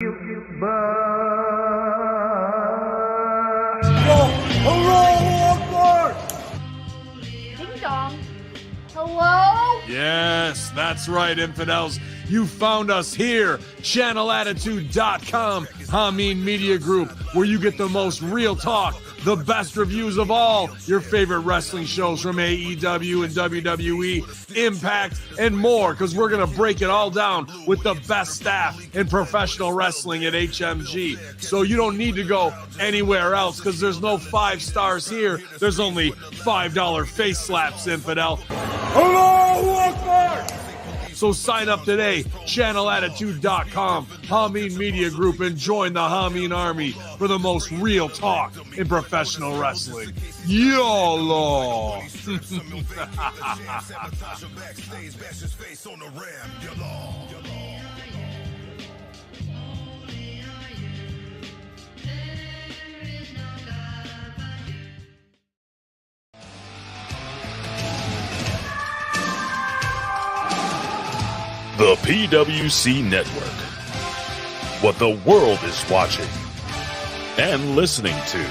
Ding dong. Hello? Yes, that's right, infidels. You found us here, channelattitude.com, Hameen Media Group, where you get the most real talk, the best reviews of all your favorite wrestling shows from AEW and WWE, Impact, and more, because we're going to break it all down with the best staff in professional wrestling at HMG. So you don't need to go anywhere else, because there's no 5 stars here. There's only $5 face slaps, infidel. Hello, Akbar! So sign up today, channelattitude.com, Hameen Media Group, and join the Hameen Army for the most real talk in professional wrestling. YOLO! The PWC Network. What the world is watching and listening to.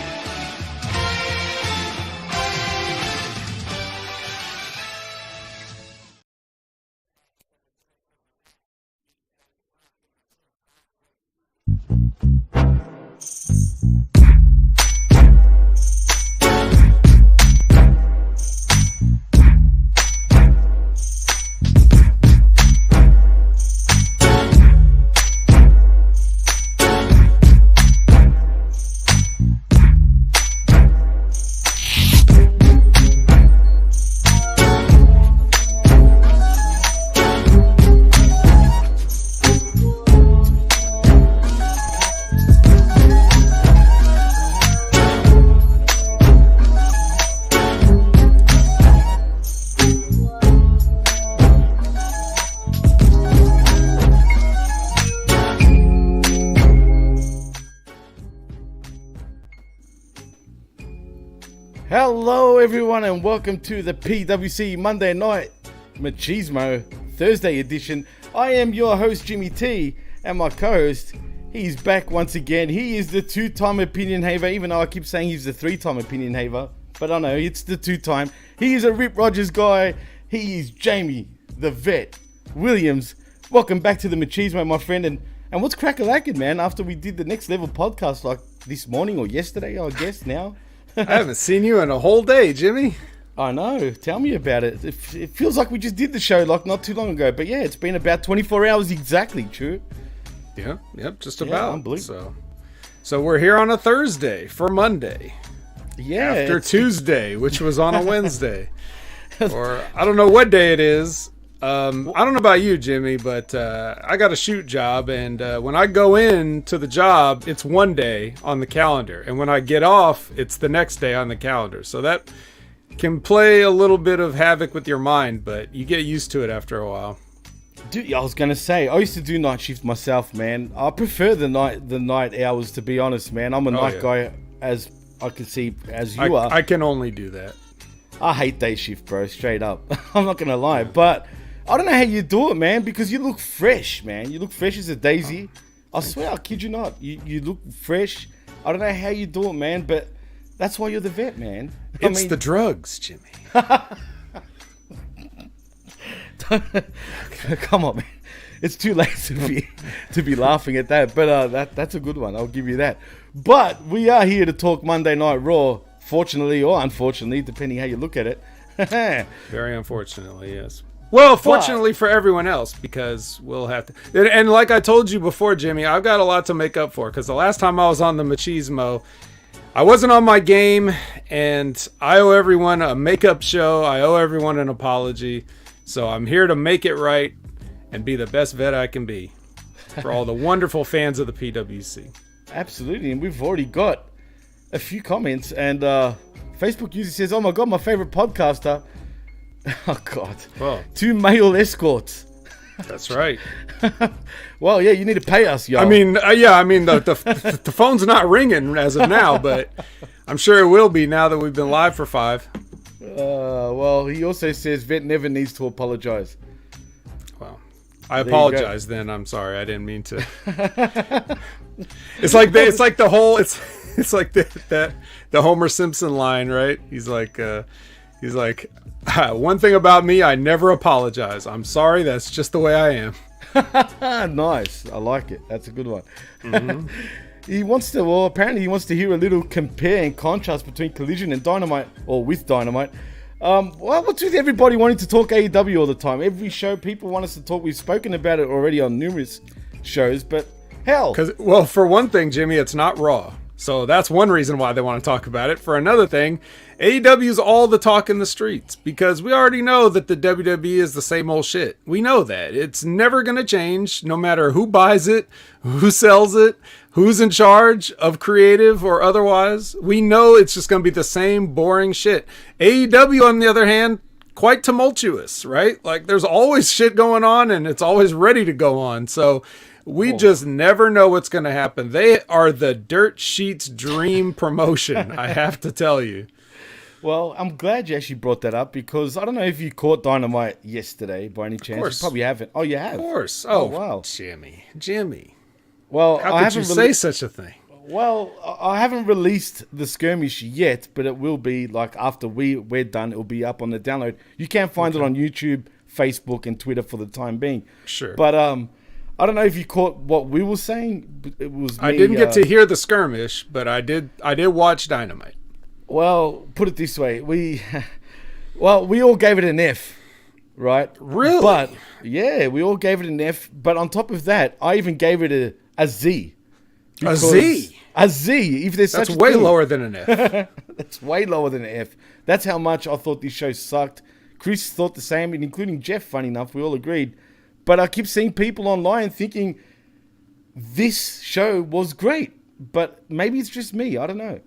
Hello everyone and welcome to the PWC Monday Night Machismo Thursday edition. I am your host Jimmy T, and my co-host, he's back once again. He is the 2-time opinion haver, even though I keep saying he's the 3-time opinion haver, but I know it's the 2-time. He is a Rip Rogers guy. He is Jaime, the vet. Willaims, welcome back to the Machismo, my friend. And what's crack-a-lackin', man, after we did the Next Level podcast like this morning or yesterday, I guess now? I haven't seen you in a whole day, Jimmy. I know. Tell me about it. It feels like we just did the show like not too long ago. But yeah, it's been about 24 hours exactly, true. Yeah, yep, just about. Unbelievable. So we're here on a Thursday for Monday. Yeah. After Tuesday, which was on a Wednesday. Or I don't know what day it is. I don't know about you, Jimmy, but I got a shoot job, and when I go in to the job, it's one day on the calendar, and when I get off, it's the next day on the calendar. So that can play a little bit of havoc with your mind, but you get used to it after a while. Dude, I was gonna say, I used to do night shift myself, man. I prefer the night hours, to be honest, man. I'm a night guy, as I can see, as you are. I can only do that. I hate day shift, bro, straight up. I'm not gonna lie, but I don't know how you do it, man, because you look fresh, man. You look fresh as a daisy. I swear, I kid you not. You look fresh. I don't know how you do it, man, but that's why you're the vet, man. It's the drugs, Jimmy. Come on, man. It's too late to be laughing at that, but that's a good one. I'll give you that. But we are here to talk Monday Night Raw, fortunately or unfortunately, depending how you look at it. Very unfortunately, yes. Well, fortunately for everyone else, because we'll have to... And like I told you before, Jimmy, I've got a lot to make up for, because the last time I was on the Machismo, I wasn't on my game, and I owe everyone a makeup show. I owe everyone an apology. So I'm here to make it right and be the best vet I can be for all the wonderful fans of the PWC. Absolutely, and we've already got a few comments, and Facebook user says, "Oh my God, my favorite podcaster." Oh God! Well, 2 male escorts. That's right. Well, yeah, you need to pay us, y'all. I mean, the phone's not ringing as of now, but I'm sure it will be now that we've been live for 5. Well, he also says Vet never needs to apologize. Well, I apologize. Then I'm sorry. I didn't mean to. It's like the Homer Simpson line, right? He's like, one thing about me, I never apologize. I'm sorry. That's just the way I am. Nice. I like it. That's a good one. Mm-hmm. Apparently he wants to hear a little compare and contrast between Collision and Dynamite, or with Dynamite. What's with everybody wanting to talk AEW all the time? Every show people want us to talk. We've spoken about it already on numerous shows, but hell. Well, for one thing, Jimmy, it's not Raw. So that's one reason why they want to talk about it. For another thing, AEW's all the talk in the streets, because we already know that the WWE is the same old shit. We know that. It's never going to change, no matter who buys it, who sells it, who's in charge of creative or otherwise. We know it's just going to be the same boring shit. AEW, on the other hand, quite tumultuous, right? Like, there's always shit going on, and it's always ready to go on. So we just never know what's going to happen. They are the dirt sheets dream promotion, I have to tell you. Well, I'm glad you actually brought that up, because I don't know if you caught Dynamite yesterday by any chance. Of course. You probably haven't. Oh, you have? Of course. Oh wow. Jimmy. Well, how could you say such a thing? Well, I haven't released the skirmish yet, but it will be, like, after we're done, it'll be up on the download. You can find it on YouTube, Facebook, and Twitter for the time being. Sure. But I don't know if you caught what we were saying. It was me, I didn't get to hear the skirmish, but I did watch Dynamite. Well, put it this way, we all gave it an F, right? Really? But yeah, we all gave it an F. But on top of that, I even gave it a Z. A Z? A Z. If there's That's such a way thing. lower than an F. That's way lower than an F. That's how much I thought this show sucked. Chris thought the same, and including Jeff, funny enough, we all agreed. But I keep seeing people online thinking this show was great. But maybe it's just me. I don't know.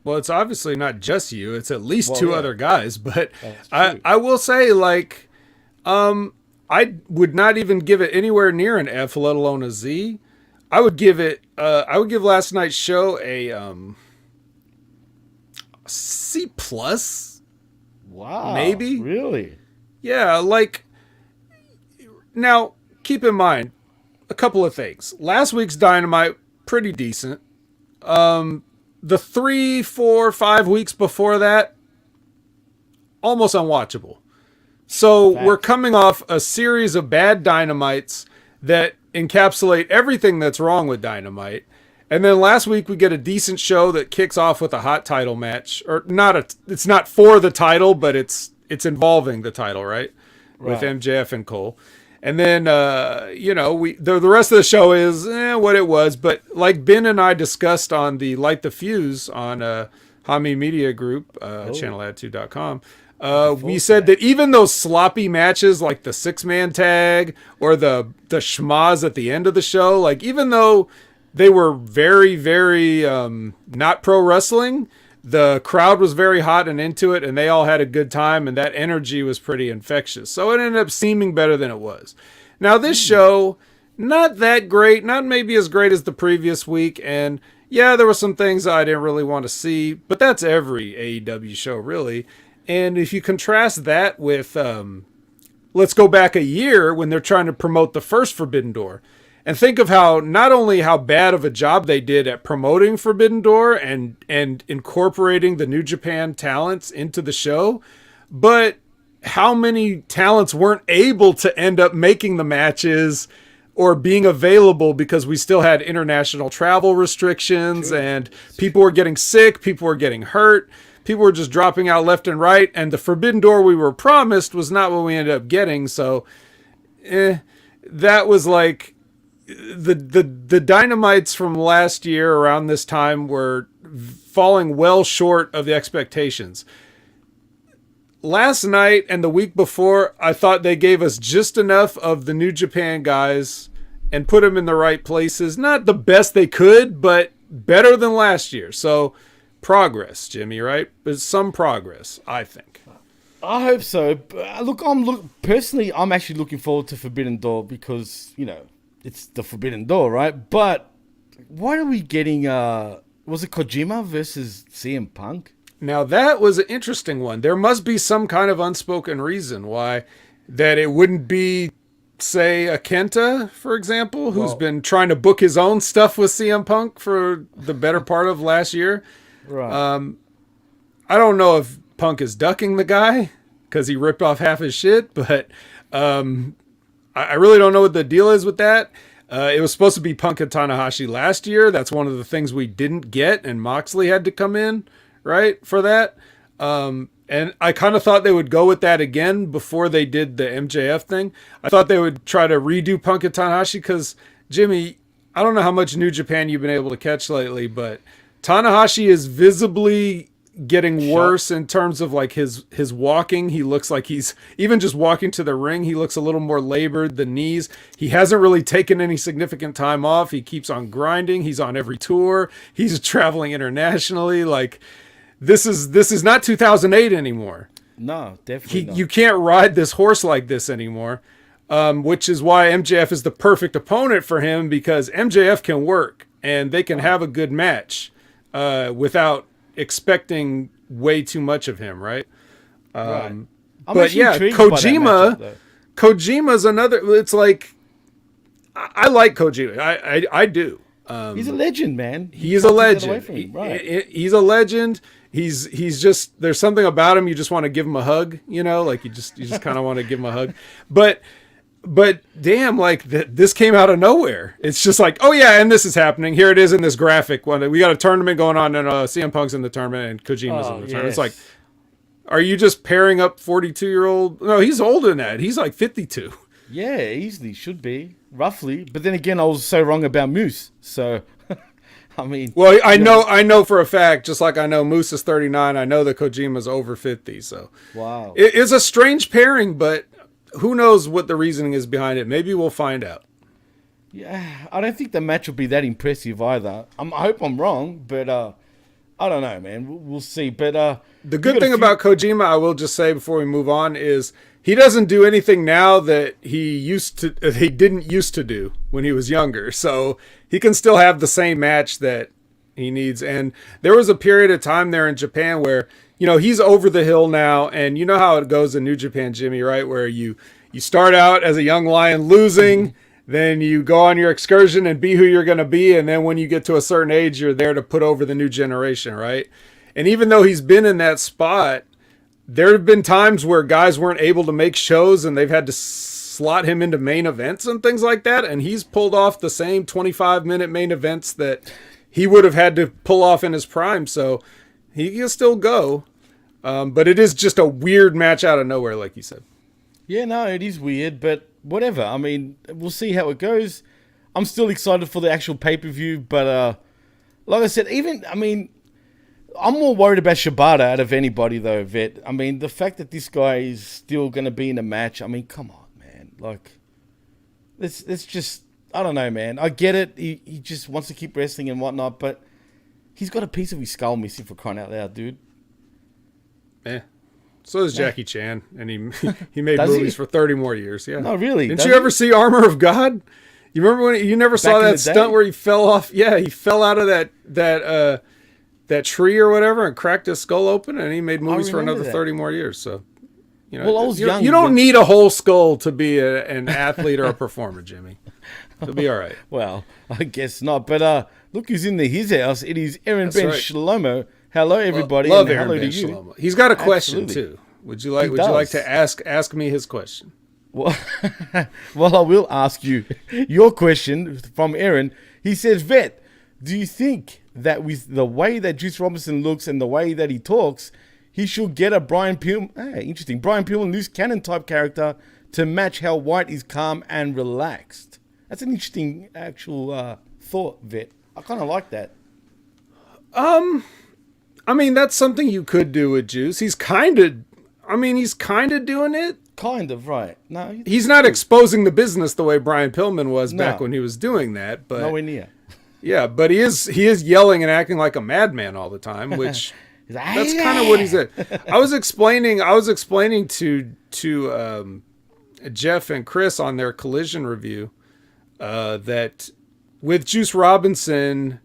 Well, it's obviously not just you. It's at least two other guys. But I will say, like, I would not even give it anywhere near an F, let alone a Z. I would give last night's show a C plus. Wow. Maybe. Really? Yeah, like, now, keep in mind a couple of things. Last week's Dynamite, pretty decent. The 3, 4, 5 weeks before that, almost unwatchable. So we're coming off a series of bad Dynamites that encapsulate everything that's wrong with Dynamite. And then last week we get a decent show that kicks off with a hot title match, or it's not for the title, but it's involving the title, right? With MJF and Cole. And then, the rest of the show is what it was. But like Ben and I discussed on the Light the Fuse on Jaime Media Group, channelattitude.com, we said that even those sloppy matches like the 6-man tag or the schmaz at the end of the show, like, even though they were very, very not pro wrestling, the crowd was very hot and into it, and they all had a good time, and that energy was pretty infectious. So it ended up seeming better than it was. Now, this show, not that great, not maybe as great as the previous week, and yeah, there were some things I didn't really want to see, but that's every AEW show, really. And if you contrast that with, let's go back a year when they're trying to promote the first Forbidden Door, and think of not only how bad of a job they did at promoting Forbidden Door and incorporating the New Japan talents into the show, but how many talents weren't able to end up making the matches or being available because we still had international travel restrictions and people were getting sick, people were getting hurt, people were just dropping out left and right, and the Forbidden Door we were promised was not what we ended up getting. So that was like... The Dynamites from last year around this time were falling well short of the expectations. Last night and the week before, I thought they gave us just enough of the New Japan guys and put them in the right places. Not the best they could, but better than last year. So progress, Jimmy, right? But some progress, I think. I hope so. Personally, I'm actually looking forward to Forbidden Door because, it's the Forbidden Door, right? But why are we getting, was it Kojima versus CM Punk? Now, that was an interesting one. There must be some kind of unspoken reason why that it wouldn't be say a Kenta, for example, who's been trying to book his own stuff with CM Punk for the better part of last year. Right. I don't know if Punk is ducking the guy because he ripped off half his shit, but I really don't know what the deal is with that. It was supposed to be Punk and Tanahashi last year. That's one of the things we didn't get, and Moxley had to come in, right, for that. And I kind of thought they would go with that again before they did the MJF thing. I thought they would try to redo Punk and Tanahashi because, Jimmy, I don't know how much New Japan you've been able to catch lately, but Tanahashi is visibly getting worse in terms of like his walking. He looks like he's even just walking to the ring. He looks a little more labored. The knees. He hasn't really taken any significant time off. He keeps on grinding. He's on every tour. He's traveling internationally. Like this is not 2008 anymore. No, definitely not. You can't ride this horse like this anymore. Which is why MJF is the perfect opponent for him because MJF can work and they can have a good match without expecting way too much of him, right? But yeah, Kojima's another. It's like I like Kojima. I do. He's a legend, man. He's a legend. He's a legend. He's just there's something about him you just want to give him a hug, you know, like you just kind of want to give him a hug. But damn, like this came out of nowhere. It's just like, oh yeah, and this is happening. Here it is in this graphic. When we got a tournament going on, and CM Punk's in the tournament, and Kojima's in the tournament. It's like, are you just pairing up 42-year-old? No, he's older than that. He's like 52. Yeah, easily should be roughly. But then again, I was so wrong about Moose. So, I mean, well, I know for a fact, just like I know Moose is 39. I know that Kojima's over 50. So, wow, it is a strange pairing, but. Who knows what the reasoning is behind it? Maybe we'll find out. Yeah, I don't think the match will be that impressive either. I hope I'm wrong, but I don't know, man. We'll see. But the good thing about Kojima, I will just say before we move on, is he doesn't do anything now that he didn't used to do when he was younger. So he can still have the same match that he needs. And there was a period of time there in Japan where. You know, he's over the hill now, and you know how it goes in New Japan, Jimmy, right? Where you start out as a young lion losing, then you go on your excursion and be who you're going to be, and then when you get to a certain age, you're there to put over the new generation, right? And even though he's been in that spot, there have been times where guys weren't able to make shows, and they've had to slot him into main events and things like that, and he's pulled off the same 25-minute main events that he would have had to pull off in his prime, so he can still go. But it is just a weird match out of nowhere, like you said. Yeah, no, it is weird, but whatever. I mean, we'll see how it goes. I'm still excited for the actual pay-per-view, but like I said, I'm more worried about Shibata out of anybody, though, Vet. I mean, the fact that this guy is still going to be in a match, I mean, come on, man. Like, it's just, I don't know, man. I get it. He just wants to keep wrestling and whatnot, but he's got a piece of his skull missing for crying out loud, dude. Yeah. So does Jackie Chan, and he made movies for 30 more years. Yeah. No, really. Didn't you ever see Armor of God? You remember when you never saw that stunt where he fell off? Yeah, he fell out of that tree or whatever and cracked his skull open, and he made movies for another 30 more years. So, you know, well, I was young. You don't need a whole skull to be an athlete or a performer, Jimmy. It'll be all right. Well, I guess not. But look who's in his house. It is Aaron Ben Shlomo. Hello, everybody. Love and Aaron hello Ben to you. Shlomo. He's got a question too. Would you like to ask me his question? Well, I will ask you your question from Aaron. He says, Vet, do you think that with the way that Juice Robinson looks and the way that he talks, he should get a Brian Pillman loose cannon type character to match how White is calm and relaxed? That's an interesting actual thought, Vet. I kind of like that. I mean, that's something you could do with Juice. He's kind of doing it. Kind of, right. No, he's not exposing the business the way Brian Pillman was back when he was doing that. But nowhere near. Yeah, but he is yelling and acting like a madman all the time, which that's kind of what he's at. I was explaining to Jeff and Chris on their Collision review that with Juice Robinson,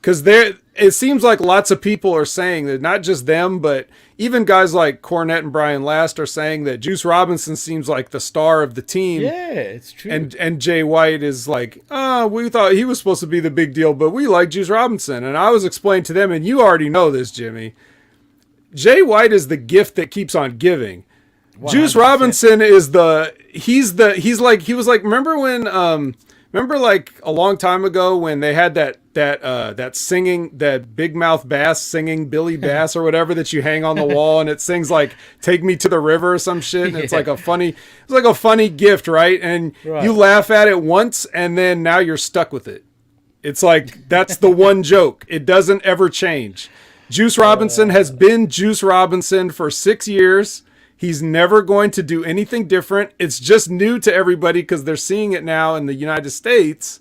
because it seems like lots of people are saying that, not just them, but even guys like Cornette and Brian Last are saying that Juice Robinson seems like the star of the team. Yeah, it's true. And Jay White is like, we thought he was supposed to be the big deal, but we like Juice Robinson. And I was explaining to them, and you already know this, Jimmy, Jay White is the gift that keeps on giving. 100%. Juice Robinson is remember like a long time ago when they had that singing, that big mouth bass singing Billy Bass or whatever that you hang on the wall and it sings like "Take Me to the River" or some shit, and it's like a funny gift, right? And you laugh at it once and then now you're stuck with it. It's like that's the one joke. It doesn't ever change. Juice Robinson has been Juice Robinson for 6 years. He's never going to do anything different. It's just new to everybody because they're seeing it now in the United States.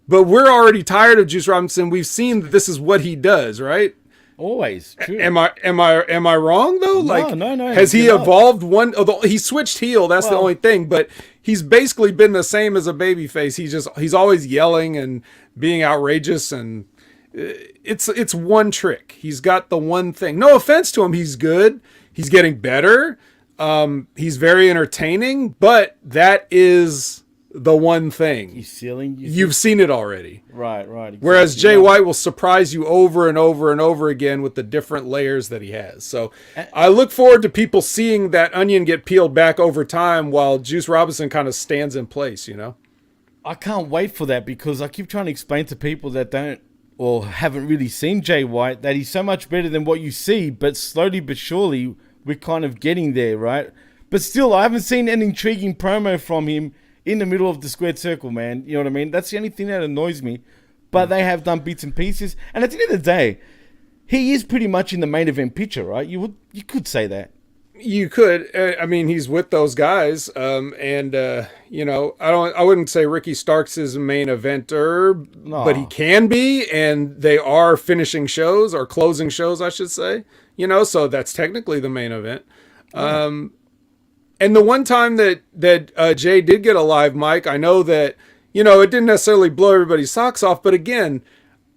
But we're already tired of Juice Robinson. We've seen that this is what he does, right? Always true. Am I wrong though? No. Has he evolved one? Although he switched heel, that's the only thing. But he's basically been the same as a babyface. He's always yelling and being outrageous, and it's one trick. He's got the one thing. No offense to him, he's good. He's getting better. He's very entertaining, but that is the one thing. He's ceiling. You've seen it already. Right. Exactly. Whereas Jay White will surprise you over and over and over again with the different layers that he has. So I look forward to people seeing that onion get peeled back over time while Juice Robinson kind of stands in place, you know? I can't wait for that because I keep trying to explain to people that don't or haven't really seen Jay White that he's so much better than what you see, but slowly but surely we're kind of getting there, right? But still, I haven't seen an intriguing promo from him in the middle of the squared circle, man. You know what I mean? That's the only thing that annoys me. But they have done bits and pieces. And at the end of the day, he is pretty much in the main event picture, right? You could say that. You could. I mean, he's with those guys. You know, I wouldn't say Ricky Starks is a main eventer, but he can be. And they are finishing shows or closing shows, I should say. You know, so that's technically the main event. And the one time that Jay did get a live mic, I know that, you know, it didn't necessarily blow everybody's socks off. But again,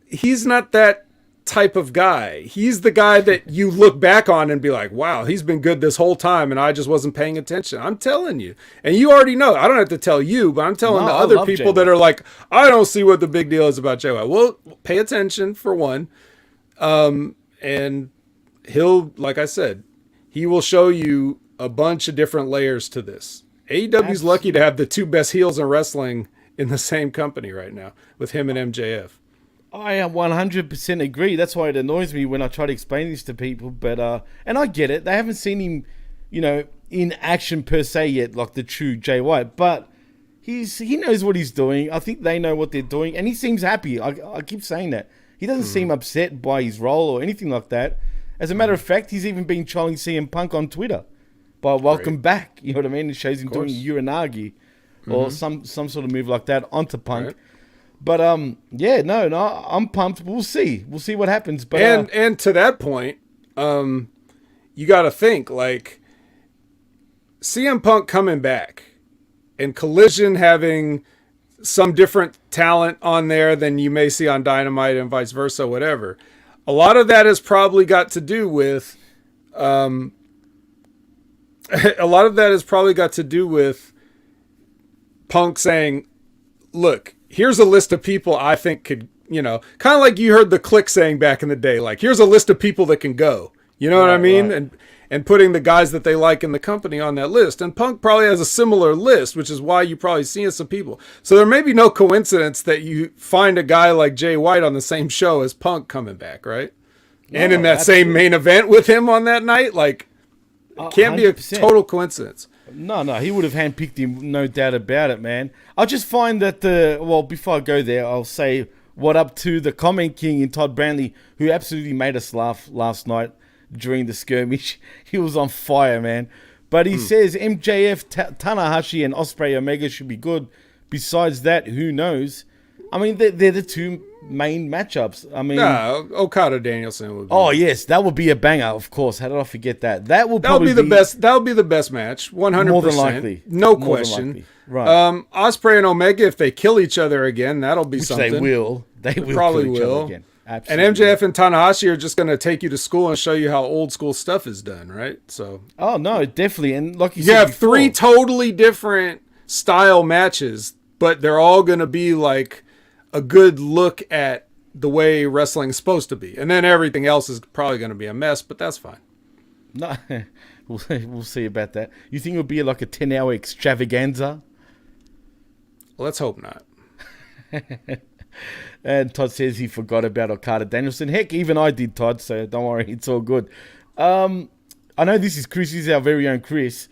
he's not that type of guy. He's the guy that you look back on and be like, wow, he's been good this whole time and I just wasn't paying attention. I'm telling you. And you already know. I don't have to tell you, but I'm telling the other people that are like, I don't see what the big deal is about Jay White. Well, pay attention for one. And he'll, like I said, he will show you a bunch of different layers to this. AEW's lucky to have the two best heels in wrestling in the same company right now with him and MJF. I 100% agree. That's why it annoys me when I try to explain this to people. But and I get it. They haven't seen him, you know, in action per se yet, like the true Jay White. But he knows what he's doing. I think they know what they're doing, and he seems happy. I keep saying that. He doesn't seem upset by his role or anything like that. As a matter of fact, he's even been trolling CM Punk on Twitter by welcome back. You know what I mean? It shows him doing Uranagi or some sort of move like that onto Punk. Right. But yeah, no, I'm pumped. We'll see what happens. But and to that point, you got to think like CM Punk coming back and Collision having some different talent on there than you may see on Dynamite and vice versa, whatever. A lot of that has probably got to do with Punk saying, look, here's a list of people I think could, you know, kind of like you heard the Click saying back in the day, like, here's a list of people that can go. You know what I mean? Right. And putting the guys that they like in the company on that list. And Punk probably has a similar list, which is why you probably see some people. So there may be no coincidence that you find a guy like Jay White on the same show as Punk coming back, right? No, and in that same main event with him on that night, like, it can't 100%. Be a total coincidence. No, he would have handpicked him, no doubt about it, man. I just find that before I go there, I'll say what up to the comment king in Todd Brandley, who absolutely made us laugh last night during the skirmish. He was on fire, man. But he says MJF, Tanahashi, and Ospreay Omega should be good. Besides that, who knows? I mean, they're the two main matchups. I mean, Okada Danielson would be. Oh yes, that would be a banger. Of course, how did I forget that? That would be the best. That would be the best match. 100%. More than likely, no question. Right. Ospreay and Omega, if they kill each other again, that'll be something. They will. They will probably kill each will. other again. Absolutely. And MJF and Tanahashi are just going to take you to school and show you how old school stuff is done, right? So. Oh no, definitely. And like you You said have before, 3 totally different style matches, but they're all going to be like a good look at the way wrestling's supposed to be. And then everything else is probably going to be a mess, but that's fine. No, we'll see about that. You think it'll be like a 10-hour extravaganza? Let's hope not. And Todd says he forgot about Okada Danielson. Heck, even I did, Todd, so don't worry, it's all good. I know this is Chris, this is our very own Chris.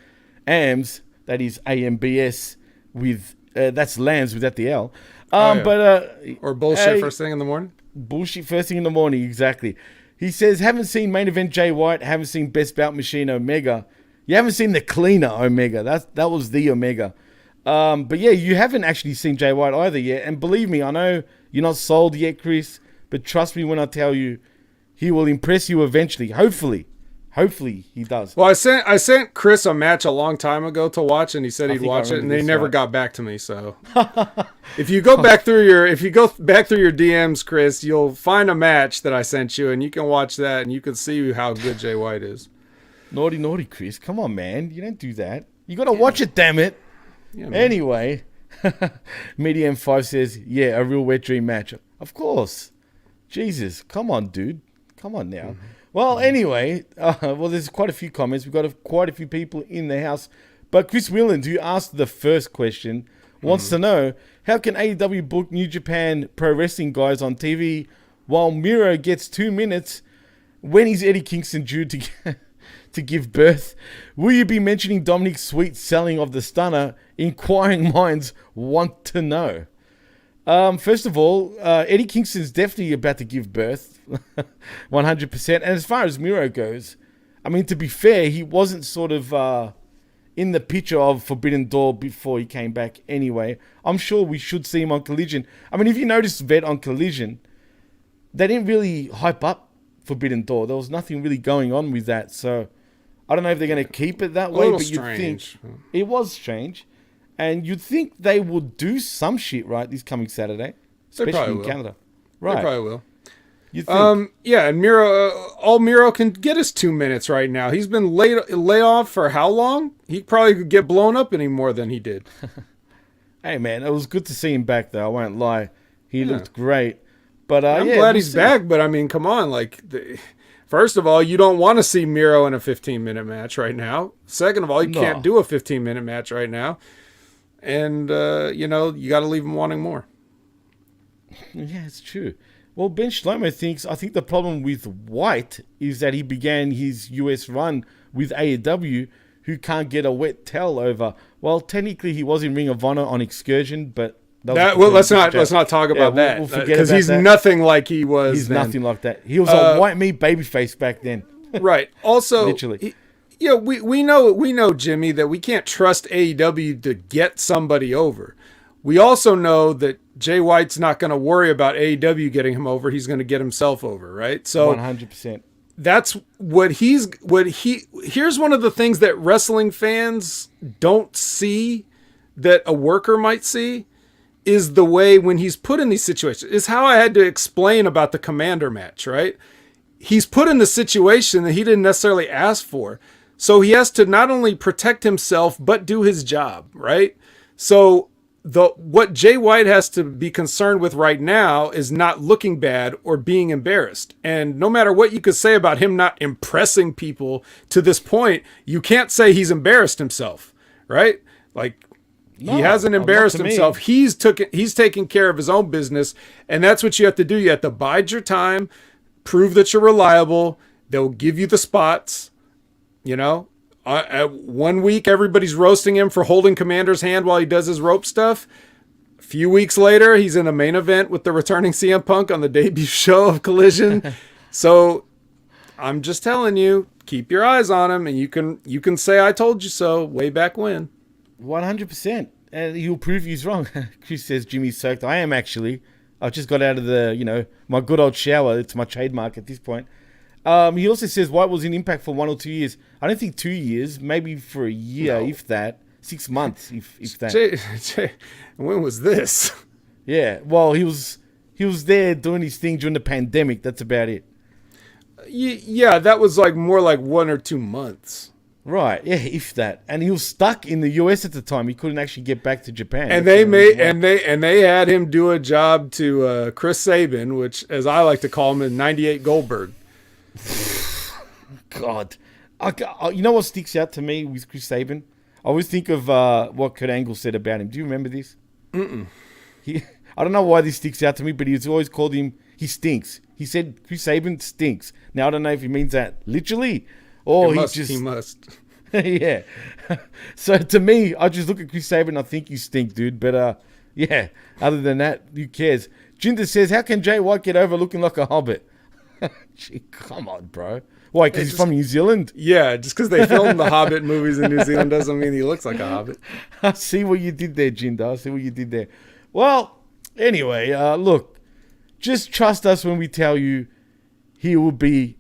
AMS, that is AMBS with, that's Lambs without the L. But or bullshit first thing in the morning? Bullshit first thing in the morning, exactly. He says, haven't seen main event Jay White, haven't seen best bout machine Omega. You haven't seen the cleaner Omega. That was the Omega. But yeah, you haven't actually seen Jay White either yet. And believe me, I know you're not sold yet, Chris, but trust me when I tell you, he will impress you eventually. Hopefully he does. Well, I sent Chris a match a long time ago to watch, and he said he'd watch it, and they never got back to me. So, if you go back through your DMs, Chris, you'll find a match that I sent you, and you can watch that, and you can see how good Jay White is. Naughty, Chris. Come on, man. You don't do that. You got to watch it, damn it. Yeah, anyway, Medium 5 says, yeah, a real wet dream match. Of course. Jesus, come on, dude. Come on now. Mm-hmm. Well, anyway, there's quite a few comments. We've got quite a few people in the house. But Chris Willand, who asked the first question, wants to know, how can AEW book New Japan Pro Wrestling guys on TV while Miro gets 2 minutes? When is Eddie Kingston due to give birth? Will you be mentioning Dominic's sweet selling of the stunner? Inquiring minds want to know. First of all, Eddie Kingston's definitely about to give birth, 100%. And as far as Miro goes, I mean, to be fair, he wasn't sort of in the picture of Forbidden Door before he came back anyway. I'm sure we should see him on Collision. I mean, if you notice Vet on Collision, they didn't really hype up Forbidden Door. There was nothing really going on with that. So I don't know if they're going to keep it that way, but you'd think it was strange. And you'd think they would do some shit, right, this coming Saturday, especially in Canada. Right. They probably will. You think? Yeah, and Miro, all Miro can get is 2 minutes right now. He's been lay off for how long? He probably could get blown up any more than he did. Hey, man, it was good to see him back, though. I won't lie. He looked great. But I'm glad he's back, but I mean, come on. First of all, you don't want to see Miro in a 15-minute match right now. Second of all, you can't do a 15-minute match right now. And, you got to leave him wanting more. Yeah, it's true. Well, Ben Shlomo thinks, I think the problem with White is that he began his US run with AEW, who can't get a wet towel over. Well, technically, he was in Ring of Honor on Excursion, but... let's not talk about that. We'll forget because he's nothing like he was He's nothing like that. He was a white meat babyface back then. Right. Also... Literally. We know, Jimmy, that we can't trust AEW to get somebody over. We also know that Jay White's not going to worry about AEW getting him over. He's going to get himself over, right? So 100%. That's here's one of the things that wrestling fans don't see that a worker might see is the way when he's put in these situations. Is how I had to explain about the Commander match, right? He's put in the situation that he didn't necessarily ask for. So he has to not only protect himself, but do his job, right? So what Jay White has to be concerned with right now is not looking bad or being embarrassed. And no matter what you could say about him not impressing people to this point, you can't say he's embarrassed himself, right? He hasn't embarrassed himself. He's taking care of his own business, and that's what you have to do. You have to bide your time, prove that you're reliable. They'll give you the spots, 1 week, everybody's roasting him for holding Commander's hand while he does his rope stuff. A few weeks later, he's in a main event with the returning CM Punk on the debut show of Collision. So I'm just telling you, keep your eyes on him, and you can say I told you so way back when. 100%. And he'll prove you wrong. Chris says Jimmy's soaked. I am actually. I just got out of the, my good old shower. It's my trademark at this point. He also says White was in Impact for 1 or 2 years. I don't think 2 years, maybe for a year, if that. 6 months, if that. Jay, when was this? Yeah, well, he was He was there doing his thing during the pandemic. That's about it. Yeah, that was like more like 1 or 2 months. Right, yeah, if that. And he was stuck in the US at the time. He couldn't actually get back to Japan. And they had him do a job to Chris Sabin, which, as I like to call him, is 98 Goldberg. God. You know what sticks out to me with Chris Sabin? I always think of what Kurt Angle said about him. Do you remember this? I don't know why this sticks out to me, but he's always called him, he stinks. He said Chris Sabin stinks. Now, I don't know if he means that literally or he must. Yeah. So to me, I just look at Chris Sabin and I think you stink, dude. But yeah, other than that, who cares? Jinder says, how can Jay White get over looking like a hobbit? Gee, come on, bro. Why, because he's from New Zealand? Yeah, just because they filmed the Hobbit movies in New Zealand doesn't mean he looks like a hobbit. I see what you did there, Jinder. I see what you did there. Well, anyway, look, just trust us when we tell you he will be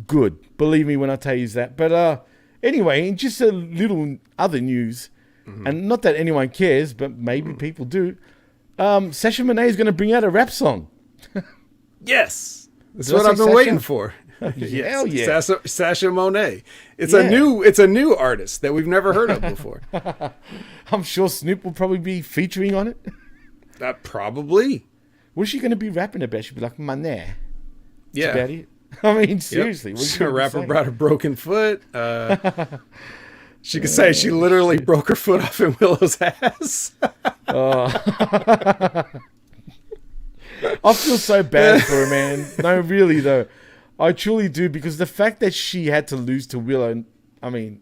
good. Believe me when I tell you that. But anyway, in just a little other news, and not that anyone cares, but maybe people do, Sasha Monet is going to bring out a rap song. Yes! That's what I've been waiting for. Yes. Hell yeah. Sasha Monet. It's a new artist that we've never heard of before. I'm sure Snoop will probably be featuring on it. Probably. What's she going to be rapping about? She'll be like, Monet. Yeah. That's about it. I mean, seriously. Yep. She's a rapper about a broken foot. She could say she literally broke her foot off in Willow's ass. I feel so bad for her, man. No, really, though. I truly do, because the fact that she had to lose to Willow, I mean,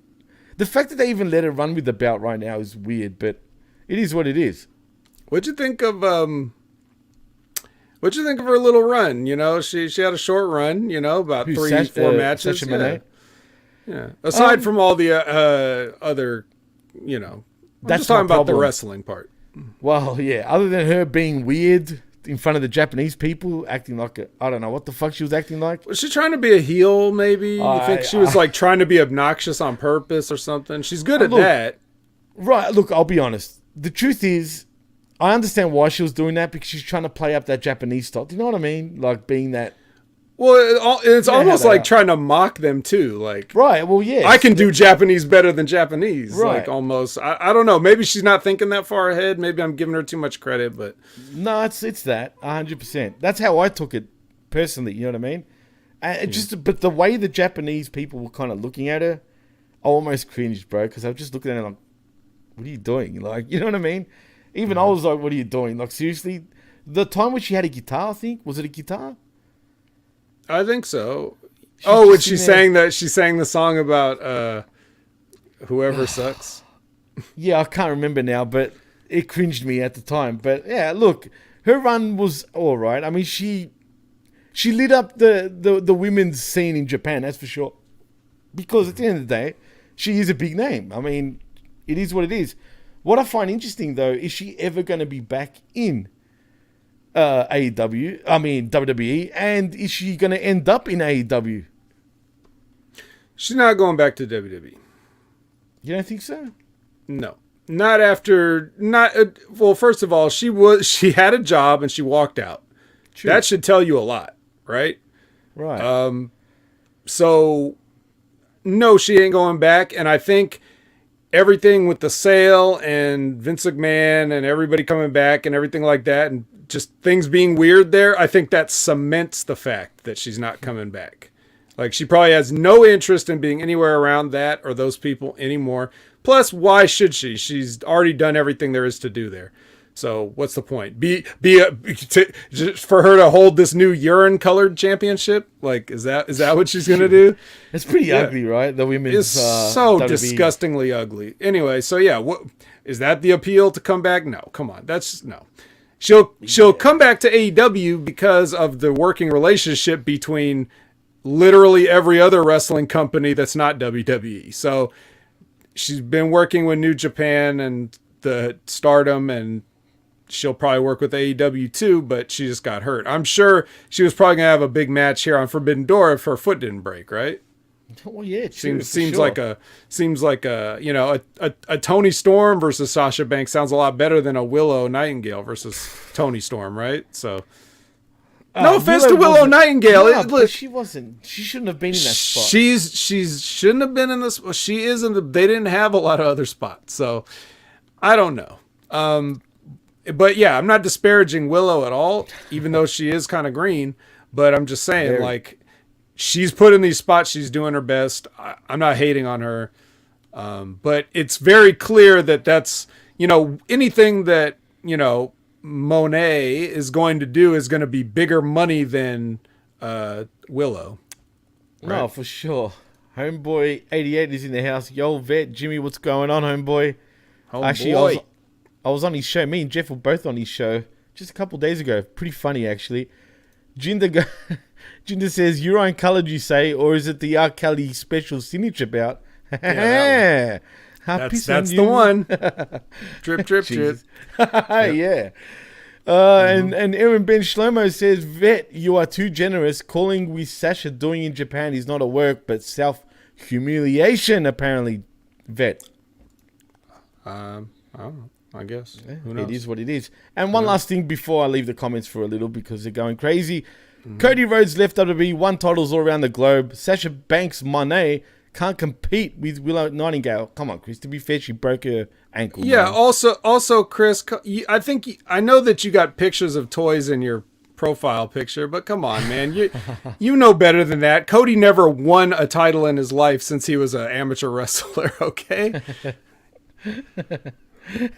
the fact that they even let her run with the belt right now is weird, but it is what it is. What'd you think of her little run? You know, she had a short run, you know, about 3-4 matches. Sasha Monet? Yeah. Aside from all the other, you know, I'm just talking about the wrestling part. Well, yeah, other than her being weird in front of the Japanese people, acting like I don't know what the fuck she was acting like. Was she trying to be a heel, maybe? You think she was like trying to be obnoxious on purpose or something? She's good at that. Right, look, I'll be honest. The truth is, I understand why she was doing that, because she's trying to play up that Japanese style. Do you know what I mean? Like being that... Well, it's almost like trying to mock them too. Like, right, well, yeah. I can do Japanese better than Japanese. Right. Like, almost. I don't know. Maybe she's not thinking that far ahead. Maybe I'm giving her too much credit, but... No, it's that, 100%. That's how I took it, personally, you know what I mean? But the way the Japanese people were kind of looking at her, I almost cringed, bro, because I was just looking at her like, what are you doing? Like, you know what I mean? Even I was like, what are you doing? Like, seriously? The time when she had a guitar, I think, was it a guitar? I think so. When she sang the song about whoever sucks. Yeah, I can't remember now, but it cringed me at the time. But yeah, look, her run was all right. I mean, she lit up the women's scene in Japan, that's for sure. Because at the end of the day, she is a big name. I mean, it is what it is. What I find interesting, though, is she ever going to be back in WWE, and is she going to end up in AEW? She's not going back to WWE. You don't think so? No. Not after, well, first of all, she had a job and she walked out. True. That should tell you a lot, right? Right. So, no, she ain't going back, and I think everything with the sale and Vince McMahon and everybody coming back and everything like that, and just things being weird there, I think that cements the fact that she's not coming back. Like, she probably has no interest in being anywhere around that or those people anymore. Plus, why should she? She's already done everything there is to do there. So what's the point? For her to hold this new urine-colored championship? Like, is that what she's gonna do? It's pretty ugly, right? The women's it's so WWE. Disgustingly ugly. Anyway, so yeah, what is that? The appeal to come back? No, come on, that's no. She'll come back to AEW because of the working relationship between literally every other wrestling company that's not WWE. So she's been working with New Japan and the Stardom, and she'll probably work with AEW too, but she just got hurt. I'm sure she was probably going to have a big match here on Forbidden Door if her foot didn't break, right? Well, yeah, seems like a you know, a Tony Storm versus Sasha Banks sounds a lot better than a Willow Nightingale versus Tony Storm, right? So No offense to Willow Nightingale. No, but she wasn't. She shouldn't have been in that spot. She's shouldn't have been in this. She is in the. They didn't have a lot of other spots, so I don't know. But yeah, I'm not disparaging Willow at all, even though she is kind of green. But I'm just saying, like, she's put in these spots. She's doing her best. I'm not hating on her, but it's very clear that that's anything that Monet is going to do is going to be bigger money than Willow. Right? No, for sure. Homeboy 88 is in the house. Yo, vet Jimmy, what's going on, homeboy? Actually, I was on his show. Me and Jeff were both on his show just a couple days ago. Pretty funny, actually. Jinder says, "Urine coloured, you say, or is it the R. Kelly special signature bout?" Yeah, that's the one. Drip, drip, drip. Yeah. And Aaron Ben Shlomo says, "Vet, you are too generous. Calling with Sasha doing in Japan is not a work, but self-humiliation, apparently, Vet." I don't know. I guess. Yeah, it is what it is. And one last thing before I leave the comments for a little because they're going crazy. Cody Rhodes left WWE, won titles all around the globe. Sasha Banks Monet can't compete with Willow Nightingale. Come on, Chris. To be fair, she broke her ankle. Yeah. Man. Also, Chris, I know that you got pictures of toys in your profile picture, but come on, man. You know better than that. Cody never won a title in his life since he was an amateur wrestler. Okay.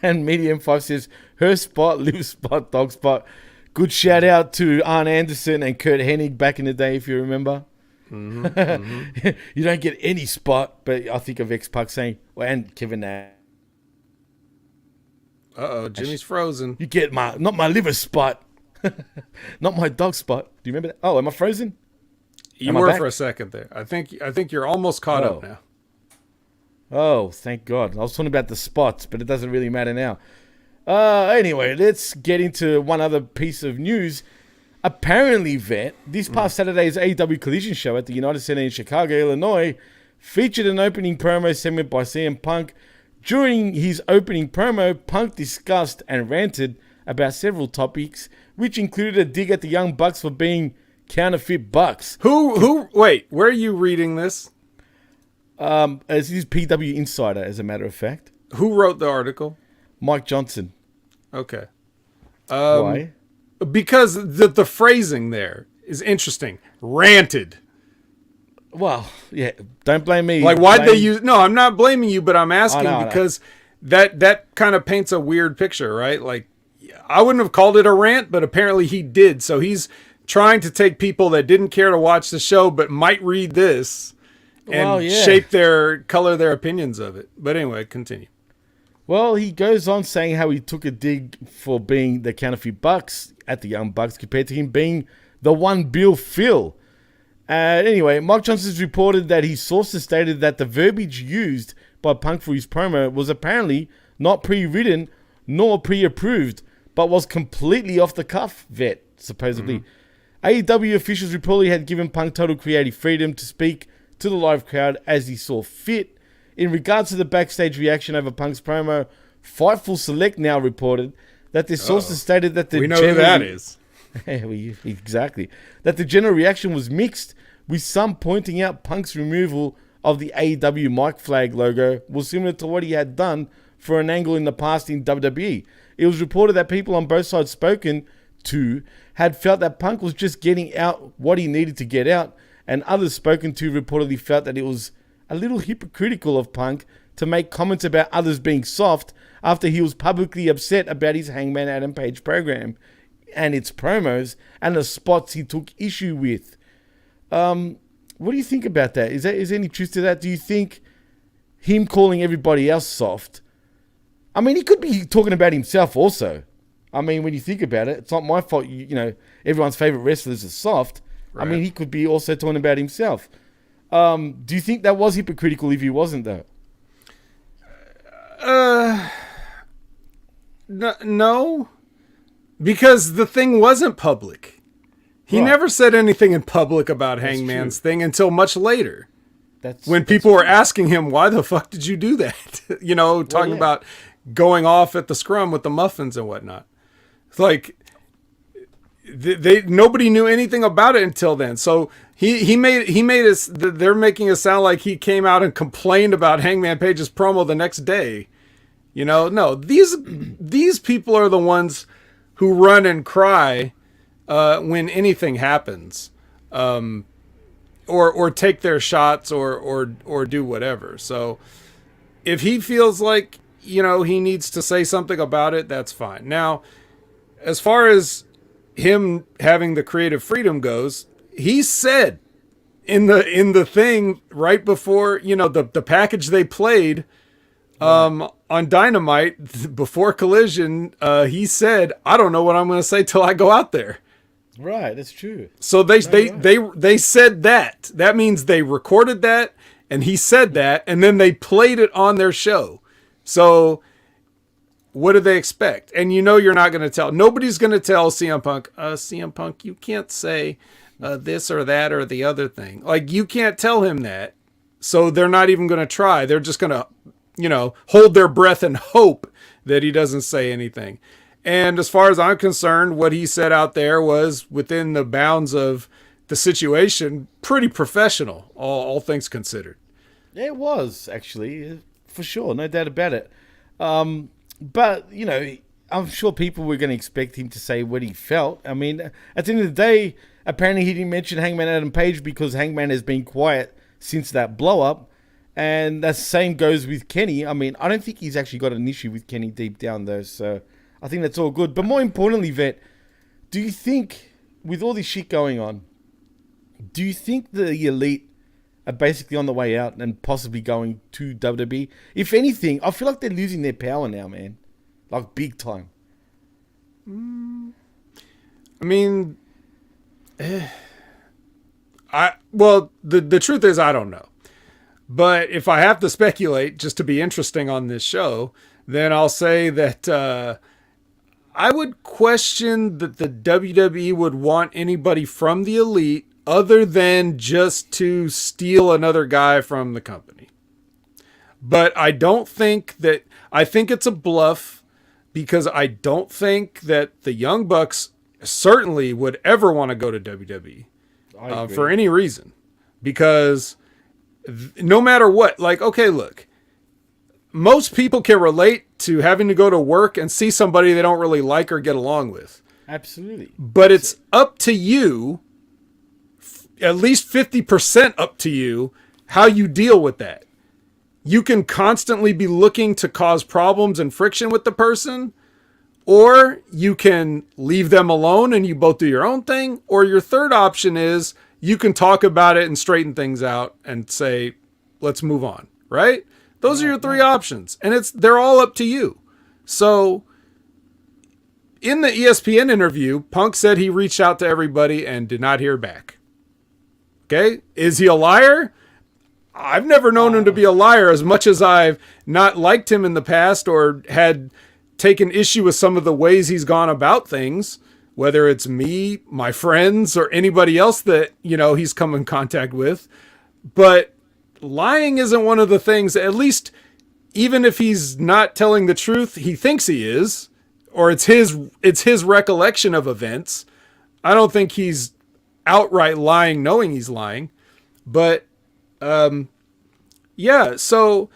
And Medium 5 says, her spot, live spot, dog spot. Good shout out to Arn Anderson and Kurt Hennig back in the day, if you remember. Mm-hmm. You don't get any spot, but I think of X-Pac saying, well, and Kevin Nash. Uh-oh, Jimmy's frozen. You get not my liver spot. Not my dog spot. Do you remember that? Oh, am I frozen? You were for a second there. I think you're almost caught up now. Oh, thank God. I was talking about the spots, but it doesn't really matter now. Anyway, let's get into one other piece of news. Apparently, Vet, this past Saturday's AEW Collision show at the United Center in Chicago, Illinois, featured an opening promo segment by CM Punk. During his opening promo, Punk discussed and ranted about several topics, which included a dig at the Young Bucks for being counterfeit bucks. Wait, where are you reading this? This is PW Insider, as a matter of fact. Who wrote the article? Mike Johnson. Okay. Why? Because the phrasing there is interesting. Ranted. Well, yeah. Don't blame me. Like, why'd they use... No, I'm not blaming you, but I'm asking because that kind of paints a weird picture, right? Like, I wouldn't have called it a rant, but apparently he did. So he's trying to take people that didn't care to watch the show but might read this and color their opinions of it. But anyway, continue. Well, he goes on saying how he took a dig for being the counterfeit bucks at the Young Bucks compared to him being the one Bill Phil. Anyway, Mike Johnson's reported that his sources stated that the verbiage used by Punk for his promo was apparently not pre-written nor pre-approved, but was completely off the cuff, Vet, supposedly. AEW officials reportedly had given Punk total creative freedom to speak to the live crowd as he saw fit. In regards to the backstage reaction over Punk's promo, Fightful Select now reported that their sources stated that we know who that is. Exactly. That the general reaction was mixed, with some pointing out Punk's removal of the AEW mic flag logo was similar to what he had done for an angle in the past in WWE. It was reported that people on both sides spoken to had felt that Punk was just getting out what he needed to get out, and others spoken to reportedly felt that it was a little hypocritical of Punk to make comments about others being soft after he was publicly upset about his Hangman Adam Page program and its promos and the spots he took issue with. What do you think about that? Is there any truth to that? Do you think him calling everybody else soft? I mean, he could be talking about himself also. I mean, when you think about it, it's not my fault, you know, everyone's favorite wrestlers are soft. Right. I mean, he could be also talking about himself. Do you think that was hypocritical if he wasn't, though? No. Because the thing wasn't public. He never said anything in public about Hangman's thing until much later. When people were asking him, why the fuck did you do that? You know, talking about going off at the scrum with the muffins and whatnot. It's like, nobody knew anything about it until then. So he made us. They're making it sound like he came out and complained about Hangman Page's promo the next day. No, these people are the ones who run and cry when anything happens, or take their shots or do whatever. So if he feels like he needs to say something about it, that's fine. Now, as far as him having the creative freedom goes, he said in the thing right before the package they played on Dynamite before Collision, he said, "I don't know what I'm going to say till I go out there." Right, that's true. So they said that. That means they recorded that, and he said that, and then they played it on their show. So what do they expect? And you're not going to tell. Nobody's going to tell CM Punk, you can't say this or that or the other thing. Like, you can't tell him that. So they're not even going to try. They're just going to, hold their breath and hope that he doesn't say anything. And as far as I'm concerned, what he said out there was within the bounds of the situation, pretty professional, all things considered. Yeah, it was, actually, for sure. No doubt about it. But, I'm sure people were going to expect him to say what he felt. I mean, at the end of the day, apparently he didn't mention Hangman Adam Page because Hangman has been quiet since that blow-up. And that same goes with Kenny. I mean, I don't think he's actually got an issue with Kenny deep down, though. So I think that's all good. But more importantly, Vet, do you think, with all this shit going on, do you think the Elite are basically on the way out and possibly going to WWE? If anything, I feel like they're losing their power now, man. Like, big time. I mean, the truth is I don't know. But if I have to speculate, just to be interesting on this show, then I'll say that I would question that the WWE would want anybody from the Elite other than just to steal another guy from the company. But I don't think that... I think it's a bluff because I don't think that the Young Bucks certainly would ever want to go to WWE for any reason. Because no matter what, like, okay, look, most people can relate to having to go to work and see somebody they don't really like or get along with. Absolutely. But it's up to you, at least 50% up to you, how you deal with that. You can constantly be looking to cause problems and friction with the person, or you can leave them alone and you both do your own thing, or your third option is you can talk about it and straighten things out and say, let's move on, right? Those are your three options, and they're all up to you. So in the ESPN interview, Punk said he reached out to everybody and did not hear back. Okay? Is he a liar? I've never known him to be a liar, as much as I've not liked him in the past or had taken issue with some of the ways he's gone about things, whether it's me, my friends, or anybody else that, he's come in contact with. But lying isn't one of the things, at least even if he's not telling the truth, he thinks he is, or it's his recollection of events. I don't think he's outright lying knowing he's lying. But so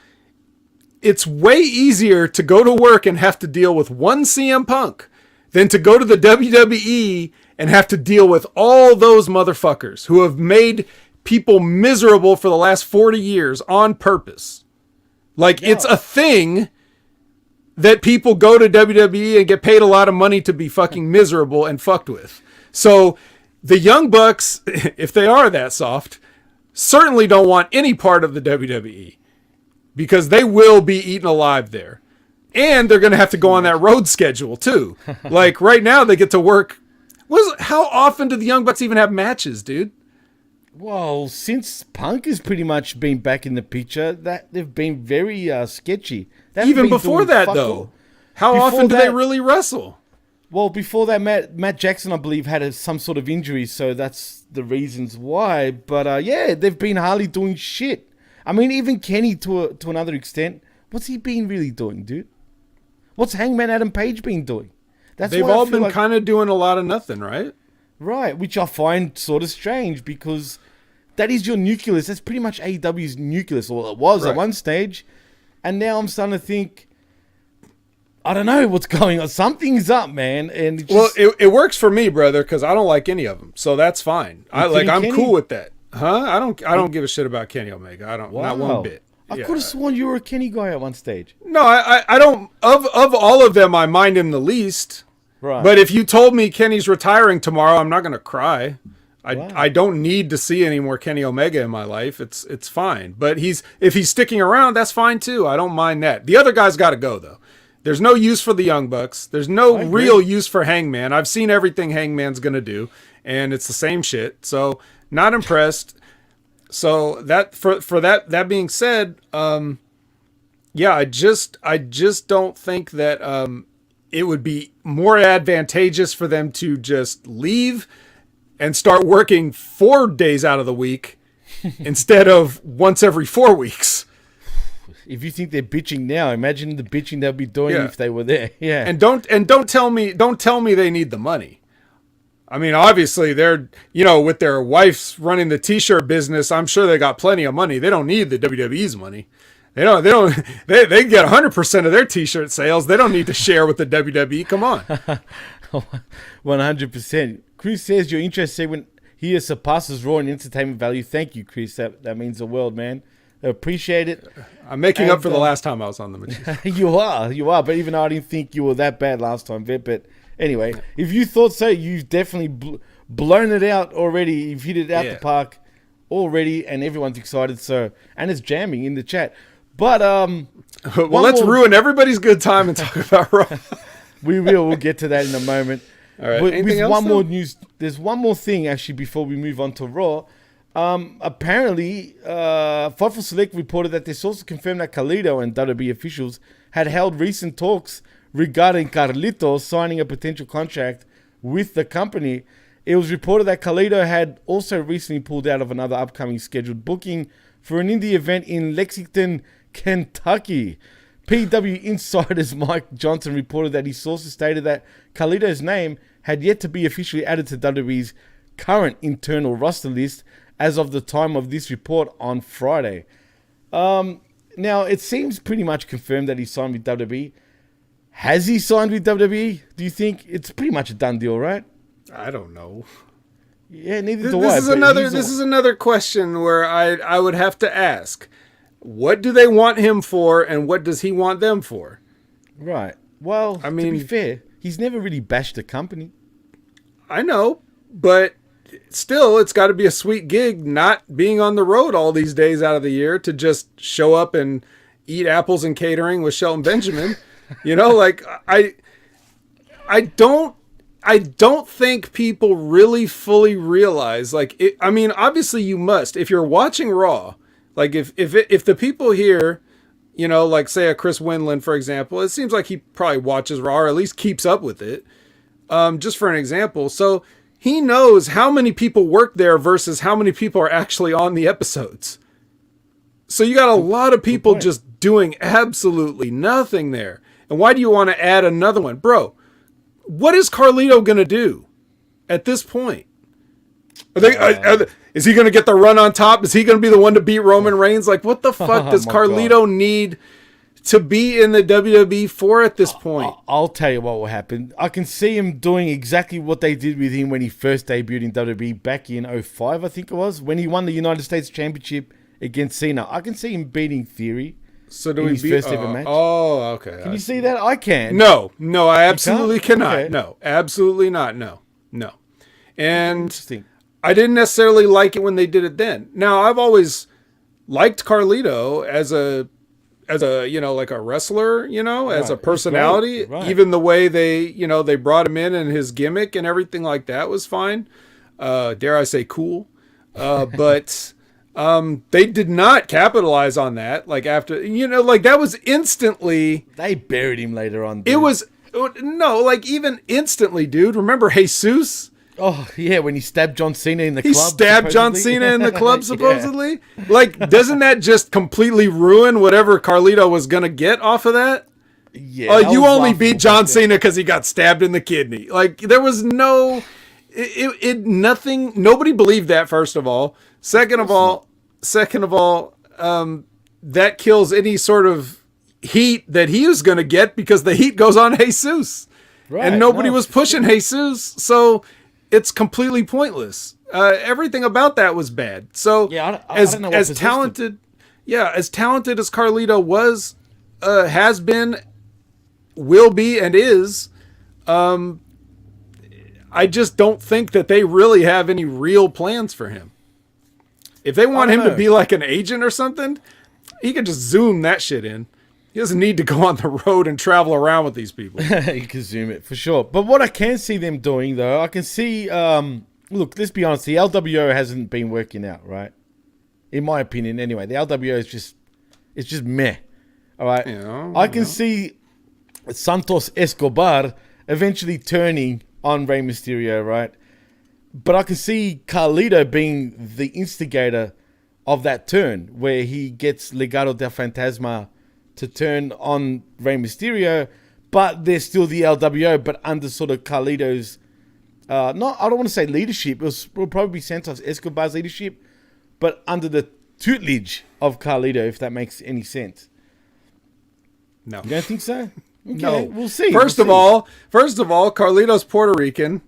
it's way easier to go to work and have to deal with one CM Punk than to go to the WWE and have to deal with all those motherfuckers who have made people miserable for the last 40 years on purpose. Like, it's a thing that people go to WWE and get paid a lot of money to be fucking miserable and fucked with. So the Young Bucks, if they are that soft, certainly don't want any part of the WWE because they will be eaten alive there. And they're going to have to go on that road schedule too. Like right now they get to work. How often do the Young Bucks even have matches, dude? Well, since Punk has pretty much been back in the picture, that they've been very sketchy. Even before that, though, how often do they really wrestle? Well, before that, Matt Jackson, I believe, had some sort of injury, so that's the reasons why. But they've been hardly doing shit. I mean, even Kenny, to another extent, what's he been really doing, dude? What's Hangman Adam Page been doing? They've why I all feel been like- kind of doing a lot of nothing, right? Right, which I find sort of strange because that is your nucleus. That's pretty much AEW's nucleus, or it was at one stage. And now I'm starting to think, I don't know what's going on. Something's up, man. And it works for me, brother, because I don't like any of them, so that's fine. I'm Kenny? cool with that. Huh? I don't give a shit about Kenny Omega. I don't, not one bit. I could have sworn you were a Kenny guy at one stage. No, I don't. Of all of them, I mind him the least. Right. But if you told me Kenny's retiring tomorrow, I'm not going to cry. I don't need to see any more Kenny Omega in my life. It's fine. But if he's sticking around, that's fine too. I don't mind that. The other guy's got to go though. There's no use for the Young Bucks. There's no real use for Hangman. I've seen everything Hangman's going to do, and it's the same shit. So not impressed. So that for that being said, I just don't think that it would be more advantageous for them to just leave and start working 4 days out of the week instead of once every 4 weeks. If you think they're bitching now, imagine the bitching they'll be doing if they were there. Yeah. And don't tell me they need the money. I mean, obviously they're, with their wives running the t-shirt business, I'm sure they got plenty of money. They don't need the WWE's money. They get 100% of their t-shirt sales. They don't need to share with the WWE. Come on. 100%. Chris says your interest segment here surpasses Raw in entertainment value. Thank you, Chris. That means the world, man. I appreciate it. I'm making up for the last time I was on the Machine. You are. But even though I didn't think you were that bad last time, Vic. But anyway, if you thought so, you've definitely blown it out already. You've hit it out the park already, and everyone's excited. So, and it's jamming in the chat. But well, let's ruin everybody's good time and talk about Raw. We will. We'll get to that in a moment. All right. With one more news, there's one more thing actually before we move on to Raw. Apparently, Fightful Select reported that their sources confirmed that Carlito and WWE officials had held recent talks regarding Carlito signing a potential contract with the company. It was reported that Carlito had also recently pulled out of another upcoming scheduled booking for an indie event in Lexington, Kentucky. PW Insiders Mike Johnson reported that his sources stated that Carlito's name had yet to be officially added to WWE's current internal roster list as of the time of this report on Friday. Now, it seems pretty much confirmed that he signed with WWE. Has he signed with WWE? Do you think it's pretty much a done deal, right? I don't know. Yeah, neither do I. This is another question where I would have to ask, what do they want him for, and what does he want them for? Right. Well, I mean, to be fair, he's never really bashed the company. I know, but still, it's got to be a sweet gig not being on the road all these days out of the year to just show up and eat apples and catering with Shelton Benjamin. I don't think people really fully realize, obviously you must, if you're watching Raw, like if the people here, like say a Chris Winland, for example, it seems like he probably watches Raw or at least keeps up with it. Just for an example. So he knows how many people work there versus how many people are actually on the episodes. So you got a lot of people just doing absolutely nothing there. And why do you want to add another one? Bro, what is Carlito going to do at this point? Is he going to get the run on top? Is he going to be the one to beat Roman Reigns? Like, what the fuck does Carlito need to be in the WWE for at this point? I'll tell you what will happen. I can see him doing exactly what they did with him when he first debuted in WWE back in 2005, I think it was, when he won the United States Championship against Cena. I can see him beating Theory. So do in we his first ever match. Oh, okay. Can you see that? I can. No, I absolutely cannot. Okay. No, absolutely not. No. And Interesting. I didn't necessarily like it when they did it then. Now, I've always liked Carlito as a like a wrestler, as a personality. Right. Even the way they brought him in and his gimmick and everything like that was fine. Dare I say cool. But they did not capitalize on that. Like after, that was instantly. They buried him later on. Dude. It was, even instantly, dude. Remember Jesus? Oh, yeah, when he stabbed John Cena in the club. He stabbed John Cena in the club, supposedly? Yeah. Doesn't that just completely ruin whatever Carlito was going to get off of that? Yeah, you only beat John Cena because he got stabbed in the kidney. Like, there was no, nothing. Nobody believed that. First of all, second of all, that kills any sort of heat that he was going to get because the heat goes on Jesus, right? And nobody was pushing Jesus, so it's completely pointless. Everything about that was bad. So yeah, as talented as Carlito was, has been, will be, and is, I just don't think that they really have any real plans for him. If they want him to be like an agent or something, he can just zoom that shit in. He doesn't need to go on the road and travel around with these people. You can zoom it for sure. But what I can see them doing, though, I can see, look, let's be honest, the LWO hasn't been working out, right? In my opinion, anyway. The LWO is just meh. All right? I can see Santos Escobar eventually turning on Rey Mysterio, right? But I can see Carlito being the instigator of that turn, where he gets Legado del Fantasma to turn on Rey Mysterio, but they're still the LWO, but under sort of Carlito's, I don't want to say leadership, it will probably be Santos Escobar's leadership, but under the tutelage of Carlito, if that makes any sense. No. You don't think so? Okay, no. We'll see. First of all, Carlito's Puerto Rican,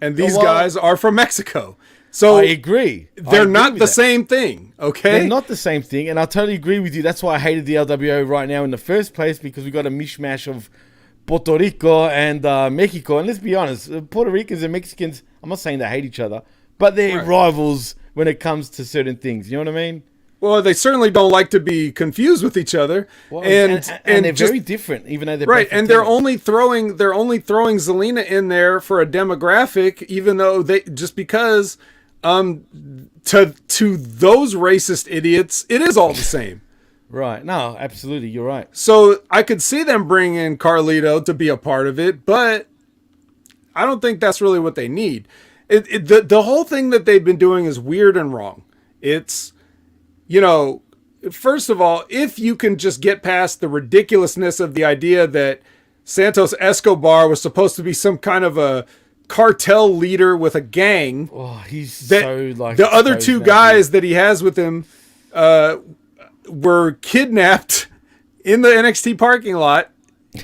and these guys are from Mexico. So I agree. They're not the same thing, okay? They're not the same thing, and I totally agree with you. That's why I hated the LWO right now in the first place, because we got a mishmash of Puerto Rico and Mexico. And let's be honest, Puerto Ricans and Mexicans, I'm not saying they hate each other, but they're rivals when it comes to certain things. You know what I mean? Well, they certainly don't like to be confused with each other, and they're very different, even though they're right. And they're only throwing Zelina in there for a demographic, even though because to those racist idiots, it is all the same. Right. No, absolutely, you're right. So I could see them bringing in Carlito to be a part of it, but I don't think that's really what they need. The whole thing that they've been doing is weird and wrong. It's, first of all, if you can just get past the ridiculousness of the idea that Santos Escobar was supposed to be some kind of a cartel leader with a gang. Oh, he's that so like the other two guys that he has with him were kidnapped in the NXT parking lot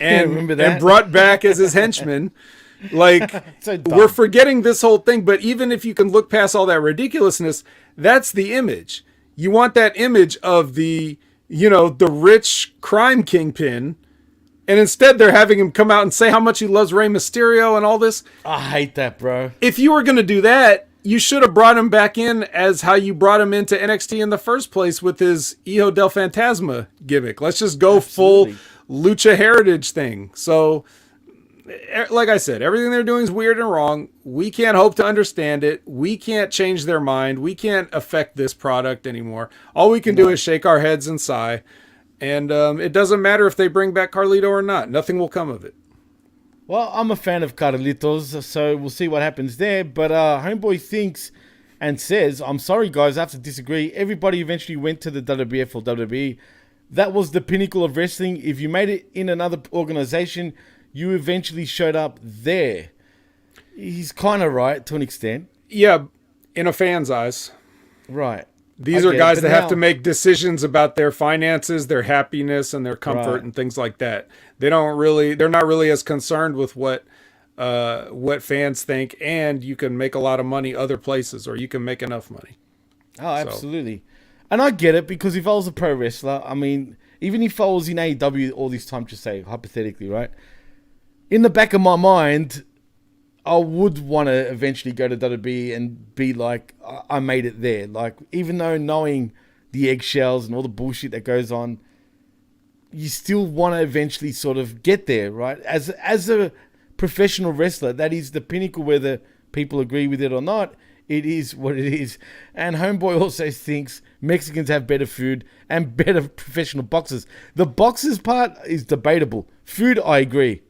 and brought back as his henchmen. Like, so we're forgetting this whole thing, but even if you can look past all that ridiculousness, that's the image. You want that image of the rich crime kingpin, and instead they're having him come out and say how much he loves Rey Mysterio and all this. I hate that, bro. If you were going to do that, you should have brought him back in as how you brought him into NXT in the first place with his Hijo del Fantasma gimmick. Let's just go full Lucha Heritage thing. So, like I said, everything they're doing is weird and wrong. We can't hope to understand it. We can't change their mind. We can't affect this product anymore. All we can do is shake our heads and sigh. And it doesn't matter if they bring back Carlito or not. Nothing will come of it. Well, I'm a fan of Carlitos, so we'll see what happens there. But Homeboy thinks and says, I'm sorry, guys, I have to disagree. Everybody eventually went to the WWF or WWE. That was the pinnacle of wrestling. If you made it in another organization, you eventually showed up there. He's kind of right to an extent. Yeah, in a fan's eyes. Right. These are guys that have to make decisions about their finances, their happiness, and their comfort and things like that. They're not really as concerned with what fans think, and you can make a lot of money other places, or you can make enough money. Oh, absolutely. And I get it, because if I was a pro wrestler, I mean, even if I was in AEW all this time, just say, hypothetically, right? In the back of my mind, I would want to eventually go to WWE and be like, I made it there. Like, even though knowing the eggshells and all the bullshit that goes on, you still want to eventually sort of get there, right? As a professional wrestler, that is the pinnacle, whether people agree with it or not. It is what it is. And Homeboy also thinks Mexicans have better food and better professional boxers. The boxers part is debatable. Food, I agree.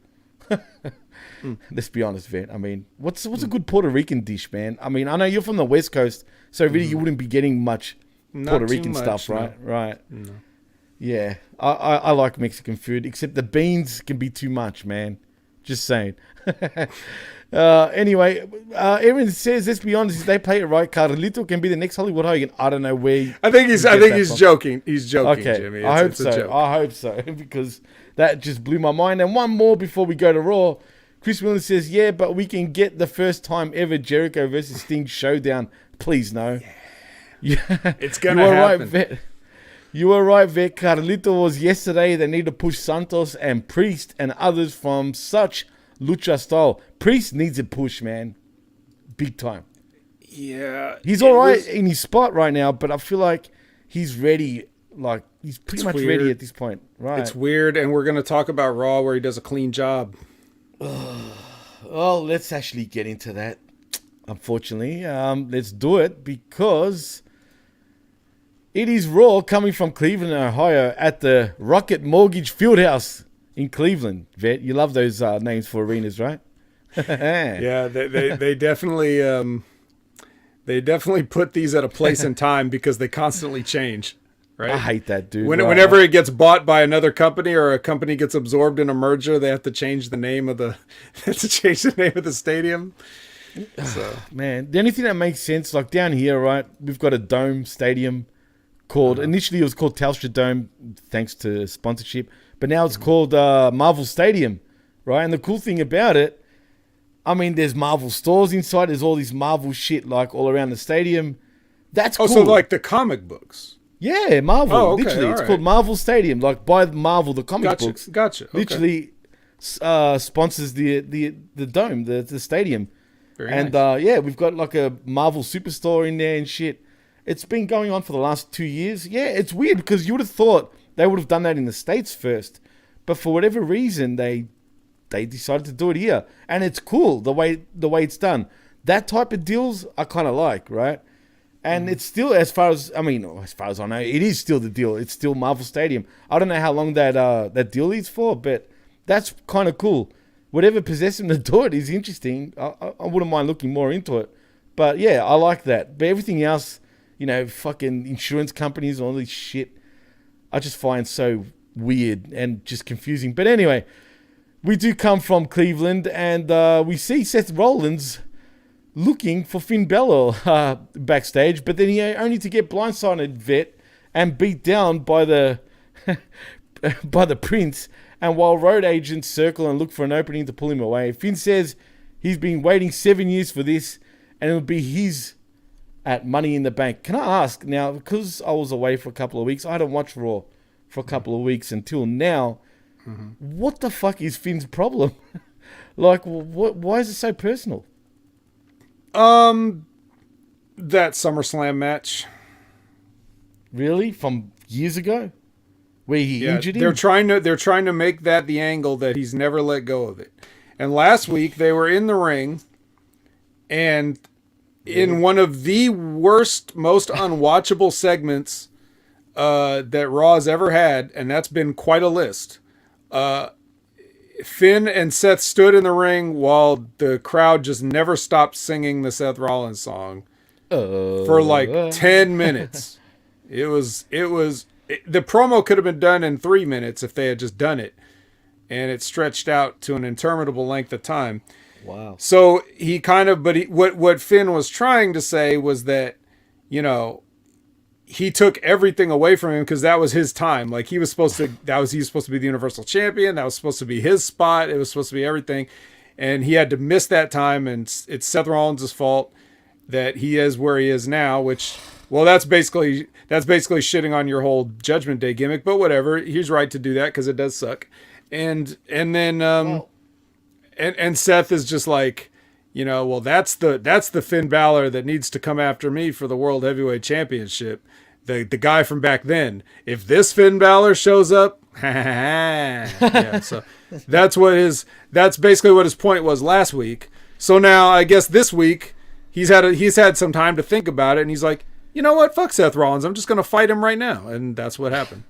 Let's be honest, Van. I mean, what's a good Puerto Rican dish, man? I mean, I know you're from the West Coast, so really you wouldn't be getting much Puerto Rican stuff, right? No. Right. No. Yeah, I like Mexican food, except the beans can be too much, man. Just saying. Anyway, Aaron says, let's be honest, if they play it right, Carlito can be the next Hollywood Hogan. I don't know where. I think he's joking. He's joking, okay. Jimmy. I hope so, because that just blew my mind. And one more before we go to Raw. Chris Williams says, yeah, but we can get the first time ever Jericho versus Sting showdown. Please, no. Yeah. It's going to happen. Right, Vet. You were right, Vet. Carlito was yesterday. They need to push Santos and Priest and others from such lucha style. Priest needs a push, man. Big time. Yeah. He's all right in his spot right now, but I feel like he's ready. Like, he's pretty much ready at this point. Right. It's weird, and we're going to talk about Raw where he does a clean job. Well, let's actually get into that, unfortunately. Let's do it, because it is Raw coming from Cleveland, Ohio, at the Rocket Mortgage Fieldhouse in Cleveland. Vet, you love those names for arenas, right? Yeah, they definitely put these at a place and time because they constantly change. Right? I hate that, dude. Whenever it gets bought by another company or a company gets absorbed in a merger, they have to change the name of the stadium. So man, the only thing that makes sense, like down here, right? We've got a dome stadium called initially it was called Telstra Dome, thanks to sponsorship, but now it's called Marvel Stadium, right? And the cool thing about it, I mean, there's Marvel stores inside. There's all this Marvel shit like all around the stadium. That's cool. So like the comic books. Yeah, Marvel. Oh, okay, literally, it's right. called Marvel Stadium. Like by Marvel, the comic books. Gotcha. Okay. Literally sponsors the dome, the stadium. Very and nice. Yeah, we've got like a Marvel superstore in there and shit. It's been going on for the last 2 years. Yeah, it's weird because you would have thought they would have done that in the States first, but for whatever reason they decided to do it here, and it's cool the way it's done. That type of deals I kind of like, right? And it's still, as far as I know, it is still the deal. It's still Marvel Stadium. I don't know how long that deal is for, but that's kind of cool. Whatever possessed him to do it is interesting. I wouldn't mind looking more into it. But yeah, I like that. But everything else, fucking insurance companies and all this shit, I just find so weird and just confusing. But anyway, we do come from Cleveland, and we see Seth Rollins looking for Finn Balor backstage, but then he only to get blindsided, Vet, and beat down by the by the Prince. And while road agents circle and look for an opening to pull him away, Finn says he's been waiting 7 years for this, and it'll be his at Money in the Bank. Can I ask now, because I was away for a couple of weeks, I hadn't watched Raw for a couple of weeks until now. What the fuck is Finn's problem? Like, why is it so personal? That SummerSlam match. Really? From years ago? Where he injured him? They're trying to make that the angle that he's never let go of it. And last week they were in the ring, and in one of the worst, most unwatchable segments that Raw's ever had, and that's been quite a list. Finn and Seth stood in the ring while the crowd just never stopped singing the Seth Rollins song for like 10 minutes. The promo could have been done in 3 minutes if they had just done it, and it stretched out to an interminable length of time. Wow. So what Finn was trying to say was that, he took everything away from him because that was his time. Like he was supposed to be the Universal Champion. That was supposed to be his spot. It was supposed to be everything. And he had to miss that time. And it's Seth Rollins' fault that he is where he is now, which, well, that's basically shitting on your whole Judgment Day gimmick, but whatever. He's right to do that because it does suck. And then, and Seth is just like, well, that's the Finn Balor that needs to come after me for the World Heavyweight Championship. The guy from back then. If this Finn Balor shows up, yeah. So that's basically what his point was last week. So now I guess this week he's had some time to think about it, and he's like, you know what? Fuck Seth Rollins. I'm just gonna fight him right now, and that's what happened.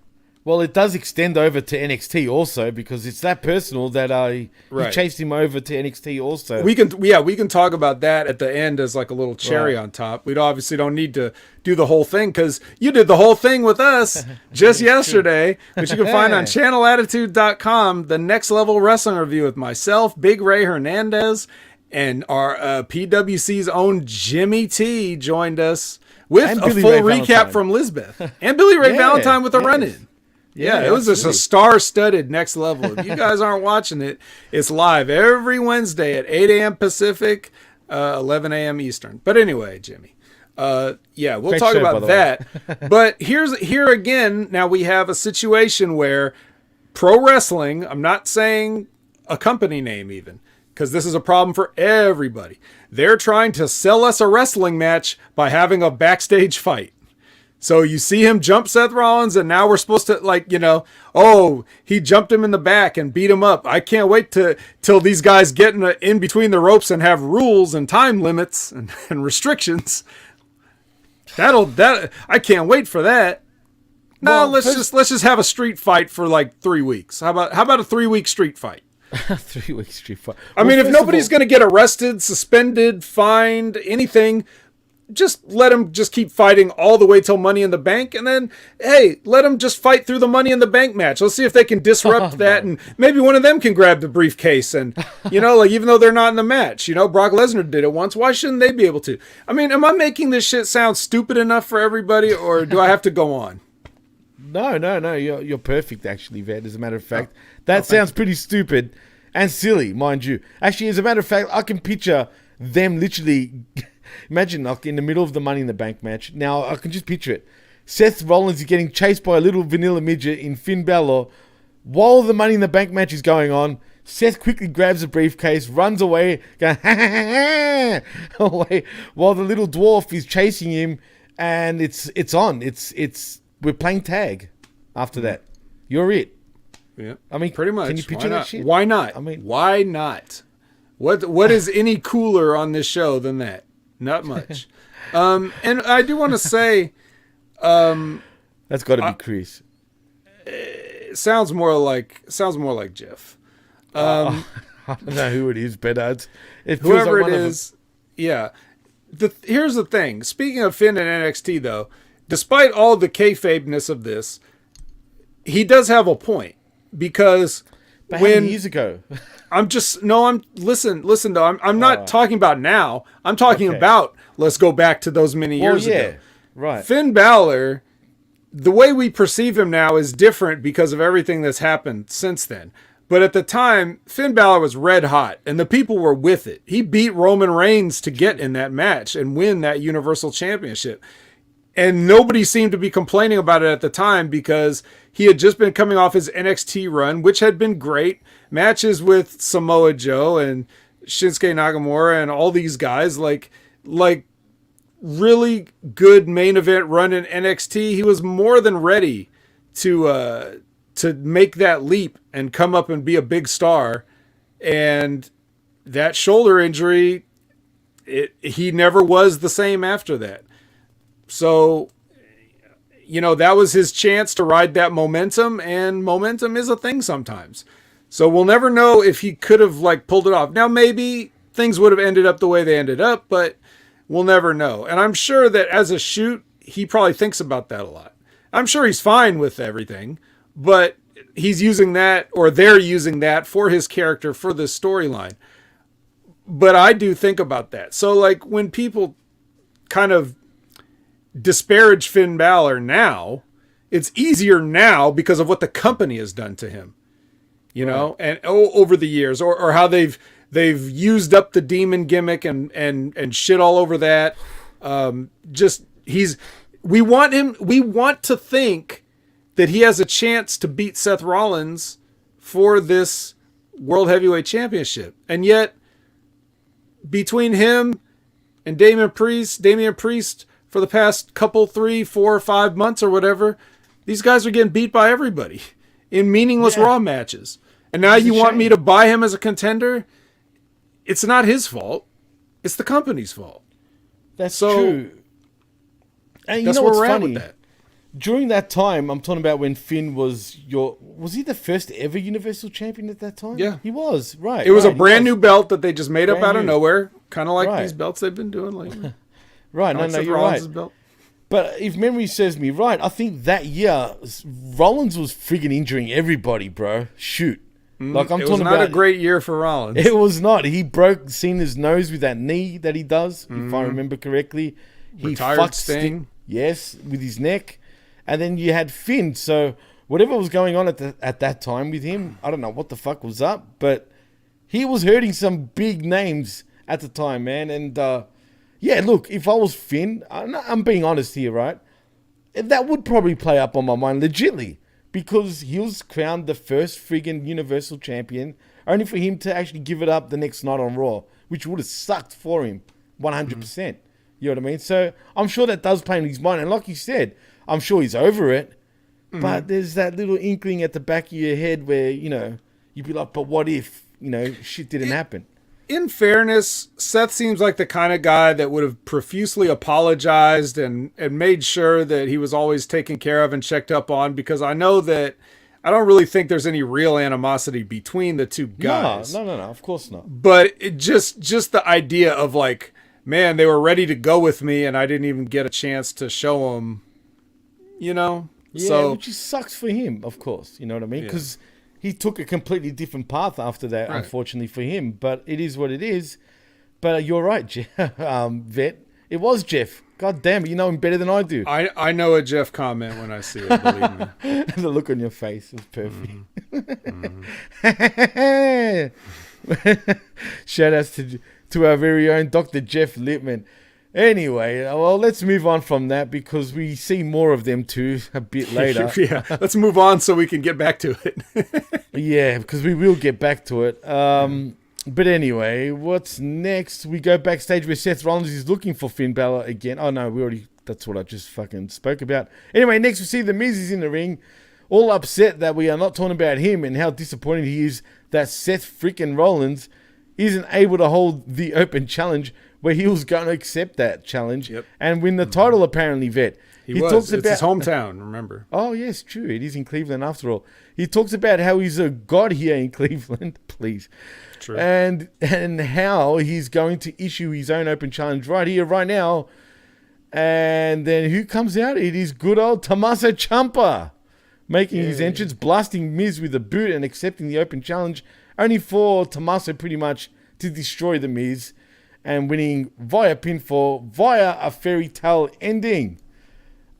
Well, it does extend over to NXT also because it's that personal that he chased him over to NXT also. We can talk about that at the end as like a little cherry on top. We obviously don't need to do the whole thing because you did the whole thing with us just yesterday, which you can find on channelattitude.com. The Next Level Wrestling Review with myself, Big Ray Hernandez, and our PWC's own Jimmy T joined us with a full recap from Lisbeth. And Billy Ray Valentine with a run-in. Yeah, it was just a star-studded Next Level. If you guys aren't watching it, it's live every Wednesday at 8 a.m. Pacific, 11 a.m. Eastern. But anyway, Jimmy, we'll Great talk show, about that. But here again, now we have a situation where pro wrestling, I'm not saying a company name even, because this is a problem for everybody. They're trying to sell us a wrestling match by having a backstage fight. So you see him jump Seth Rollins, and now we're supposed to he jumped him in the back and beat him up. I can't wait till these guys get in between the ropes and have rules and time limits and restrictions. I can't wait for that. No, let's just have a street fight for like 3 weeks. How about a 3-week street fight? 3-week street fight. I mean, if nobody's going to get arrested, suspended, fined, anything, just let them just keep fighting all the way till Money in the Bank, and then, hey, let them just fight through the Money in the Bank match. Let's see if they can disrupt that, and maybe one of them can grab the briefcase, and, even though they're not in the match, Brock Lesnar did it once. Why shouldn't they be able to? I mean, am I making this shit sound stupid enough for everybody, or do I have to go on? No. You're perfect, actually, Ved. As a matter of fact, that sounds pretty stupid and silly, mind you. Actually, as a matter of fact, I can picture them literally. Imagine, like, in the middle of the Money in the Bank match. Now, I can just picture it. Seth Rollins is getting chased by a little vanilla midget in Finn Balor. While the Money in the Bank match is going on, Seth quickly grabs a briefcase, runs away, going, away, while the little dwarf is chasing him, and it's on. We're playing tag after that. You're it. Yeah. I mean, pretty much. Can you picture that shit? Why not? I mean, why not? What is any cooler on this show than that? Not much. And I do want to say, that's got to be Chris. It sounds more like Jeff. I don't know who it is, but whoever it is. Yeah. Here's the thing. Speaking of Finn and NXT, though, despite all the kayfabeness of this, he does have a point because but how many years ago? Listen though, I'm not talking about now. I'm talking about let's go back to those many years ago. Right. Finn Balor, the way we perceive him now is different because of everything that's happened since then. But at the time, Finn Balor was red hot and the people were with it. He beat Roman Reigns to get in that match and win that Universal Championship. And nobody seemed to be complaining about it at the time because he had just been coming off his NXT run, which had been great. Matches with Samoa Joe and Shinsuke Nakamura and all these guys, like really good main event run in NXT. He was more than ready to make that leap and come up and be a big star. And that shoulder injury, he never was the same after that. So, that was his chance to ride that momentum, and momentum is a thing sometimes. So we'll never know if he could have pulled it off. Now, maybe things would have ended up the way they ended up, but we'll never know. And I'm sure that as a shoot, he probably thinks about that a lot. I'm sure he's fine with everything, but he's using that, or they're using that for his character, for this storyline. But I do think about that. So when people kind of disparage Finn Balor now, it's easier now because of what the company has done to him, and over the years, or how they've used up the demon gimmick and shit all over that. We want to think that he has a chance to beat Seth Rollins for this World Heavyweight Championship. And yet between him and Damian Priest, for the past couple, 3, 4, 5 months or whatever, these guys are getting beat by everybody in meaningless Raw matches. And now you want me to buy him as a contender? It's not his fault. It's the company's fault. That's true. And that's where we're at with that. during that time, I'm talking about when Finn was he the first ever Universal Champion at that time? Yeah. He was, right. It was right, a brand new belt that they just made up Brand out of new. nowhere, kind of like Right. these belts they've been doing lately. Right, Not no, except you're Rollins' right. belt. But if memory serves me right, I think that year, Rollins was friggin' injuring everybody, bro. Shoot. Like, I'm It was talking not about... a great year for Rollins. It was not. He broke Cena's nose with that knee that he does, if I remember correctly. He Retired fucked Sting. Yes, with his neck. And then you had Finn. So whatever was going on at that time with him, I don't know what the fuck was up, but he was hurting some big names at the time, man. And yeah, look, if I was Finn, I'm being honest here, right? That would probably play up on my mind legitly. Because he was crowned the first friggin' Universal Champion, only for him to actually give it up the next night on Raw, which would have sucked for him 100%. You know what I mean? So I'm sure that does play in his mind. And like you said, I'm sure he's over it. But there's that little inkling at the back of your head where, you know, you'd be like, but what if, you know, shit didn't happen? In fairness, Seth seems like the kind of guy that would have profusely apologized and made sure that he was always taken care of and checked up on, because I know that I don't really think there's any real animosity between the two guys. No, of course not. But it just the idea of like, man, they were ready to go with me and I didn't even get a chance to show them, you know? Yeah, So, which sucks for him, of course. You know what I mean? Because he took a completely different path after that, Right. unfortunately for him. But it is what it is. But you're right, Vet. It was Jeff. God damn it, you know him better than I do. I know a Jeff comment when I see it, believe me. The look on your face is perfect. Shout outs to our very own Dr. Jeff Lippman. Anyway, well, let's move on from that because we see more of them too a bit later. Yeah, let's move on so we can get back to it. Yeah, because we will get back to it. But anyway, what's next? We go backstage where Seth Rollins is looking for Finn Balor again. Oh no, that's what I just fucking spoke about. Anyway, next we see The Miz is in the ring, all upset that we are not talking about him and how disappointed he is that Seth freaking Rollins isn't able to hold the open challenge where he was going to accept that challenge and win the title, apparently, Vet. He was. It's his hometown, remember? Oh, yes, true. It is in Cleveland after all. He talks about how he's a god here in Cleveland. Please. True. And how he's going to issue his own open challenge right here, right now. And then who comes out? It is good old Tommaso Ciampa making his entrance, blasting Miz with a boot and accepting the open challenge, only for Tommaso pretty much to destroy the Miz and winning via pinfall, via a fairy tale ending.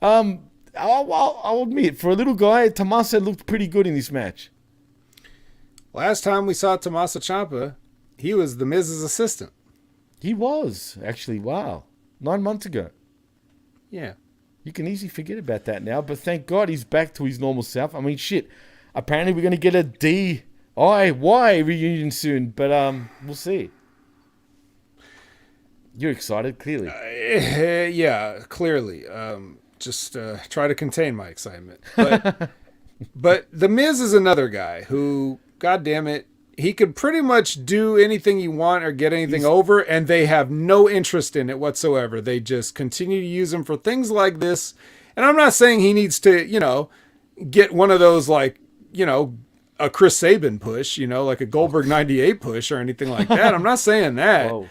I'll admit, for a little guy, Tommaso looked pretty good in this match. Last time we saw Tommaso Ciampa, he was the Miz's assistant. He was, actually, wow. 9 months ago. Yeah. You can easily forget about that now, but thank God he's back to his normal self. I mean, shit. Apparently we're going to get a DIY reunion soon, but we'll see. You're excited, clearly. Yeah, clearly. Just try to contain my excitement. But, but The Miz is another guy who, God damn it, he could pretty much do anything you want or get anything over, and they have no interest in it whatsoever. They just continue to use him for things like this. And I'm not saying he needs to, get one of those, like, a Chris Sabin push, like a Goldberg 98 push or anything like that. I'm not saying that. Whoa.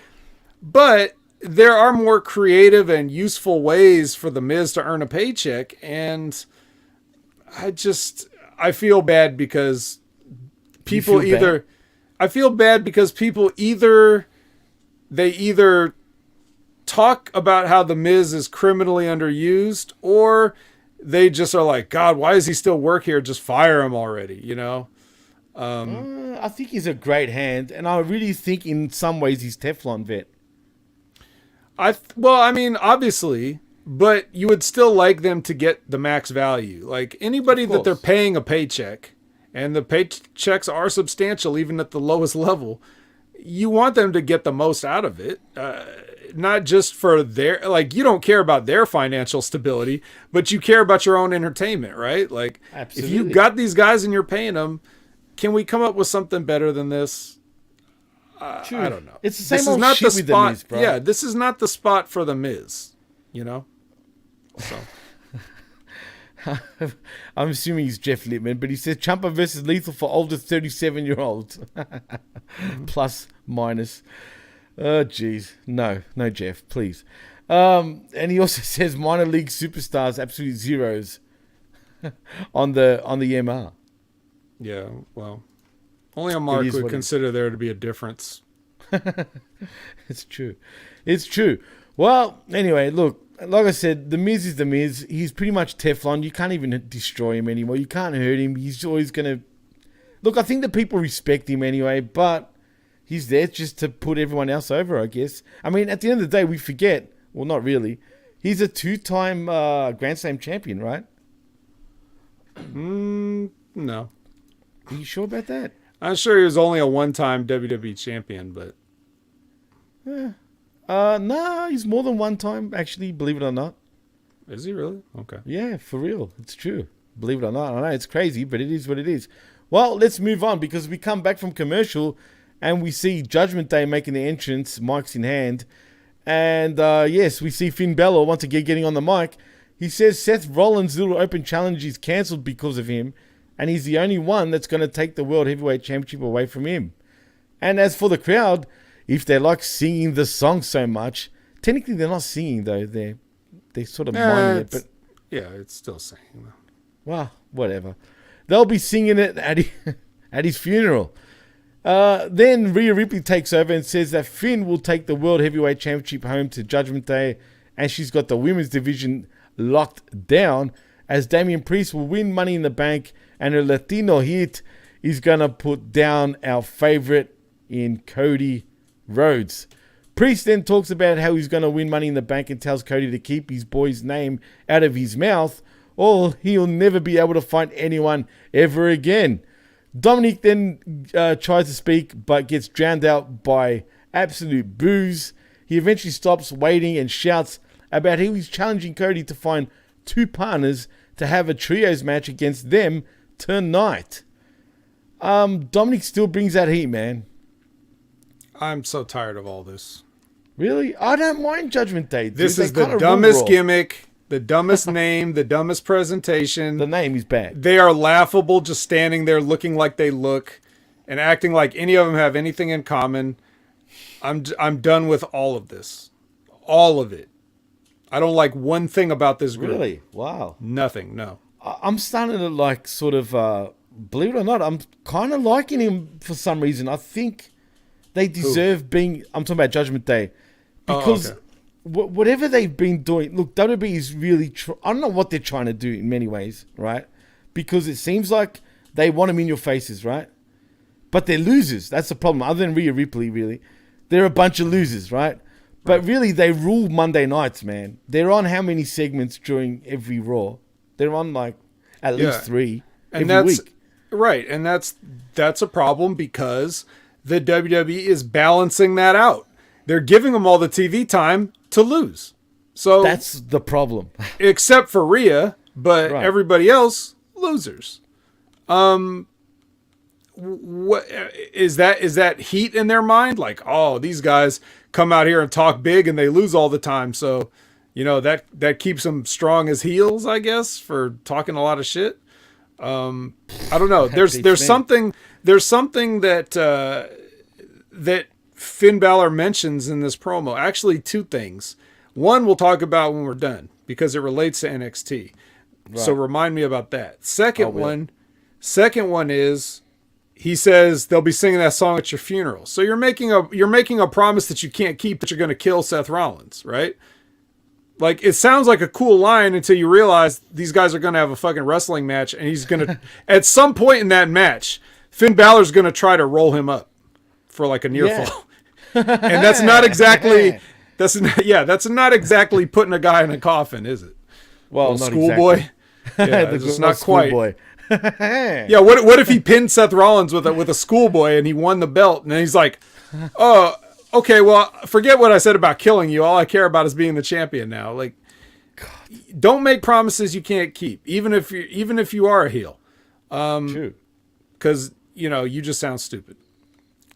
But there are more creative and useful ways for The Miz to earn a paycheck. And I feel bad because people I feel bad because people either talk about how The Miz is criminally underused, or they just are like, God, why does he still work here? Just fire him already, I think he's a great hand, and I really think in some ways he's Teflon, Vet. Obviously, but you would still like them to get the max value. Like anybody that they're paying a paycheck, and the paychecks are substantial even at the lowest level, you want them to get the most out of it. Not just for you don't care about their financial stability, but you care about your own entertainment, right? Like, absolutely. If you got these guys and you're paying them, can we come up with something better than this? I don't know. It's the same old shit with The Miz, bro. Yeah, this is not the spot for The Miz, So. I'm assuming he's Jeff Littman, but he says Ciampa versus Lethal for older 37-year-olds. Plus, minus. Oh, jeez. No, Jeff, please. And he also says minor league superstars, absolute zeros on the MR. Yeah, well, only a mark would consider there to be a difference. It's true. Well, anyway, look, like I said, The Miz is The Miz. He's pretty much Teflon. You can't even destroy him anymore. You can't hurt him. He's always going to... Look, I think the people respect him anyway, but he's there just to put everyone else over, I guess. I mean, at the end of the day, we forget... Well, not really. He's a 2-time Grand Slam champion, right? No. Are you sure about that? I'm sure he was only a 1-time WWE champion, but... No, he's more than 1 time, actually, believe it or not. Is he really? Okay. Yeah, for real. It's true. Believe it or not. I know it's crazy, but it is what it is. Well, let's move on because we come back from commercial and we see Judgment Day making the entrance, mics in hand. And yes, we see Finn Balor once again getting on the mic. He says Seth Rollins' little open challenge is cancelled because of him, and he's the only one that's going to take the World Heavyweight Championship away from him. And as for the crowd, if they like singing the song so much, technically they're not singing though. They're sort of miming it, but yeah, it's still singing. Well, whatever. They'll be singing it at his funeral. Then Rhea Ripley takes over and says that Finn will take the World Heavyweight Championship home to Judgment Day, and she's got the women's division locked down, as Damian Priest will win Money in the Bank, and a Latino hit is going to put down our favorite in Cody Rhodes. Priest then talks about how he's going to win Money in the Bank and tells Cody to keep his boy's name out of his mouth, or he'll never be able to fight anyone ever again. Dominic then tries to speak, but gets drowned out by absolute boos. He eventually stops waiting and shouts about how he's challenging Cody to find 2 partners to have a trios match against them tonight. Dominic still brings that heat, man. I'm so tired of all this. Really? I don't mind Judgment Day. Dude. This is the dumbest gimmick, the dumbest name, the dumbest presentation. The name is bad. They are laughable just standing there looking like they look and acting like any of them have anything in common. I'm done with all of this. All of it. I don't like one thing about this group. Really? Wow. Nothing, no. I'm starting to like sort of, believe it or not, I'm kind of liking him for some reason. I think they deserve being, I'm talking about Judgment Day. Because whatever they've been doing, look, WWE is really, I don't know what they're trying to do in many ways, right? Because it seems like they want them in your faces, right? But they're losers. That's the problem. Other than Rhea Ripley, really. They're a bunch of losers, right? But really, they rule Monday nights, man. They're on how many segments during every Raw? They're on like at least 3 every week. Right, and that's a problem because the WWE is balancing that out. They're giving them all the TV time to lose. So that's the problem. Except for Rhea, but everybody else, losers. What is that heat in their mind? Like, oh, these guys come out here and talk big and they lose all the time. So, that keeps them strong as heels, I guess, for talking a lot of shit. I don't know. There's something that Finn Balor mentions in this promo. Actually, 2 things. One we'll talk about when we're done because it relates to NXT. Right. So remind me about that. Second one is he says they'll be singing that song at your funeral. So you're making a promise that you can't keep, that you're going to kill Seth Rollins, right? Like, it sounds like a cool line until you realize these guys are going to have a fucking wrestling match, and he's going to at some point in that match, Finn Balor's going to try to roll him up for like a near fall. And that's not exactly putting a guy in a coffin, is it? Well, schoolboy. Exactly. Yeah, it's not quite. Schoolboy. Yeah, what if he pinned Seth Rollins with a schoolboy and he won the belt, and then he's like, "Oh, okay, well, forget what I said about killing you. All I care about is being the champion now." Like, don't make promises you can't keep, even if you are a heel. True. Because you just sound stupid.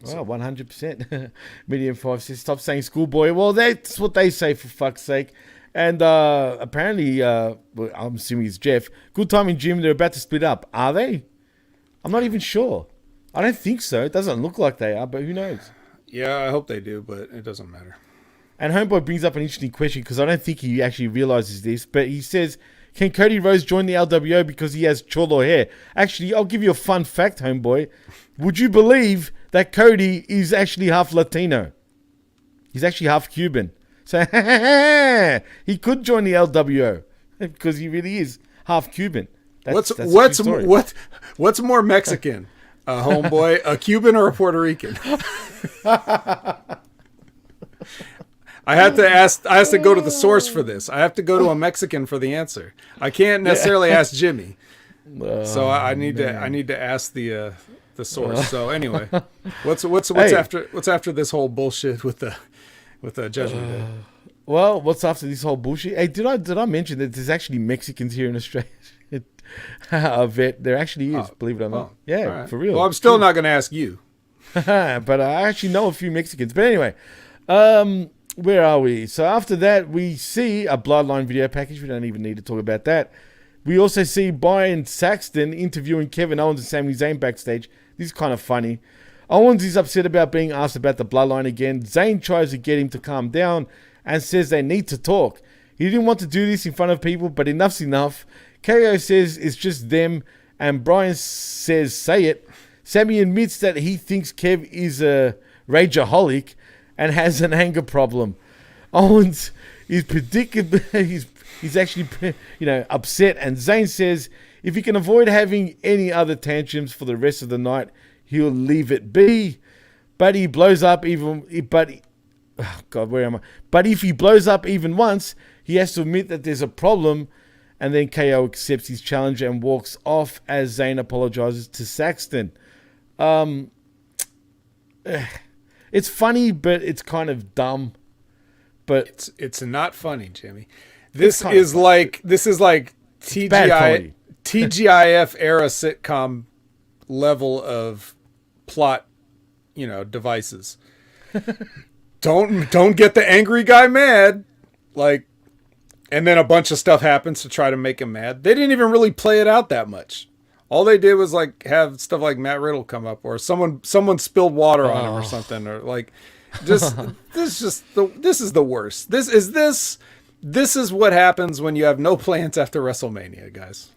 Well, 100%. Medium 5 says, stop saying schoolboy. Well, that's what they say, for fuck's sake. And apparently, well, I'm assuming it's Jeff. Good timing, Jim. They're about to split up. Are they? I'm not even sure. I don't think so. It doesn't look like they are, but who knows? Yeah, I hope they do, but it doesn't matter. And Homeboy brings up an interesting question because I don't think he actually realizes this, but he says, can Cody Rhodes join the LWO because he has cholo hair? Actually, I'll give you a fun fact, Homeboy. Would you believe that Cody is actually half Latino? He's actually half Cuban. So he could join the LWO because he really is half Cuban. That's What's more Mexican? A homeboy, a Cuban, or a Puerto Rican? I had to go to the source for this. I have to go to a Mexican for the answer. I can't necessarily ask Jimmy. So I need to ask the source. So anyway, what's after this whole bullshit with the Judgement Day? Well, what's after this whole bullshit? Hey, did I mention that there's actually Mexicans here in Australia? There actually is, believe it or not. Yeah, right. For real. Well, I'm still not going to ask you. But I actually know a few Mexicans. But anyway, where are we? So after that, we see a Bloodline video package. We don't even need to talk about that. We also see Byron Saxton interviewing Kevin Owens and Sami Zayn backstage. This is kind of funny. Owens is upset about being asked about the Bloodline again. Zayn tries to get him to calm down and says they need to talk. He didn't want to do this in front of people, but enough's enough. KO says it's just them, and Brian says say it. Sammy admits that he thinks Kev is a rageaholic and has an anger problem. Owens is predicted. He's actually, upset, and Zayn says if he can avoid having any other tantrums for the rest of the night, he'll leave it be. But he blows up But if he blows up even once, he has to admit that there's a problem, and then KO accepts his challenge and walks off as Zayn apologizes to Saxton. It's funny, but it's kind of dumb. But it's not funny, Jimmy. This is like TGIF era sitcom level of plot, devices. Don't get the angry guy mad, and then a bunch of stuff happens to try to make him mad. They didn't even really play it out that much. All they did was have stuff like Matt Riddle come up, or someone spilled water on him or something, or this is the worst. This is what happens when you have no plans after WrestleMania, guys.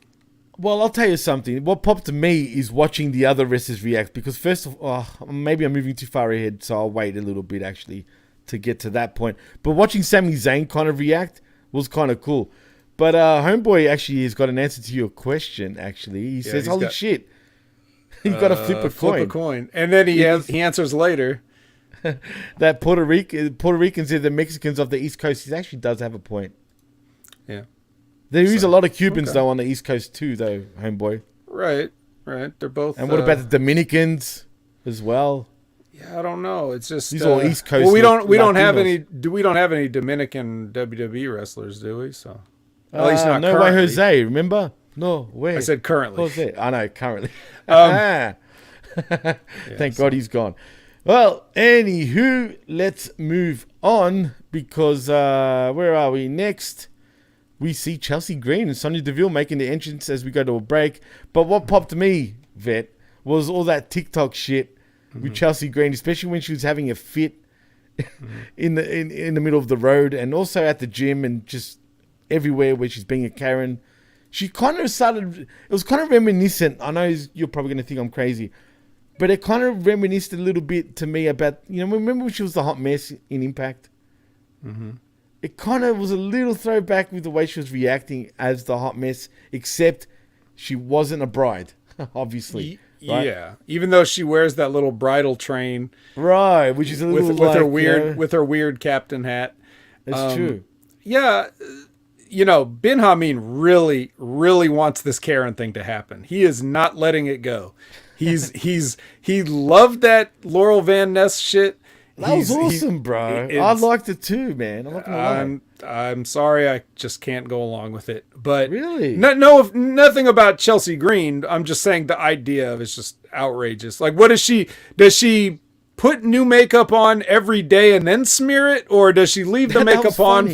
Well, I'll tell you something. What popped to me is watching the other wrestlers react, because first of all, maybe I'm moving too far ahead, so I'll wait a little bit actually to get to that point. But watching Sami Zayn kind of react was kind of cool. But Homeboy actually has got an answer to your question. Actually, he says, "Holy shit, you got to flip a coin." And then he answers later that Puerto Ricans are the Mexicans of the East Coast. He actually does have a point. Yeah. There is a lot of Cubans, though, on the East Coast, too, though, Homeboy. Right. They're both... And what about the Dominicans as well? Yeah, I don't know. It's just... These are all East Coast. Well, we don't have any Dominican WWE wrestlers, do we? So at least not no currently. way, Jose, remember? No way. I said currently. Jose. I know, currently. Thank God he's gone. Well, anywho, let's move on, because where are we next? We see Chelsea Green and Sonya Deville making the entrance as we go to a break. But what popped to me, Vet, was all that TikTok shit with Chelsea Green, especially when she was having a fit in the middle of the road, and also at the gym, and just everywhere where she's being a Karen. She kind of started... It was kind of reminiscent. I know you're probably going to think I'm crazy, but it kind of reminisced a little bit to me about... remember when she was the hot mess in Impact? Mm-hmm. It kind of was a little throwback with the way she was reacting as the hot mess, except she wasn't a bride, obviously. Right? Yeah, even though she wears that little bridal train, right, which is a little with her weird captain hat. It's true. Yeah, Ben Hameen really, really wants this Karen thing to happen. He is not letting it go. He loved that Laurel Van Ness shit. That was awesome, bro. I liked it too, man. I'm not gonna lie. I'm sorry, I just can't go along with it. But really, nothing about Chelsea Green. I'm just saying the idea of it's just outrageous. What is she? Does she put new makeup on every day and then smear it, or does she leave the makeup on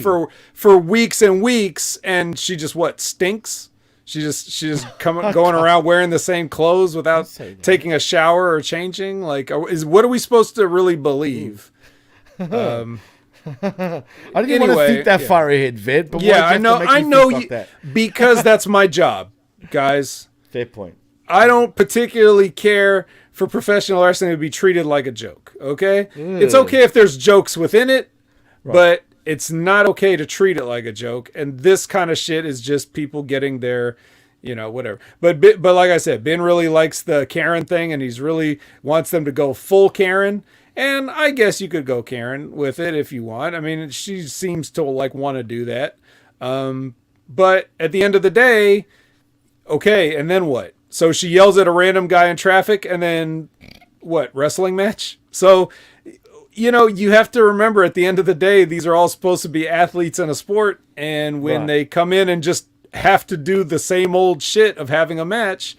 for weeks and weeks and she just stinks? She just going around wearing the same clothes without taking a shower or changing. Like, what are we supposed to really believe? I didn't want to think that far ahead, Ved. But yeah, I know you, because that's my job, guys. Fair point. I don't particularly care for professional wrestling to be treated like a joke. Okay, it's okay if there's jokes within it, but it's not okay to treat it like a joke. And this kind of shit is just people getting their, whatever. But like I said, Ben really likes the Karen thing, and he's really wants them to go full Karen. And I guess you could go Karen with it if you want. I mean, she seems to want to do that. But at the end of the day, okay, and then what? So she yells at a random guy in traffic, and then what? Wrestling match? So, you have to remember at the end of the day, these are all supposed to be athletes in a sport. And when they come in and just have to do the same old shit of having a match,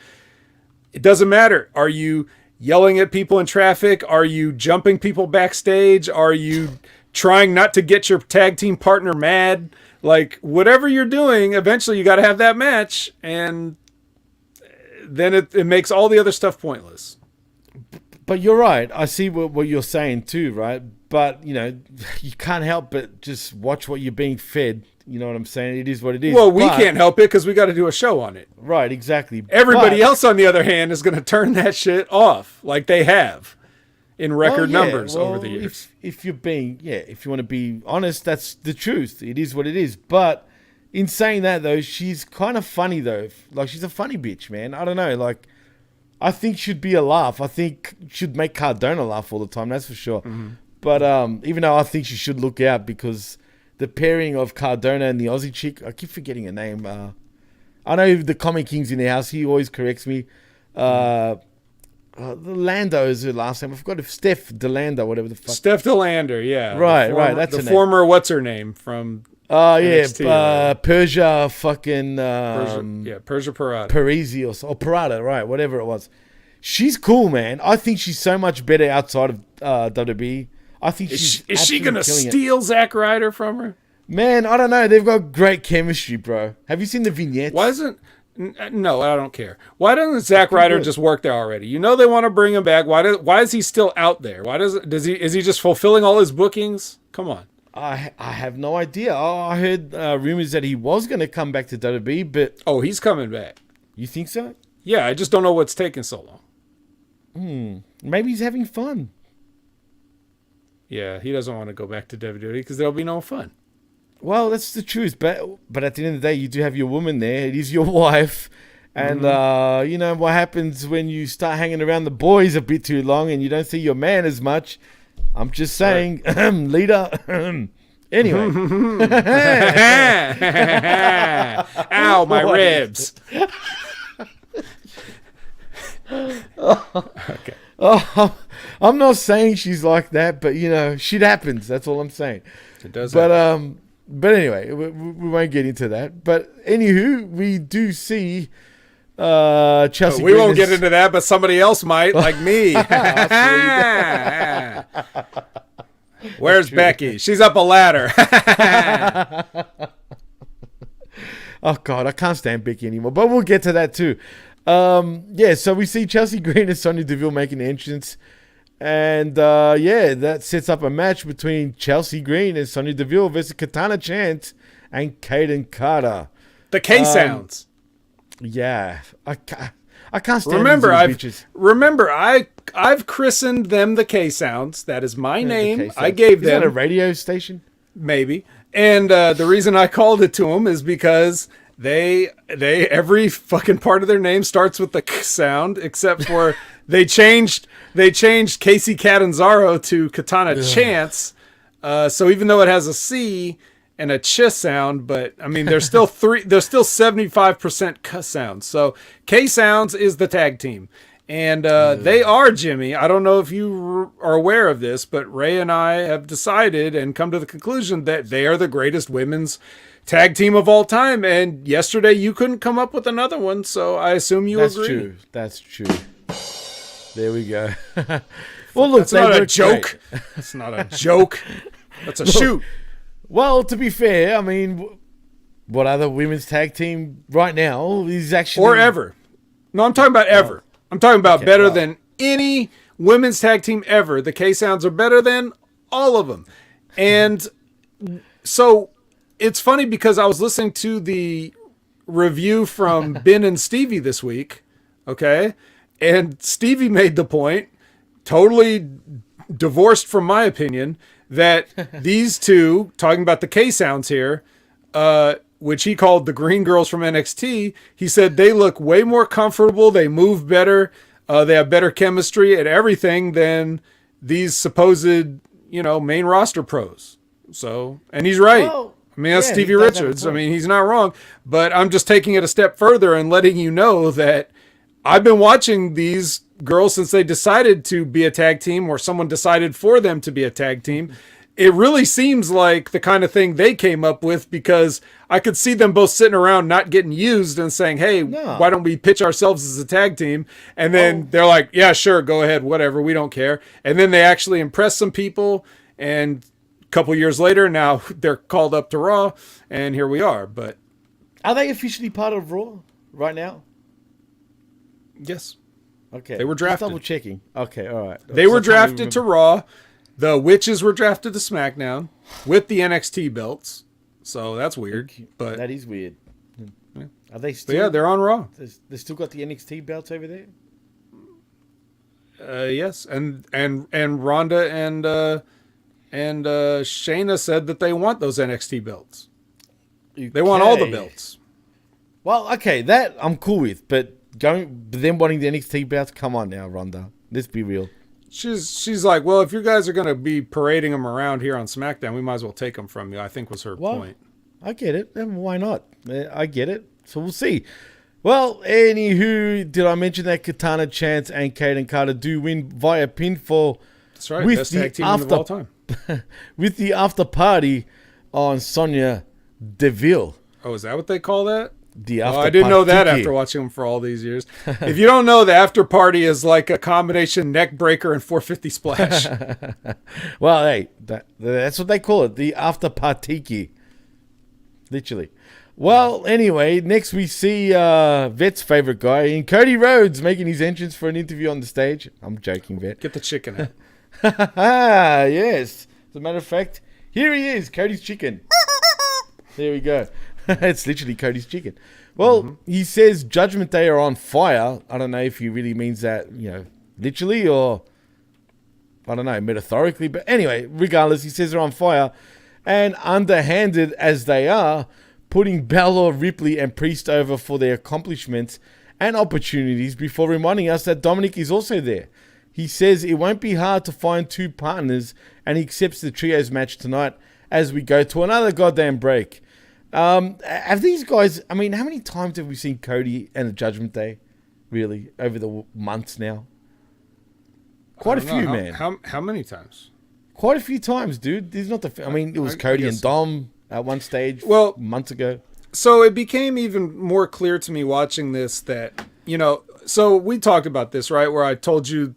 it doesn't matter. Are you yelling at people in traffic? Are you jumping people backstage? Are you trying not to get your tag team partner mad? Like, whatever you're doing, eventually you got to have that match. And then it makes all the other stuff pointless. But you're right. I see what you're saying too, right? But, you can't help but just watch what you're being fed. You know what I'm saying? It is what it is. Well, we can't help it because we got to do a show on it. Right, exactly. Everybody else, on the other hand, is going to turn that shit off like they have in record numbers over the years. If you're being, if you want to be honest, that's the truth. It is what it is. But in saying that, though, she's kind of funny, though. Like, she's a funny bitch, man. I don't know. Like, I think she'd be a laugh. I think she'd make Cardona laugh all the time. That's for sure. Mm-hmm. But even though I think she should look out because the pairing of Cardona and the Aussie chick, I keep forgetting her name. I know the Comic King's in the house. He always corrects me. The Lando is her last name. I forgot if Steph DeLando, whatever the fuck. Steph DeLander, yeah. Right. That's the former. What's her name from? NXT, Persia fucking... Persia Parada. Parisi or Parada, right, whatever it was. She's cool, man. I think she's so much better outside of WWE. I think she's... Is she going to steal Zack Ryder from her? Man, I don't know. They've got great chemistry, bro. Have you seen the vignettes? No, I don't care. Why doesn't Zack Ryder just work there already? They want to bring him back. Why is he still out there? Is he just fulfilling all his bookings? Come on. I have no idea. I heard rumors that he was going to come back to WWE, but... Oh, he's coming back. You think so? Yeah, I just don't know what's taking so long. Maybe he's having fun. Yeah, he doesn't want to go back to WWE because there'll be no fun. Well, that's the truth. But at the end of the day, you do have your woman there. It is your wife. And, what happens when you start hanging around the boys a bit too long and you don't see your man as much... I'm just saying, leader. Anyway. Ow, my ribs. Okay. I'm not saying she's like that, but, shit happens. That's all I'm saying. It does happen. But anyway, we won't get into that. But anywho, we do see... Chelsea. We won't get into that, but somebody else might, like me. Where's Becky? She's up a ladder. Oh God, I can't stand Becky anymore. But we'll get to that too. So we see Chelsea Green and Sonya Deville making an entrance, and that sets up a match between Chelsea Green and Sonya Deville versus Katana Chance and Kaden Carter. The K sounds. Yeah, I can't stand these bitches. Remember, I've christened them the K-Sounds. That is my name. I gave them. Is that a radio station? Maybe. And the reason I called it to them is because they every fucking part of their name starts with the K sound, except for they changed Casey Catanzaro to Katana Chance. So even though it has a C and a ch sound, but I mean, there's still 75% k sounds. So K Sounds is the tag team, and they are, Jimmy. I don't know if you are aware of this, but Ray and I have decided and come to the conclusion that they are the greatest women's tag team of all time. And yesterday you couldn't come up with another one, so I assume you agree. That's true. There we go. Well, look, That's not a worked joke. great. That's not a joke. That's a shoot. Well, to be fair, I mean, what other women's tag team right now is actually... Or ever. No, I'm talking about ever. I'm talking about better than any women's tag team ever. The K-Sounds are better than all of them. And so it's funny because I was listening to the review from Ben and Stevie this week, okay? And Stevie made the point, totally divorced from my opinion, that these two, talking about the K-Sounds here, which he called the Green Girls from NXT, he said they look way more comfortable, they move better, they have better chemistry and everything than these supposed, main roster pros. So, and he's right. Well, I mean, that's yeah, Stevie he does have a Richards. I point. mean, he's not wrong, but I'm just taking it a step further and letting you know that I've been watching these girls since they decided to be a tag team or someone decided for them to be a tag team. It really seems like the kind of thing they came up with because I could see them both sitting around not getting used and saying, hey, why don't we pitch ourselves as a tag team? And then they're like, yeah, sure, go ahead, whatever, we don't care. And then they actually impress some people, and a couple years later, now they're called up to Raw, and here we are. But Are they officially part of Raw right now? yes, Okay. They were drafted. Just double checking. Okay, all right. they were drafted to Raw. The Witches were drafted to SmackDown with the NXT belts. So that's weird. But That is weird. Are they But still... yeah, they're on Raw. They still got the NXT belts over there? Yes, and Rhonda and Shayna said that they want those NXT belts. They want all the Okay. belts. Well, okay, that I'm cool with, but them wanting the NXT belts, come on now, Rhonda. Let's be real. She's like, well, if you guys are going to be parading them around here on SmackDown, we might as well take them from you, I think was her point. I get it. And why not? I get it. So we'll see. Well, anywho, did I mention that Katana Chance and Kaden Carter do win via pinfall? That's right. With Best the tag team of all time. with the after party on Sonya Deville. Oh, is that what they call that? The Oh, after I didn't know that party. after watching them for all these years. If you don't know, the after party is like a combination neck breaker and 450 splash. Well, hey, that's what they call it. The after partiki. Literally. Well, anyway, next we see Vet's favorite guy in Cody Rhodes making his entrance for an interview on the stage. I'm joking, Vet. Get the chicken out. Yes. As a matter of fact, here he is, Cody's chicken. There we go. It's literally Cody's chicken. Well, he says Judgment Day are on fire. I don't know if he really means that, literally or, I don't know, metaphorically. But anyway, regardless, he says they're on fire. And underhanded as they are, putting Balor, Ripley, and Priest over for their accomplishments and opportunities before reminding us that Dominic is also there. He says it won't be hard to find two partners, and he accepts the trios match tonight as we go to another goddamn break. Have these guys, I mean, how many times have we seen Cody and the Judgment Day, really, over the months now? Quite a few, man. How many times? Quite a few times, dude. This is not the. I mean, it was Cody and Dom at one stage. Well, months ago. So it became even more clear to me watching this that So we talked about this, right? Where I told you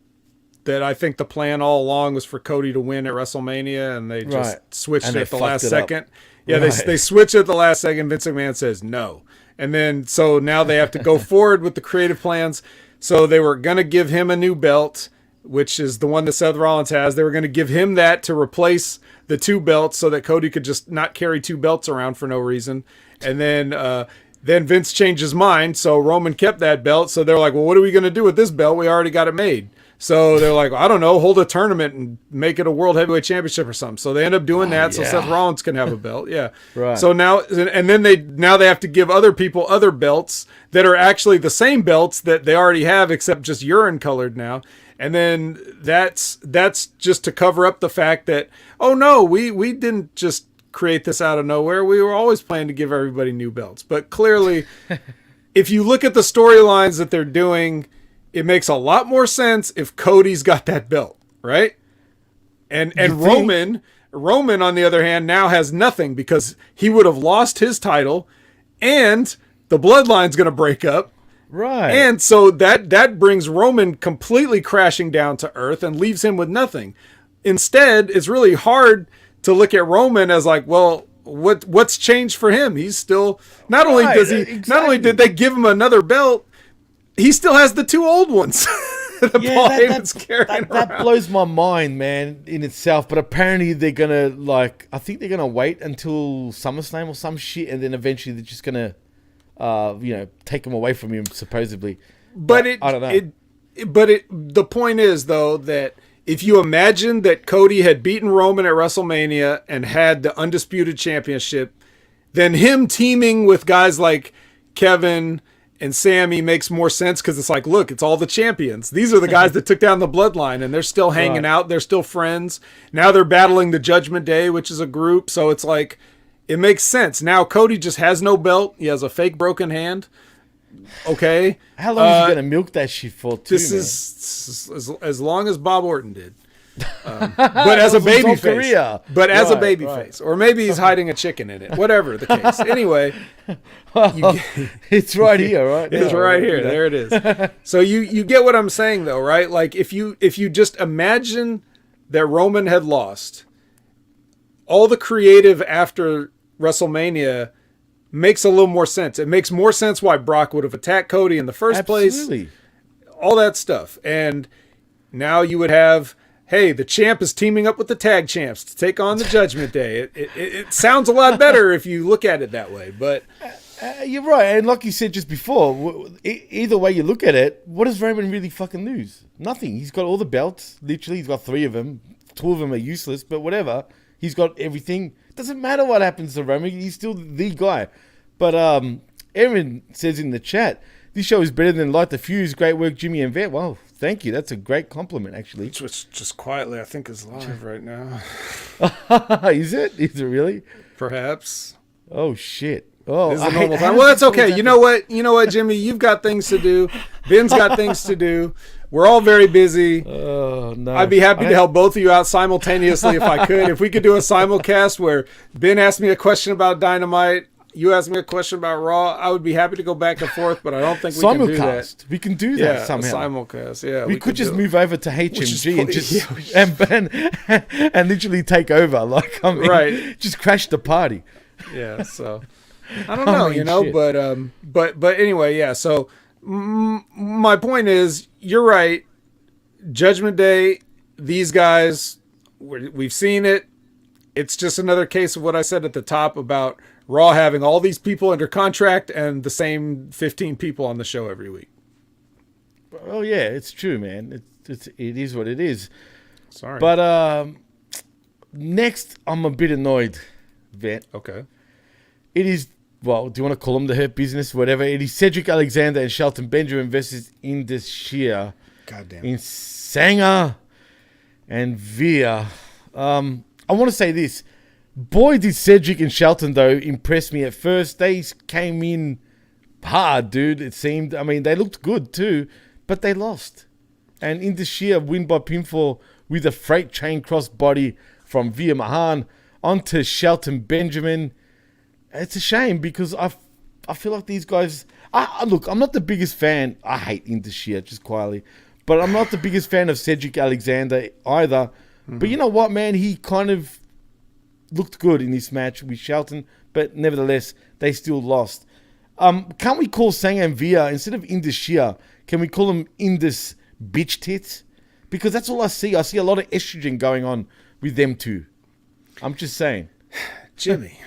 that I think the plan all along was for Cody to win at WrestleMania, and they just switched it at the last second. Yeah, they switch at the last second. Vince McMahon says no, and then so now they have to go forward with the creative plans. So they were going to give him a new belt, which is the one that Seth Rollins has. They were going to give him that to replace the two belts so that Cody could just not carry two belts around for no reason. And then Vince changed his mind, so Roman kept that belt. So they're like, well, what are we going to do with this belt? We already got it made. So they're like, I don't know, hold a tournament and make it a World Heavyweight Championship or something. So they end up doing that so Seth Rollins can have a belt. Yeah. Right. So now they have to give other people other belts that are actually the same belts that they already have, except just urine colored now. And then that's just to cover up the fact that, oh no, we didn't just create this out of nowhere. We were always planning to give everybody new belts. But clearly, if you look at the storylines that they're doing, it makes a lot more sense if Cody's got that belt, right? And Roman on the other hand now has nothing because he would have lost his title and the bloodline's going to break up. Right. And so that brings Roman completely crashing down to earth and leaves him with nothing. Instead, it's really hard to look at Roman as like, well, what's changed for him? He's still not only did they give him another belt, he still has the 2 old ones. That blows my mind, man, in itself. But apparently they're gonna I think they're gonna wait until SummerSlam or some shit, and then eventually they're just gonna, take him away from him supposedly. But I don't know. The point is though that if you imagine that Cody had beaten Roman at WrestleMania and had the undisputed championship, then him teaming with guys like Kevin and Sammy makes more sense because it's like, look, it's all the champions. These are the guys that took down the bloodline, and they're still hanging out. They're still friends. Now they're battling the Judgment Day, which is a group. So it's like, it makes sense. Now Cody just has no belt. He has a fake broken hand. Okay. How long is he going to milk that shit for, too, This is as long as Bob Orton did. But as a baby face. But as a baby face. Or maybe he's hiding a chicken in it. Whatever the case. Anyway. It's right here, right? It's right here. There it is. So you get what I'm saying, though, right? Like, if you just imagine that Roman had lost, all the creative after WrestleMania makes a little more sense. It makes more sense why Brock would have attacked Cody in the first place. All that stuff. And now you would have, hey, the champ is teaming up with the tag champs to take on the Judgment Day. It sounds a lot better if you look at it that way. But you're right. And like you said just before, either way you look at it, what does Roman really fucking lose? Nothing. He's got all the belts. Literally, he's got 3 of them. 2 of them are useless, but whatever. He's got everything. Doesn't matter what happens to Roman. He's still the guy. But Aaron says in the chat, this show is better than Light the Fuse. Great work, Jimmy and Vet. Well, thank you. That's a great compliment, actually. Which just quietly, I think, is live right now. Is it? Is it really? Perhaps. Oh, shit. Oh, this is a normal time. Well, that's okay. You know what, Jimmy? You've got things to do. Ben's got things to do. We're all very busy. Oh, no. I'd be happy to help both of you out simultaneously if I could. If we could do a simulcast where Ben asked me a question about Dynamite, you asked me a question about Raw, I would be happy to go back and forth, but I don't think we can do that. We can do that somehow. Simulcast, yeah. We could just move over to HMG and literally take over. Like, I mean, right. Just crash the party. Yeah, so I don't know, but anyway, yeah. So my point is, you're right. Judgment Day, these guys, we've seen it. It's just another case of what I said at the top about Raw having all these people under contract and the same 15 people on the show every week. Oh yeah, it's true, man. It is what it is. Sorry, but next I'm a bit annoyed, Vet. Okay. It is, well, do you want to call them the Hurt Business, whatever? It is Cedric Alexander and Shelton Benjamin versus Indus Sher. Goddamn. In Sanger and Veer. I want to say this. Boy, did Cedric and Shelton, though, impress me at first. They came in hard, dude, it seemed. I mean, they looked good, too, but they lost. And Indus Sher win by pinfall with a freight train crossbody from Veer Mahan onto Shelton Benjamin. It's a shame because I feel like these guys... Look, I'm not the biggest fan. I hate Indus Sher, just quietly. But I'm not the biggest fan of Cedric Alexander either. Mm-hmm. But you know what, man? He kind of looked good in this match with Shelton, but nevertheless, they still lost. Can't we call Sanger and Veer, instead of Indus Sher, can we call them Indus Bitch Tits? Because that's all I see. I see a lot of estrogen going on with them two. I'm just saying. Jimmy,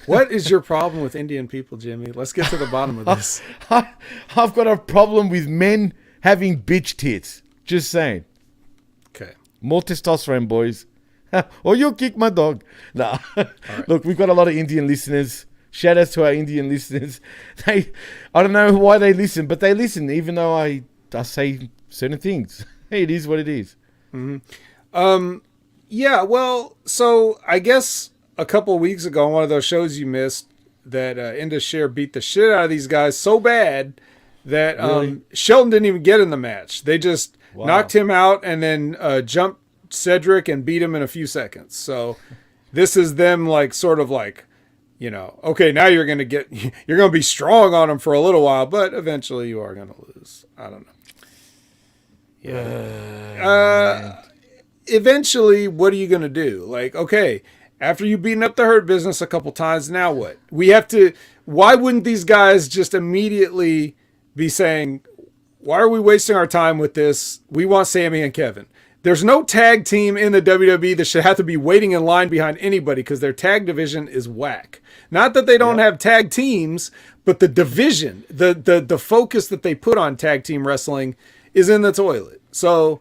what is your problem with Indian people, Jimmy? Let's get to the bottom of this. I've got a problem with men having bitch tits. Just saying. Okay. More testosterone, boys. Or you'll kick my dog. Nah. Right. Look, we've got a lot of Indian listeners. Shout out to our Indian listeners. I don't know why they listen, but they listen, even though I say certain things. Hey, it is what it is. Mm-hmm. Yeah, well, so I guess a couple of weeks ago on one of those shows you missed, that Indus Sher beat the shit out of these guys so bad that really? Shelton didn't even get in the match. They just knocked him out and then jumped Cedric and beat him in a few seconds. So this is them sort of okay, now you're going to be strong on them for a little while, but eventually you are going to lose. I don't know. Yeah. Eventually, what are you going to do? Like, okay, after you've beaten up the Hurt Business a couple times, now what? Why wouldn't these guys just immediately be saying, why are we wasting our time with this? We want Sammy and Kevin. There's no tag team in the WWE that should have to be waiting in line behind anybody because their tag division is whack. Not that they don't have tag teams, but the division, the focus that they put on tag team wrestling is in the toilet. So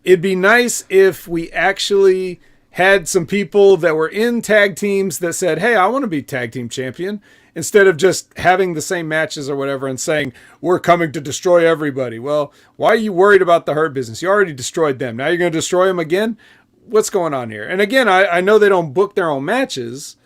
it'd be nice if we actually had some people that were in tag teams that said, hey, I want to be tag team champion, instead of just having the same matches or whatever and saying, we're coming to destroy everybody. Well, why are you worried about the Hurt Business? You already destroyed them. Now you're going to destroy them again? What's going on here? And again, I know they don't book their own matches,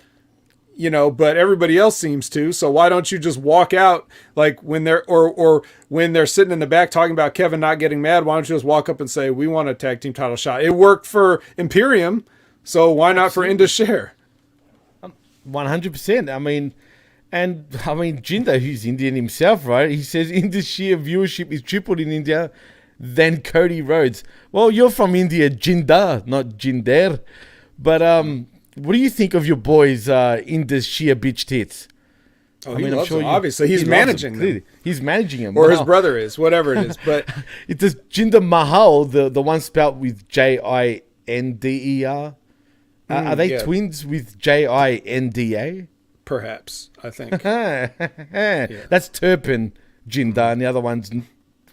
but everybody else seems to. So why don't you just walk out like when they're or when they're sitting in the back talking about Kevin not getting mad? Why don't you just walk up and say, we want a tag team title shot? It worked for Imperium, so why not for Indus Sher? 100%. Jinder, who's Indian himself, right? He says Indus Sher viewership is tripled in India than Cody Rhodes. Well, you're from India, Jinder, not Jinder. But what do you think of your boys, Indus Sher bitch tits? He loves them, obviously. He's managing them. He's managing them. Or his brother is, whatever it is. But it does Jinder Mahal, the one spelled with Jinder. Are they twins with Jinda? Perhaps, I think. That's Turpin Jinder, and the other one's...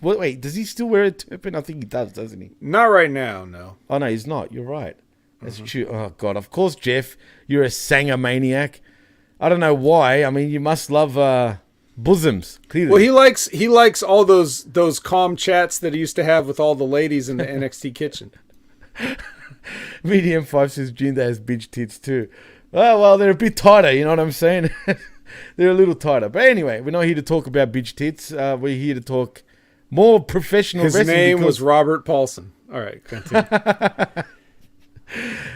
Wait, does he still wear a turpin? I think he does, doesn't he? Not right now, no. Oh, no, he's not. You're right. That's true. Oh, God. Of course, Jeff, you're a sanger maniac. I don't know why. I mean, you must love bosoms, clearly. Well, he likes all those calm chats that he used to have with all the ladies in the NXT kitchen. Medium 5 says Jinder has bitch tits too. Oh, well, they're a bit tighter, you know what I'm saying? They're a little tighter. But anyway, we're not here to talk about bitch tits. We're here to talk more professional wrestling. His name was Robert Paulson. All right, continue.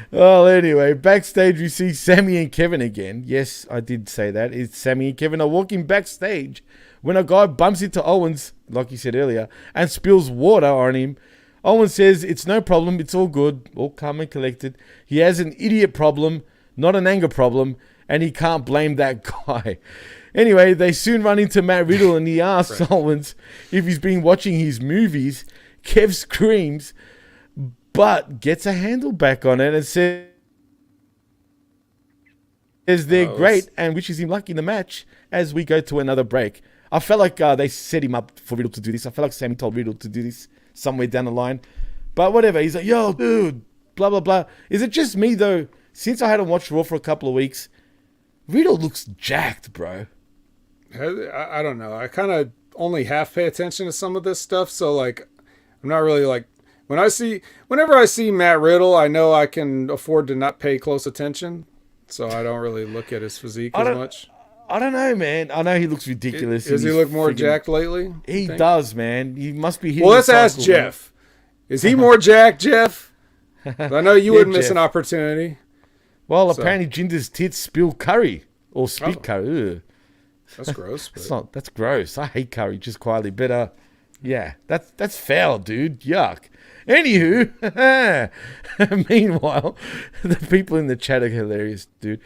Well, anyway, backstage we see Sammy and Kevin again. Yes, I did say that. It's Sammy and Kevin are walking backstage when a guy bumps into Owens, like you said earlier, and spills water on him. Owens says it's no problem, it's all good, all calm and collected. He has an idiot problem, not an anger problem, and he can't blame that guy. Anyway, they soon run into Matt Riddle and he asks Owens if he's been watching his movies. Kev screams, but gets a handle back on it and says they're great and wishes him luck in the match as we go to another break. I felt like they set him up for Riddle to do this. I felt like Sammy told Riddle to do this somewhere down the line. But whatever. He's like, yo, dude, blah, blah, blah. Is it just me, though? Since I hadn't watched Raw for a couple of weeks, Riddle looks jacked, bro. I don't know. I kind of only half pay attention to some of this stuff. So, like, I'm not really like... Whenever I see Matt Riddle, I know I can afford to not pay close attention. So I don't really look at his physique as much. I don't know, man. I know he looks ridiculous. Does he look more jacked lately? He does, man. He must be hitting. Well, let's ask Jeff. Is he more jacked, Jeff? I know you wouldn't miss an opportunity. Well, apparently Jinder's tits spill curry or spit curry. Ugh. That's gross. That's gross. I hate curry, just quietly. But yeah, that's foul, dude. Yuck. Anywho, meanwhile, the people in the chat are hilarious, dude.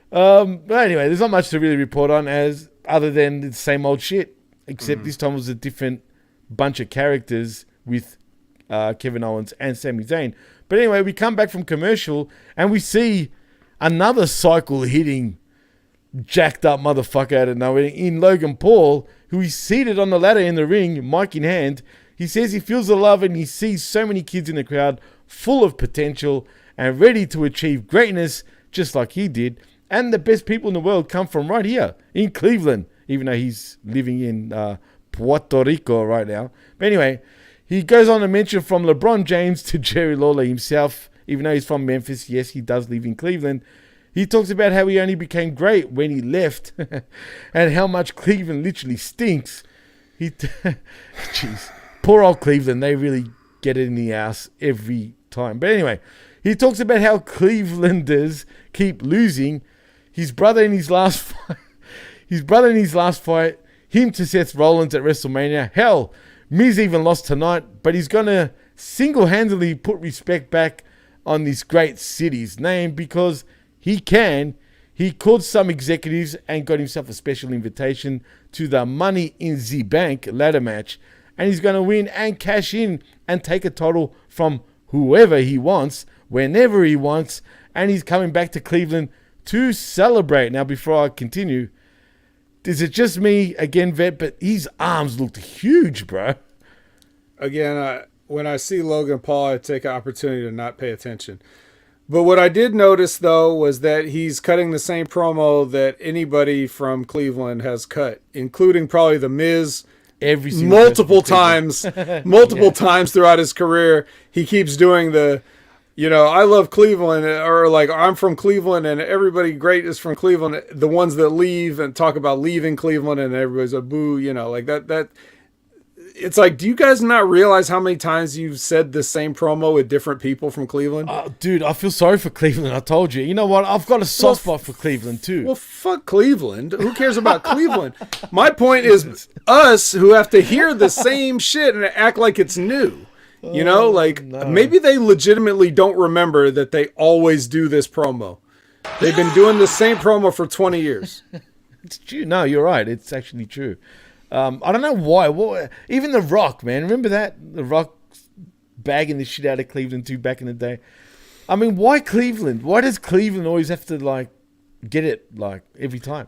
But anyway, there's not much to really report on other than the same old shit, except this time it was a different bunch of characters with Kevin Owens and Sami Zayn. But anyway, we come back from commercial and we see another cycle hitting jacked up motherfucker out of nowhere in Logan Paul, who is seated on the ladder in the ring, mic in hand. He says he feels the love and he sees so many kids in the crowd full of potential and ready to achieve greatness just like he did. And the best people in the world come from right here in Cleveland, even though he's living in Puerto Rico right now. But anyway, he goes on to mention from LeBron James to Jerry Lawler himself, even though he's from Memphis. Yes, he does live in Cleveland. He talks about how he only became great when he left and how much Cleveland literally stinks. Jeez. Poor old Cleveland, they really get it in the ass every time. But anyway, he talks about how Clevelanders keep losing. his brother in his last fight, him to Seth Rollins at WrestleMania. Hell, Miz even lost tonight, but he's going to single-handedly put respect back on this great city's name because he can. He called some executives and got himself a special invitation to the Money in the Bank ladder match. And he's going to win and cash in and take a title from whoever he wants, whenever he wants. And he's coming back to Cleveland to celebrate. Now, before I continue, is it just me again, Vet? But his arms looked huge, bro. Again, when I see Logan Paul, I take an opportunity to not pay attention. But what I did notice, though, was that he's cutting the same promo that anybody from Cleveland has cut, including probably The Miz. Multiple times throughout his career. He keeps doing the, I love Cleveland, or like, I'm from Cleveland and everybody great is from Cleveland. The ones that leave and talk about leaving Cleveland and everybody's a boo, like that. It's like, do you guys not realize how many times you've said the same promo with different people from Cleveland? Dude, I feel sorry for Cleveland. I told you. You know what? I've got a soft spot for Cleveland too. Well, fuck Cleveland. Who cares about Cleveland? My point is us who have to hear the same shit and act like it's new. Maybe they legitimately don't remember that they always do this promo. They've been doing the same promo for 20 years. It's true. No, you're right. It's actually true. I don't know why. Even The Rock, man. Remember that? The Rock bagging the shit out of Cleveland too back in the day. I mean, why Cleveland? Why does Cleveland always have to get it every time?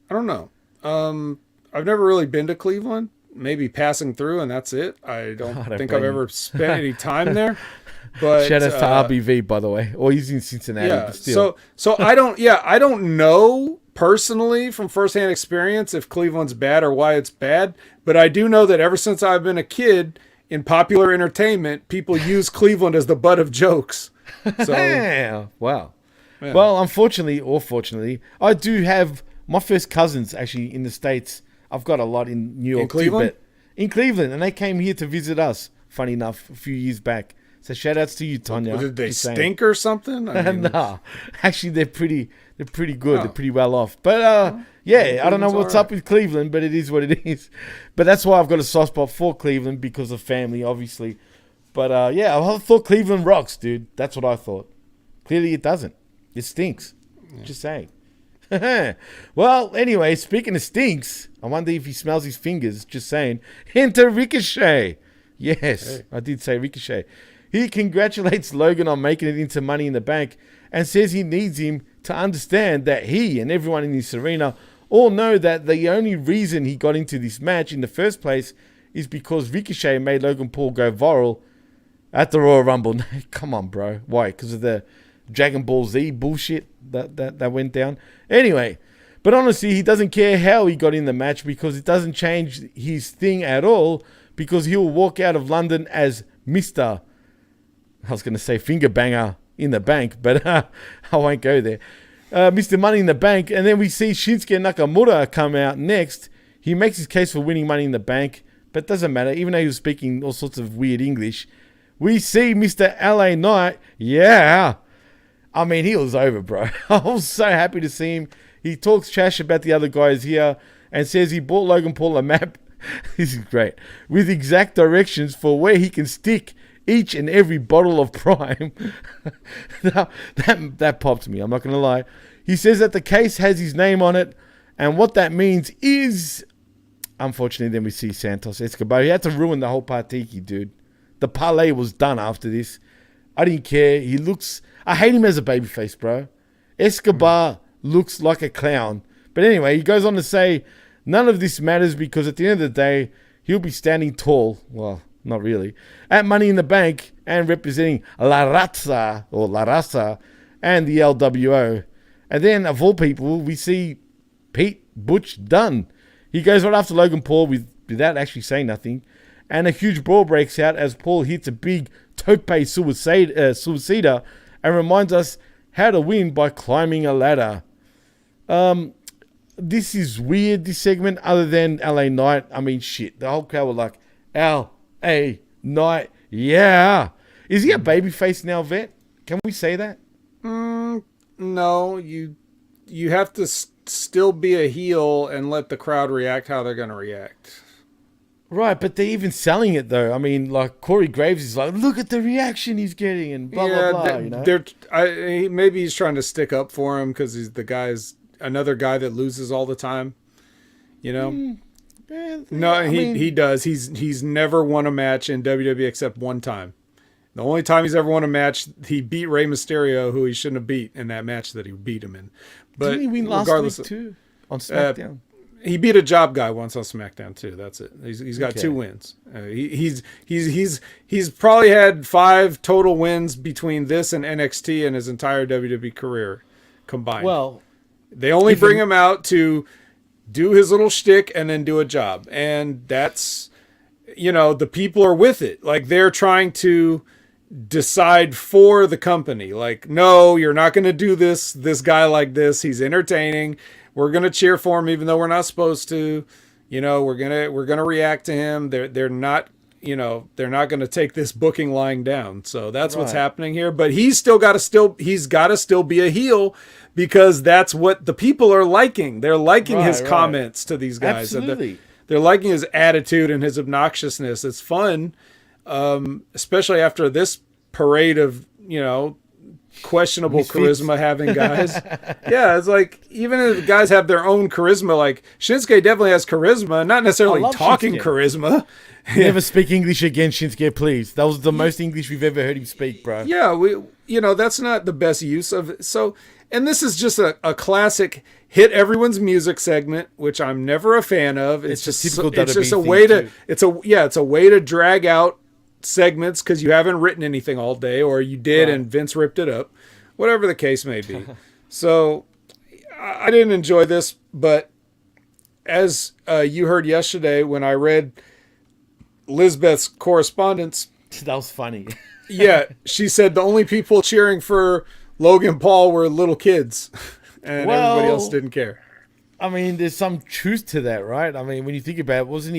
I don't know. I've never really been to Cleveland. Maybe passing through and that's it. I don't think I've ever spent any time there. But shout out to RBV, by the way. Or he's in Cincinnati. Yeah. But still. So I don't know personally from firsthand experience if Cleveland's bad or why it's bad, but I do know that ever since I've been a kid in popular entertainment, people use Cleveland as the butt of jokes. So wow. Yeah. Well, unfortunately or fortunately, I do have my first cousins actually in the States. I've got a lot in New York Cleveland? too, but in Cleveland, and they came here to visit us, funny enough, a few years back. So shout outs to you, Tonya. Did they stink or something? No, actually they're pretty good. They're pretty well off. But I don't know what's up with Cleveland, but it is what it is. But that's why I've got a soft spot for Cleveland because of family, obviously. But I thought Cleveland rocks, dude. That's what I thought. Clearly it doesn't. It stinks. Yeah. Just saying. Well, anyway, speaking of stinks, I wonder if he smells his fingers. Just saying. Enter Ricochet. Yes, hey. I did say Ricochet. He congratulates Logan on making it into Money in the Bank and says he needs him to understand that he and everyone in this arena all know that the only reason he got into this match in the first place is because Ricochet made Logan Paul go viral at the Royal Rumble. Come on, bro. Why? Because of the Dragon Ball Z bullshit that went down? Anyway, but honestly, he doesn't care how he got in the match because it doesn't change his thing at all because he'll walk out of London as Mr. I was going to say finger banger in the bank, but I won't go there. Mr. Money in the Bank. And then we see Shinsuke Nakamura come out next. He makes his case for winning Money in the Bank, but it doesn't matter. Even though he was speaking all sorts of weird English, we see Mr. LA Knight. Yeah. I mean, he was over, bro. I was so happy to see him. He talks trash about the other guys here and says he bought Logan Paul a map. This is great. With exact directions for where he can stick each and every bottle of Prime. Now, that popped me, I'm not going to lie. He says that the case has his name on it, and what that means is, unfortunately, then we see Santos Escobar. He had to ruin the whole Partiki, dude. The parlay was done after this. I didn't care. I hate him as a babyface, bro. Escobar looks like a clown. But anyway, he goes on to say, none of this matters because at the end of the day, he'll be standing tall. Well, not really. At Money in the Bank and representing La Raza and the LWO. And then, of all people, we see Pete Butch Dunne. He goes right after Logan Paul without actually saying nothing. And a huge brawl breaks out as Paul hits a big tope suicida and reminds us how to win by climbing a ladder. This is weird, this segment, other than LA Knight. I mean, shit. The whole crowd were like, LA Knight, yeah. Is he a babyface now, Vet? Can we say that? No, you still be a heel and let the crowd react how they're going to react. Right, but they're even selling it though. I mean, like Corey Graves is like, look at the reaction he's getting, and blah blah blah. You know, maybe he's trying to stick up for him because he's another guy that loses all the time. You know, he does. He's never won a match in WWE except one time. The only time he's ever won a match, he beat Rey Mysterio, who he shouldn't have beat in that match that he beat him in. But didn't he win last week too on SmackDown? He beat a job guy once on SmackDown too. That's it. He's got 2 wins. He's probably had 5 total wins between this and NXT in his entire WWE career combined. Well, they only bring him out to do his little shtick and then do a job, and that's, you know, the people are with it. Like, they're trying to decide for the company. Like, no, you're not going to do this guy like this. He's entertaining. We're going to cheer for him even though we're not supposed to. You know, we're going to react to him. They're not, you know, they're not going to take this booking lying down. So that's what's happening here, but he's got to still be a heel because that's what the people are liking. They're liking his comments to these guys. Absolutely. They're liking his attitude and his obnoxiousness. It's fun. Especially after this parade of, you know, questionable charisma having guys. Yeah, it's like, even if guys have their own charisma, like Shinsuke definitely has charisma, not necessarily talking charisma. Never speak English again, Shinsuke, please. That was the most English we've ever heard him speak, bro. Yeah, that's not the best use of it. So, and this is just a classic hit everyone's music segment, which I'm never a fan of. It's just typical. It's just a way to. It's a way to drag out segments because you haven't written anything all day, or you did and Vince ripped it up, whatever the case may be. So I didn't enjoy this, but as you heard yesterday when I read Lisbeth's correspondence, that was funny. Yeah, she said the only people cheering for Logan Paul were little kids, and everybody else didn't care. I mean, there's some truth to that, right? I mean, when you think about it, wasn't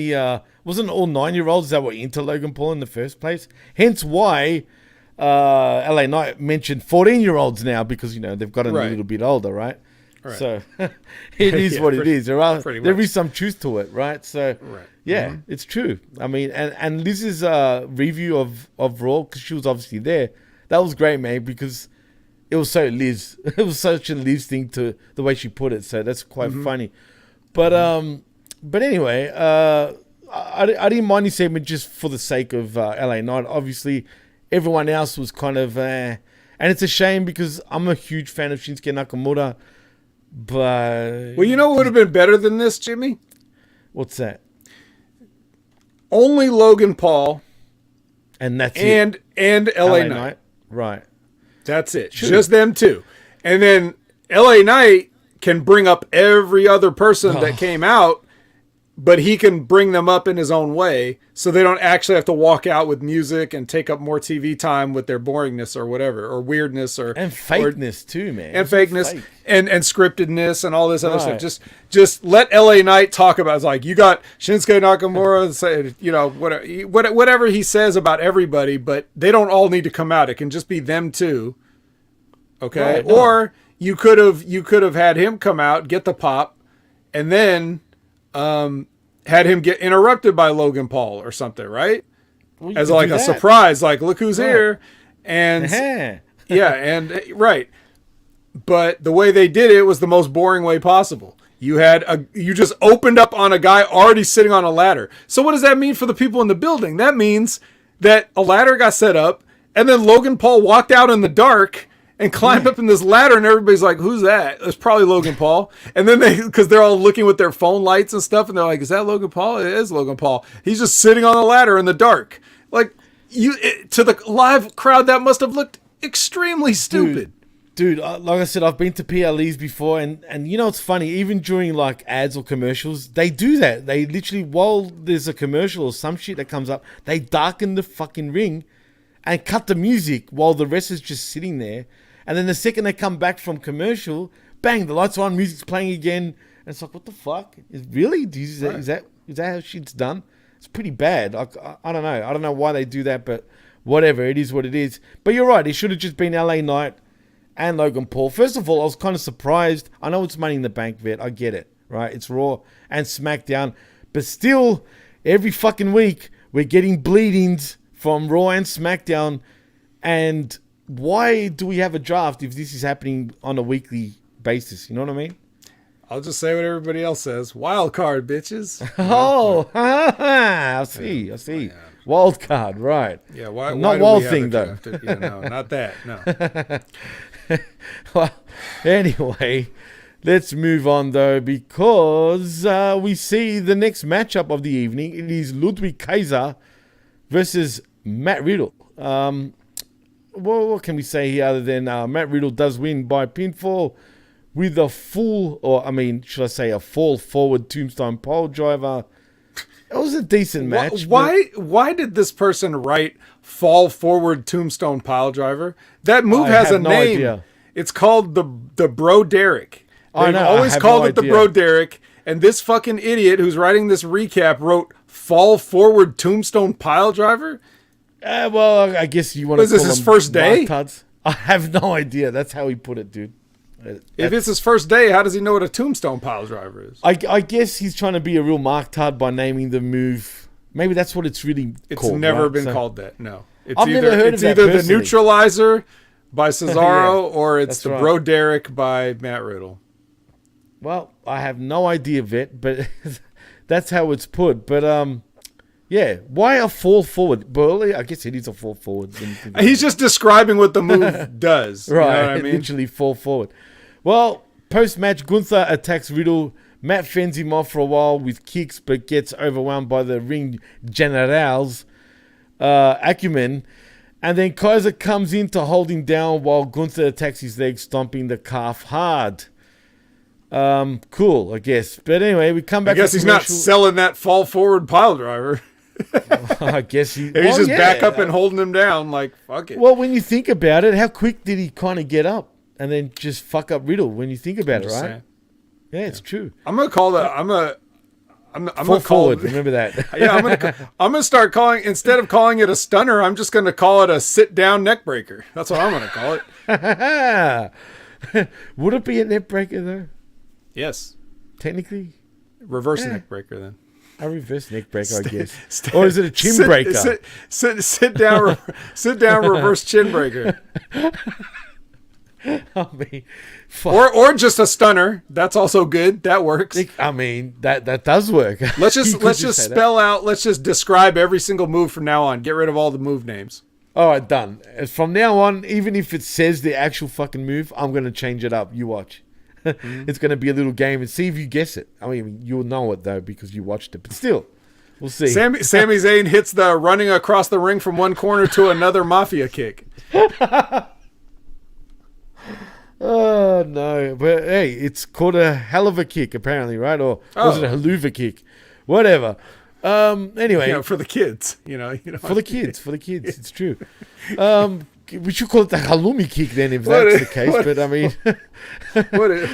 all 9-year-olds that were into Logan Paul in the first place? Hence why LA Knight mentioned 14-year-olds now, because, you know, they've gotten a little bit older, right? So it is what it is. There is some truth to it, right? So it's true. I mean, and Liz's review of Raw, because she was obviously there, that was great, man, because it was so Liz. It was such a Liz thing to the way she put it. So that's quite funny. But anyway, I didn't mind his segment just for the sake of LA Knight. Obviously, everyone else was kind of, and it's a shame because I'm a huge fan of Shinsuke Nakamura. But well, you know what would have been better than this, Jimmy? What's that? Only Logan Paul, and that's it. And LA Knight. Right. That's it. True. Just them two. And then LA Knight can bring up every other person that came out, but he can bring them up in his own way, so they don't actually have to walk out with music and take up more TV time with their boringness or whatever, or weirdness, and fakeness too, man. And fakeness and scriptedness and all this other stuff. Just let LA Knight talk about it. It's like, you got Shinsuke Nakamura say, you know, whatever he says about everybody, but they don't all need to come out. It can just be them two. Okay? Or you could have had him come out, get the pop, and then had him get interrupted by Logan Paul or something, right? Well, as like a surprise, like, look who's here. And right. But the way they did it was the most boring way possible. You just opened up on a guy already sitting on a ladder. So what does that mean for the people in the building? That means that a ladder got set up, and then Logan Paul walked out in the dark and climbed up in this ladder, and everybody's like, who's that? It's probably Logan Paul. And then because they're all looking with their phone lights and stuff, and they're like, is that Logan Paul? It is Logan Paul. He's just sitting on the ladder in the dark. Like, to the live crowd, that must have looked extremely stupid. Dude, like I said, I've been to PLEs before, and you know, it's funny, even during like ads or commercials, they do that. They literally, while there's a commercial or some shit that comes up, they darken the fucking ring and cut the music while the rest is just sitting there. And then the second they come back from commercial, bang, the lights are on, music's playing again. And it's like, what the fuck? Really? Is that how shit's done? It's pretty bad. I don't know. I don't know why they do that, but whatever. It is what it is. But you're right. It should have just been LA Knight and Logan Paul. First of all, I was kind of surprised. I know it's Money in the Bank, Vet. I get it, right? It's Raw and SmackDown. But still, every fucking week, we're getting bleedings from Raw and SmackDown. And why do we have a draft if this is happening on a weekly basis? You know what I mean? I'll just say what everybody else says. Wild card, bitches. Oh, I see. Yeah. Wild card, right. Yeah, why Not do Wild we have Thing, it though. drafted? Yeah, no, not that, no. Well, anyway, let's move on, though, because we see the next matchup of the evening. It is Ludwig Kaiser versus Matt Riddle. Well, what can we say here other than Matt Riddle does win by pinfall with a should I say a fall forward tombstone pole driver. It was a decent match. Why did this person write fall forward tombstone pile driver? That move has a name. Idea. It's called the Bro Derek. They've always called it the Bro Derek, and this fucking idiot who's writing this recap wrote fall forward tombstone pile driver. Well, I guess you want to. Was this his first day? I have no idea. That's how he put it, dude. If it's his first day, how does he know what a tombstone pile driver is? I guess he's trying to be a real marktard by naming the move. Maybe that's what it's really called. It's never right? been called that. No, I've never heard of that. It's either personally. the neutralizer by Cesaro Yeah, or it's that's the right. Bro Derek by Matt Riddle. Well, I have no idea, Vet, but that's how it's put. But yeah, why a fall forward? Well, I guess it is a fall forward. He's just describing what the move does. Right, You know what I mean? literally fall forward. Well, post-match, Gunther attacks Riddle. Matt fends him off for a while with kicks, but gets overwhelmed by the ring general's acumen. And then Kaiser comes in to hold him down while Gunther attacks his leg, stomping the calf hard. Cool, I guess. But anyway, we come back. I guess he's not selling that fall forward pile driver. I guess He's just back up and holding him down like, fuck it. Well, when you think about it, how quick did he kind of get up and then just fuck up Riddle when you think about it, right? Saying. Yeah, it's true. I'm gonna call that. I'm Fall gonna call forward. Remember that. Yeah, I'm gonna start calling, instead of calling it a stunner, I'm just gonna call it a sit down neck breaker. That's what I'm gonna call it. Would it be a neck breaker though? Yes, Technically, reverse neck breaker then. a reverse neck breaker, I guess. Or is it a chin breaker? Sit down, sit down, reverse chin breaker. I mean, fuck. Or just a stunner. That's also good. That works. I mean, that does work. Let's You just could say that. spell out. Let's just describe every single move from now on. Get rid of all the move names. All right, done. From now on, even if it says the actual fucking move, I'm gonna change it up. You watch. It's gonna be a little game and see if you guess it. I mean, you'll know it though because you watched it. But still, we'll see. Sami Zayn hits the running across the ring from one corner to another mafia kick. Oh no! But hey, it's called a hell of a kick, apparently, right? Or was it a haluva kick? Whatever. Anyway, For the kids, for the kids, it's true. We should call it the halloumi kick then, if that's the case. But I mean,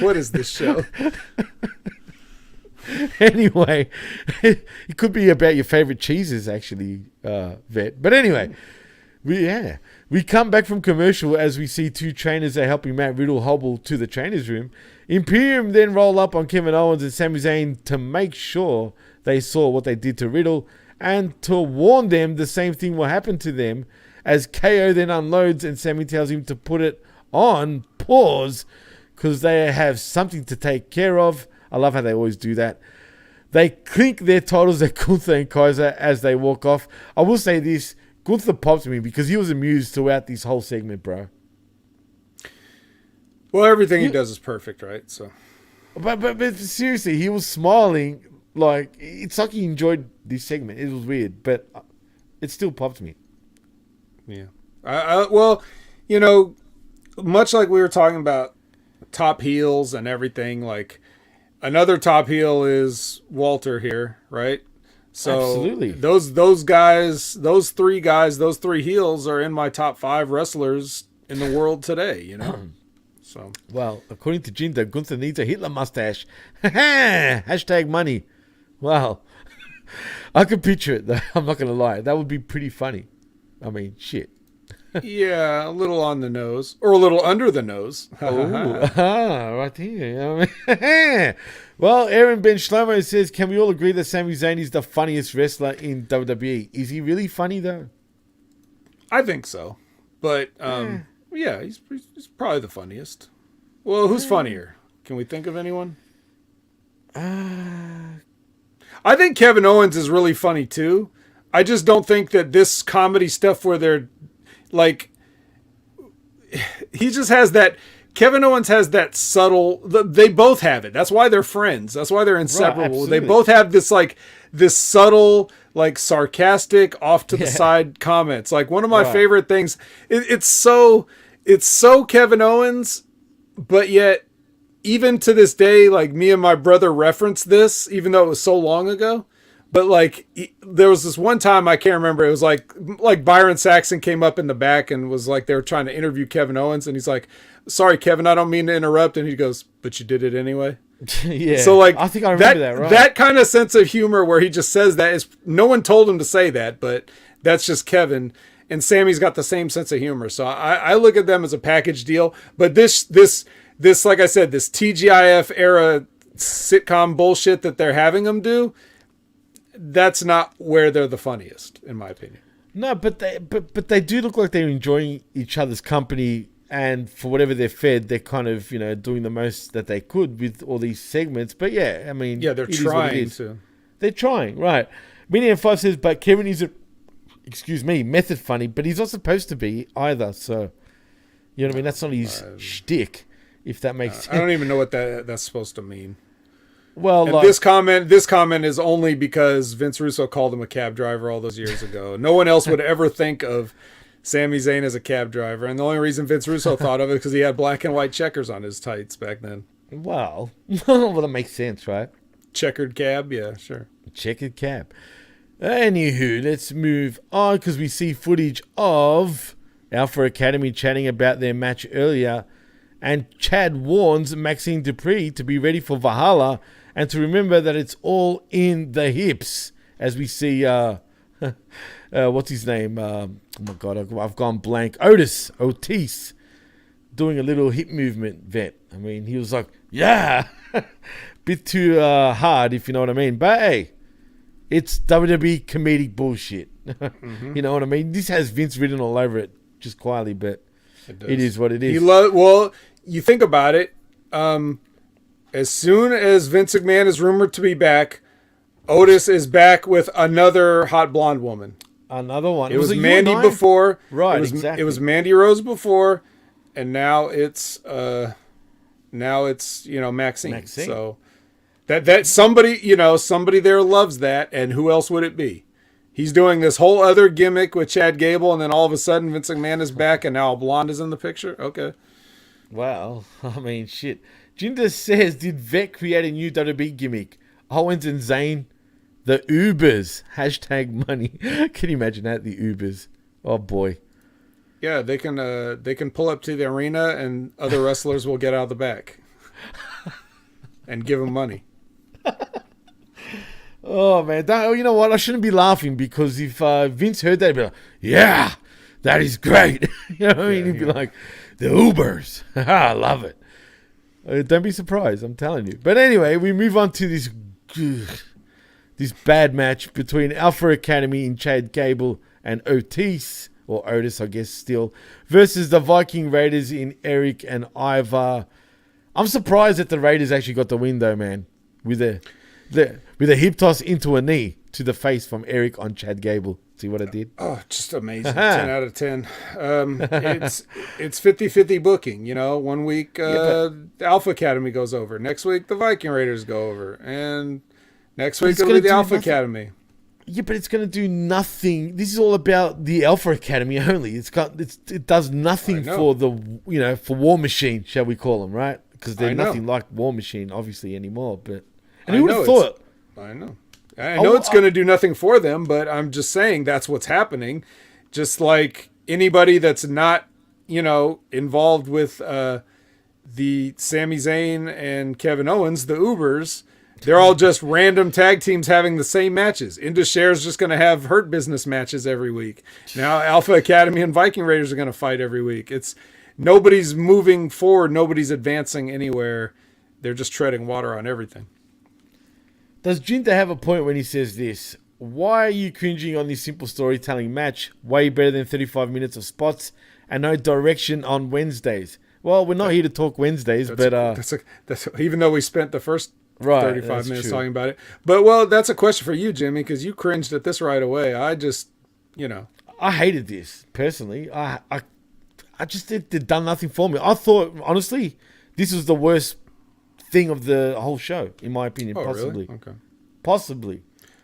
what is this show? Anyway, it could be about your favorite cheeses, actually, Vet. But anyway, we come back from commercial as we see two trainers are helping Matt Riddle hobble to the trainer's room. Imperium then roll up on Kevin Owens and Sami Zayn to make sure they saw what they did to Riddle and to warn them the same thing will happen to them, as KO then unloads and Sami tells him to put it on pause because they have something to take care of. I love how they always do that. They clink their titles at Gunther and Kaiser as they walk off. I will say this, Gunther popped me because he was amused throughout this whole segment, bro. Well, everything he does is perfect, right? So, But seriously, he was smiling. Like, it's like he enjoyed this segment. It was weird, but it still popped me. yeah. Well, much like we were talking about top heels and everything, like another top heel is Walter here, right? So Absolutely. those guys, those three heels are in my top 5 wrestlers in the world today, So, Well, according to Jinder, Gunther needs a Hitler mustache. Hashtag money. Wow. I could picture it, though. I'm not going to lie. That would be pretty funny. I mean, shit. Yeah, a little on the nose. Or a little under the nose. Right here. Well, Aaron Ben Shlomo says, can we all agree that Sami Zayn is the funniest wrestler in WWE? Is he really funny, though? I think so. But, yeah, he's probably the funniest. Well, who's funnier? Can we think of anyone? I think Kevin Owens is really funny, too. I just don't think that this comedy stuff where they're, like... He just has that... Kevin Owens has that subtle... They both have it. That's why they're friends. That's why they're inseparable. Right, they both have this, like... This subtle, like, sarcastic, off-to-the-side comments. Like, one of my favorite things... It's so Kevin Owens, but yet... Even to this day, like, me and my brother reference this, even though it was so long ago. But, like, there was this one time, I can't remember, it was like Byron Saxon came up in the back and was like, they were trying to interview Kevin Owens, and he's like, sorry, Kevin, I don't mean to interrupt. And he goes, but you did it anyway. Yeah. So, like, I think I remember that, right? That kind of sense of humor where he just says that is, no one told him to say that, but that's just Kevin. And Sammy's got the same sense of humor. So I look at them as a package deal. But this, like I said, this TGIF era sitcom bullshit that they're having them do, that's not where they're the funniest, in my opinion. No, but they do look like they're enjoying each other's company, and for whatever they're fed, they're kind of, you know, doing the most that they could with all these segments. But yeah, I mean, yeah, they're trying to. They're trying, right? Minion 5 says, but Kevin is method funny, but he's not supposed to be either. So, you know what I mean? That's not his shtick. If that makes sense. I don't even know what that's supposed to mean. Well, and like, this comment is only because Vince Russo called him a cab driver all those years ago. No one else would ever think of Sami Zayn as a cab driver, and the only reason Vince Russo thought of it because he had black and white checkers on his tights back then. Well, that makes sense, right? Checkered cab, yeah, sure. Checkered cab. Anywho, let's move on because we see footage of Alpha Academy chatting about their match earlier. And Chad warns Maxine Dupree to be ready for Valhalla and to remember that it's all in the hips. As we see, what's his name? Oh my God, I've gone blank. Otis, doing a little hip movement, Vet. I mean, he was like, yeah, bit too hard, if you know what I mean. But hey, it's WWE comedic bullshit. You know what I mean? This has Vince written all over it, just quietly, but it is what it is. Well, you think about it. As soon as Vince McMahon is rumored to be back, Otis is back with another hot blonde woman. Another one. It was Mandy before. Right, exactly. It was Mandy Rose before, and now it's Maxine. So that somebody there loves that, and who else would it be? He's doing this whole other gimmick with Chad Gable, and then all of a sudden Vince McMahon is back, and now a blonde is in the picture? Okay. Well, I mean, shit. Jinder says, did Vet create a new WWE gimmick? Owens and Zayn, the Ubers. #money. Can you imagine that? The Ubers. Oh, boy. Yeah, they can pull up to the arena, and other wrestlers will get out of the back and give them money. Oh, man. You know what? I shouldn't be laughing because if Vince heard that, he'd be like, yeah, that is great. You know what I mean? He'd be like, the Ubers. I love it. Don't be surprised. I'm telling you. But anyway, we move on to this bad match between Alpha Academy in Chad Gable and Otis, or Otis, I guess, still, versus the Viking Raiders in Eric and Ivar. I'm surprised that the Raiders actually got the win, though, man, with a hip toss into a knee to the face from Eric on Chad Gable. See what I did? Oh, just amazing. 10 out of 10. It's 50-50 booking, you know. 1 week Alpha Academy goes over. Next week the Viking Raiders go over. And next week it'll be the Alpha Academy. Yeah, but it's going to do nothing. This is all about the Alpha Academy only. It does nothing for for War Machine, shall we call them, right? Because they're nothing like War Machine, obviously, anymore. But who would have thought? I know. I know it's going to do nothing for them, but I'm just saying that's what's happening. Just like anybody that's not, involved with the Sami Zayn and Kevin Owens, the Ubers, They're all just random tag teams having the same matches. Indushare's just going to have Hurt Business matches every week. Now Alpha Academy and Viking Raiders are going to fight every week. Nobody's moving forward. Nobody's advancing anywhere. They're just treading water on everything. Does Jinta have a point when he says this? Why are you cringing on this simple storytelling match? Way better than 35 minutes of spots and no direction on Wednesdays. Well, we're not here to talk Wednesdays, but that's even though we spent the first 35 minutes true. talking about it. But that's a question for you, Jimmy, because you cringed at this right away. I just, I hated this personally. I just it done nothing for me. I thought honestly, this was the worst thing of the whole show, in my opinion. Oh, possibly, really? Okay. Possibly.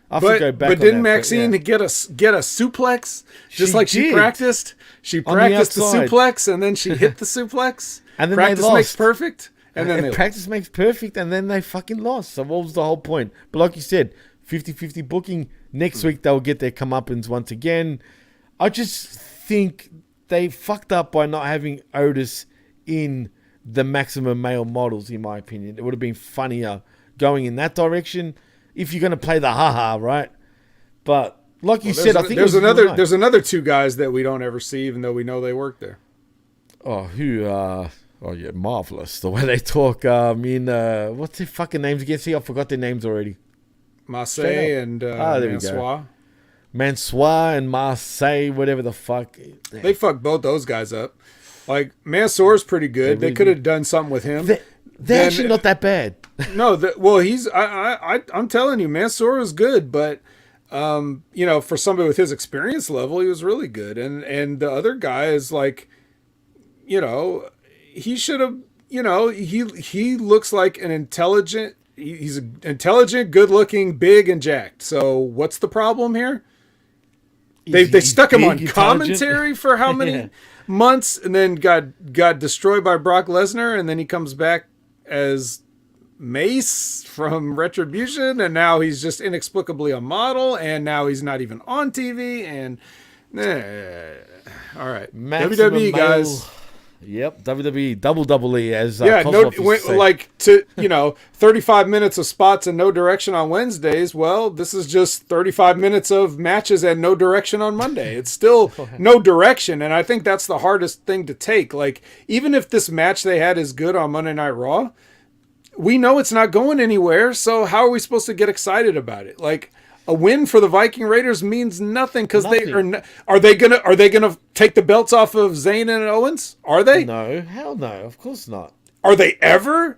I have to go back. But didn't on that, Maxine get a suplex just She like she did. practiced? She practiced the outside. suplex and then she hit the suplex. And then practice they lost. makes perfect. And then practice makes perfect, and then they fucking lost. So what was the whole point? But like you said, 50-50 booking. Next week they'll get their comeuppance once again. I just think they fucked up by not having Otis in the maximum male models, in my opinion. It would have been funnier going in that direction if you're going to play the haha, right? But like you said, I think there's another two guys that we don't ever see, even though we know they work there. Oh, yeah, marvelous. The way they talk. What's their fucking names again? See, I forgot their names already. Marseille and Mansois. Mansois and Marseille, whatever the fuck. They fucked both those guys up. Like, Mansour's pretty good. They could have done something with him. They're actually not that bad. No, I'm telling you, Mansour was good, but for somebody with his experience level, he was really good. And the other guy is like, he should have, he looks like an intelligent, he's intelligent, good looking, big and jacked. So what's the problem here? They stuck him on commentary for how many months, and then got destroyed by Brock Lesnar, and then he comes back as Mace from Retribution, and now he's just inexplicably a model, and now he's not even on TV, and all right, Maximum WWE guys. Yep, WWE, double E, as yeah, Kozlov used to say. like 35 minutes of spots and no direction on Wednesdays. Well, this is just 35 minutes of matches and no direction on Monday. It's still no direction, and I think that's the hardest thing to take. Like, even if this match they had is good on Monday Night Raw, we know it's not going anywhere, so how are we supposed to get excited about it? Like, a win for the Viking Raiders means nothing because are they gonna take the belts off of Zayn and Owens? Are they? No, hell no, of course not. Are they ever?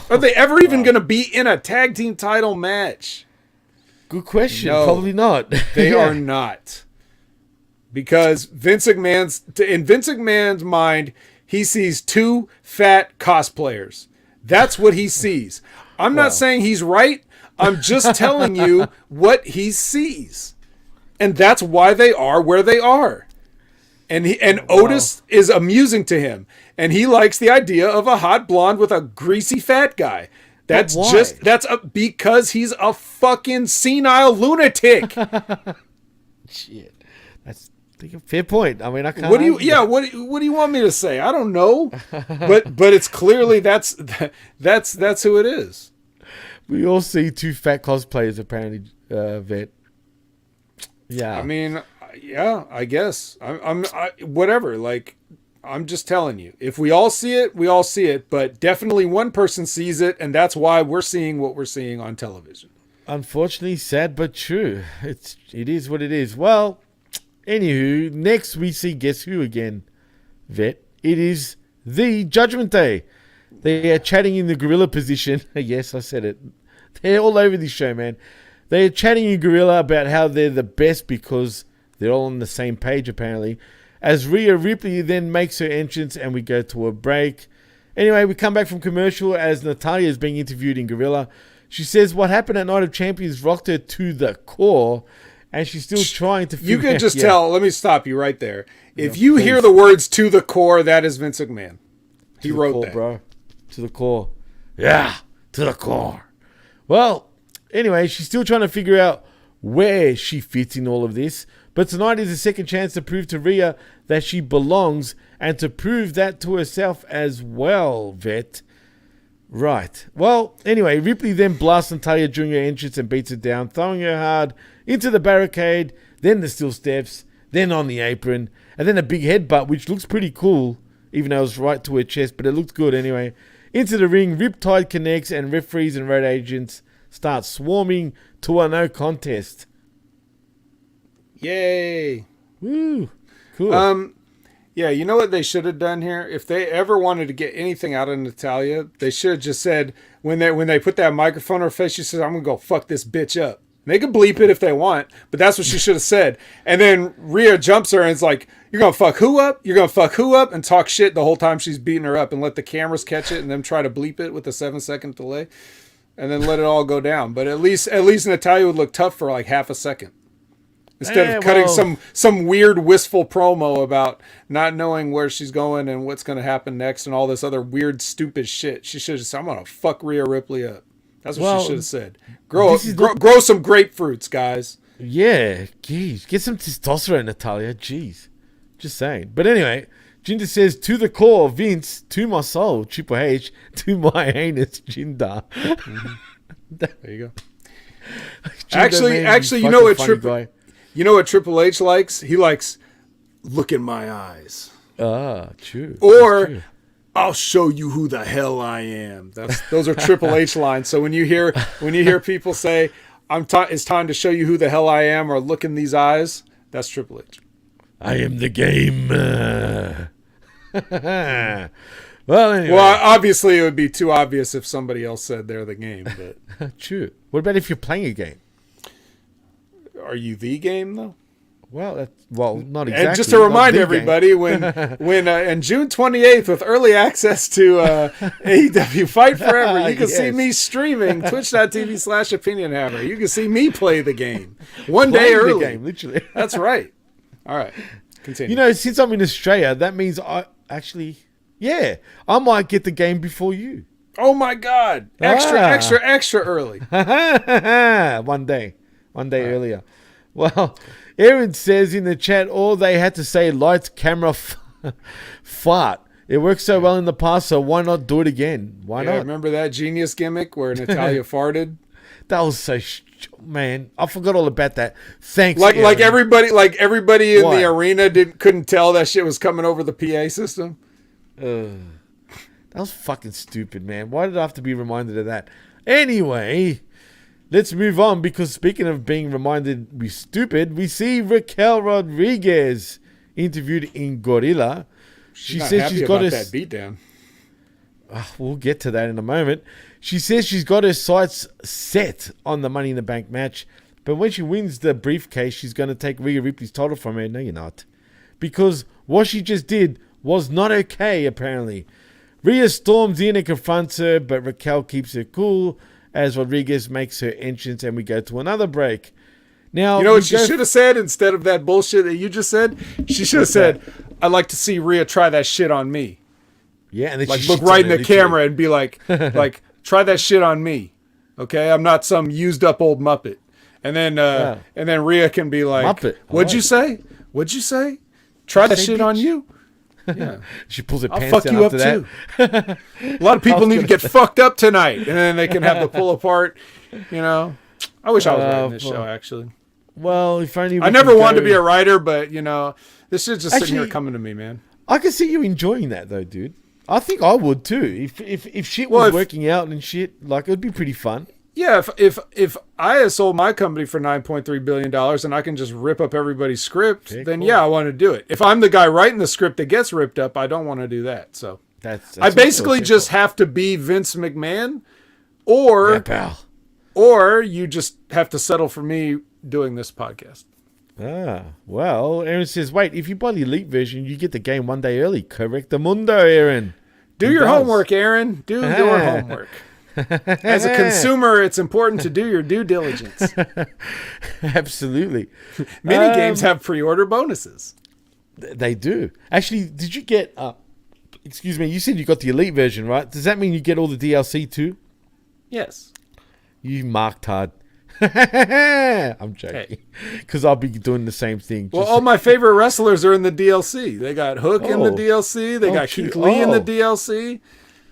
Are they ever even gonna be in a tag team title match? Good question. No, probably not. They are not, because in Vince McMahon's mind, he sees two fat cosplayers. That's what he sees. I'm not saying he's right. I'm just telling you what he sees. And that's why they are where they are. And Otis is amusing to him. And he likes the idea of a hot blonde with a greasy fat guy. That's because he's a fucking senile lunatic. Shit. That's a fair point. I mean, I can't. What do you want me to say? I don't know. but it's clearly that's who it is. We all see two fat cosplayers, apparently, Vet. Yeah. I mean, yeah, I guess. I'm whatever. Like, I'm just telling you. If we all see it, we all see it. But definitely one person sees it, and that's why we're seeing what we're seeing on television. Unfortunately, sad but true. It is what it is. Well, anywho, next we see Guess Who again, Vet. It is the Judgment Day. They are chatting in the gorilla position. Yes, I said it. They're all over this show, man. They are chatting in gorilla about how they're the best because they're all on the same page, apparently. As Rhea Ripley then makes her entrance and we go to a break. Anyway, we come back from commercial as Natalya is being interviewed in gorilla. She says what happened at Night of Champions rocked her to the core, and she's still trying to figure out. You can just tell. Let me stop you right there. If you hear the words "to the core," that is Vince McMahon. He wrote that, bro. To the core. Yeah, to the core. Well, anyway, she's still trying to figure out where she fits in all of this. But tonight is a second chance to prove to Rhea that she belongs and to prove that to herself as well, Vet. Right. Well, anyway, Ripley then blasts Natalya during her entrance and beats her down, throwing her hard into the barricade, then the steel steps, then on the apron, and then a big headbutt, which looks pretty cool, even though it was right to her chest, but it looked good anyway. Into the ring, Riptide connects, and referees and road agents start swarming to a no contest. Yay. Woo. Cool. Yeah, you know what they should have done here? If they ever wanted to get anything out of Natalya, they should have just said, when they put that microphone on her face, she says, I'm going to go fuck this bitch up. They can bleep it if they want, but that's what she should have said. And then Rhea jumps her and is like, you're going to fuck who up? You're going to fuck who up? And talk shit the whole time she's beating her up and let the cameras catch it and then try to bleep it with a 7-second delay and then let it all go down. But at least Natalya would look tough for like half a second. Instead of cutting some weird wistful promo about not knowing where she's going and what's going to happen next and all this other weird, stupid shit. She should have said, I'm going to fuck Rhea Ripley up. That's what she should have said. Grow some grapefruits, guys. Yeah, geez. Get some testosterone, Natalya. Jeez. Just saying. But anyway, Jinder says, to the core, Vince, to my soul, Triple H, to my anus, Jinder. Mm-hmm. There you go. Actually, you know what Triple H likes? He likes, look in my eyes. Ah, true. Or, true. I'll show you who the hell I am. Those are Triple H lines. So when you hear people say, it's time to show you who the hell I am, or look in these eyes, that's Triple H. I am the game. Well, anyway. Well, obviously it would be too obvious if somebody else said they're the game. But true. What about if you're playing a game? Are you the game though? Well, not exactly. And just to remind everybody, when on June 28th, with early access to AEW Fight Forever, you can see me streaming twitch.tv/OpinionHammer. You can see me play the game one day early. The game, literally. That's right. All right, continue. You know, since I'm in Australia, that means I might get the game before you. Oh my God! Extra early. One day earlier. Well, Aaron says in the chat, all they had to say, lights, camera, fart. It worked so well in the past, so why not do it again? Why not? Remember that genius gimmick where Natalya farted? That was so, man. I forgot all about that. Thanks. Like everybody in the arena couldn't tell that shit was coming over the PA system. That was fucking stupid, man. Why did I have to be reminded of that? Anyway, let's move on, because speaking of being reminded we're stupid, we see Raquel Rodriguez interviewed in Gorilla. She says she's got that beatdown. We'll get to that in a moment. She says she's got her sights set on the Money in the Bank match, but when she wins the briefcase, she's going to take Rhea Ripley's title from her. No, you're not. Because what she just did was not okay, apparently. Rhea storms in and confronts her, but Raquel keeps her cool as Rodriguez makes her entrance, and we go to another break. Now, you know what she should have said instead of that bullshit that you just said? She should have said, I'd like to see Rhea try that shit on me. Yeah, and then like look right in the camera and be like, try that shit on me. Okay? I'm not some used up old Muppet. And then Rhea can be like, Muppet. What'd you say? What'd you say? Try that shit on you? Yeah. She pulls her I'll pants fuck down you up after too. A lot of people need to get fucked up tonight, and then they can have the pull apart. You know, I wish I was writing this show. Actually, well, if only I never wanted to be a writer, but you know, this is just sitting here coming to me, man. I can see you enjoying that though, dude. I think I would too. If shit was working out and shit, like, it'd be pretty fun. Yeah, if I had sold my company for $9.3 billion and I can just rip up everybody's script, then cool. Yeah, I want to do it. If I'm the guy writing the script that gets ripped up, I don't want to do that. So that's I basically just have to be Vince McMahon, or you just have to settle for me doing this podcast. Well, Aaron says, wait, if you buy the Elite version, you get the game one day early. Correcto mundo, Aaron. Do your homework, Aaron. Do your homework. As a consumer, it's important to do your due diligence. Absolutely. Many games have pre-order bonuses. They do. Actually, did you get... excuse me, you said you got the Elite version, right? Does that mean you get all the DLC too? Yes. You marked hard. I'm joking. Because I'll be doing the same thing. Well, all my favorite wrestlers are in the DLC. They got Hook in the DLC. They got Keith Lee in the DLC.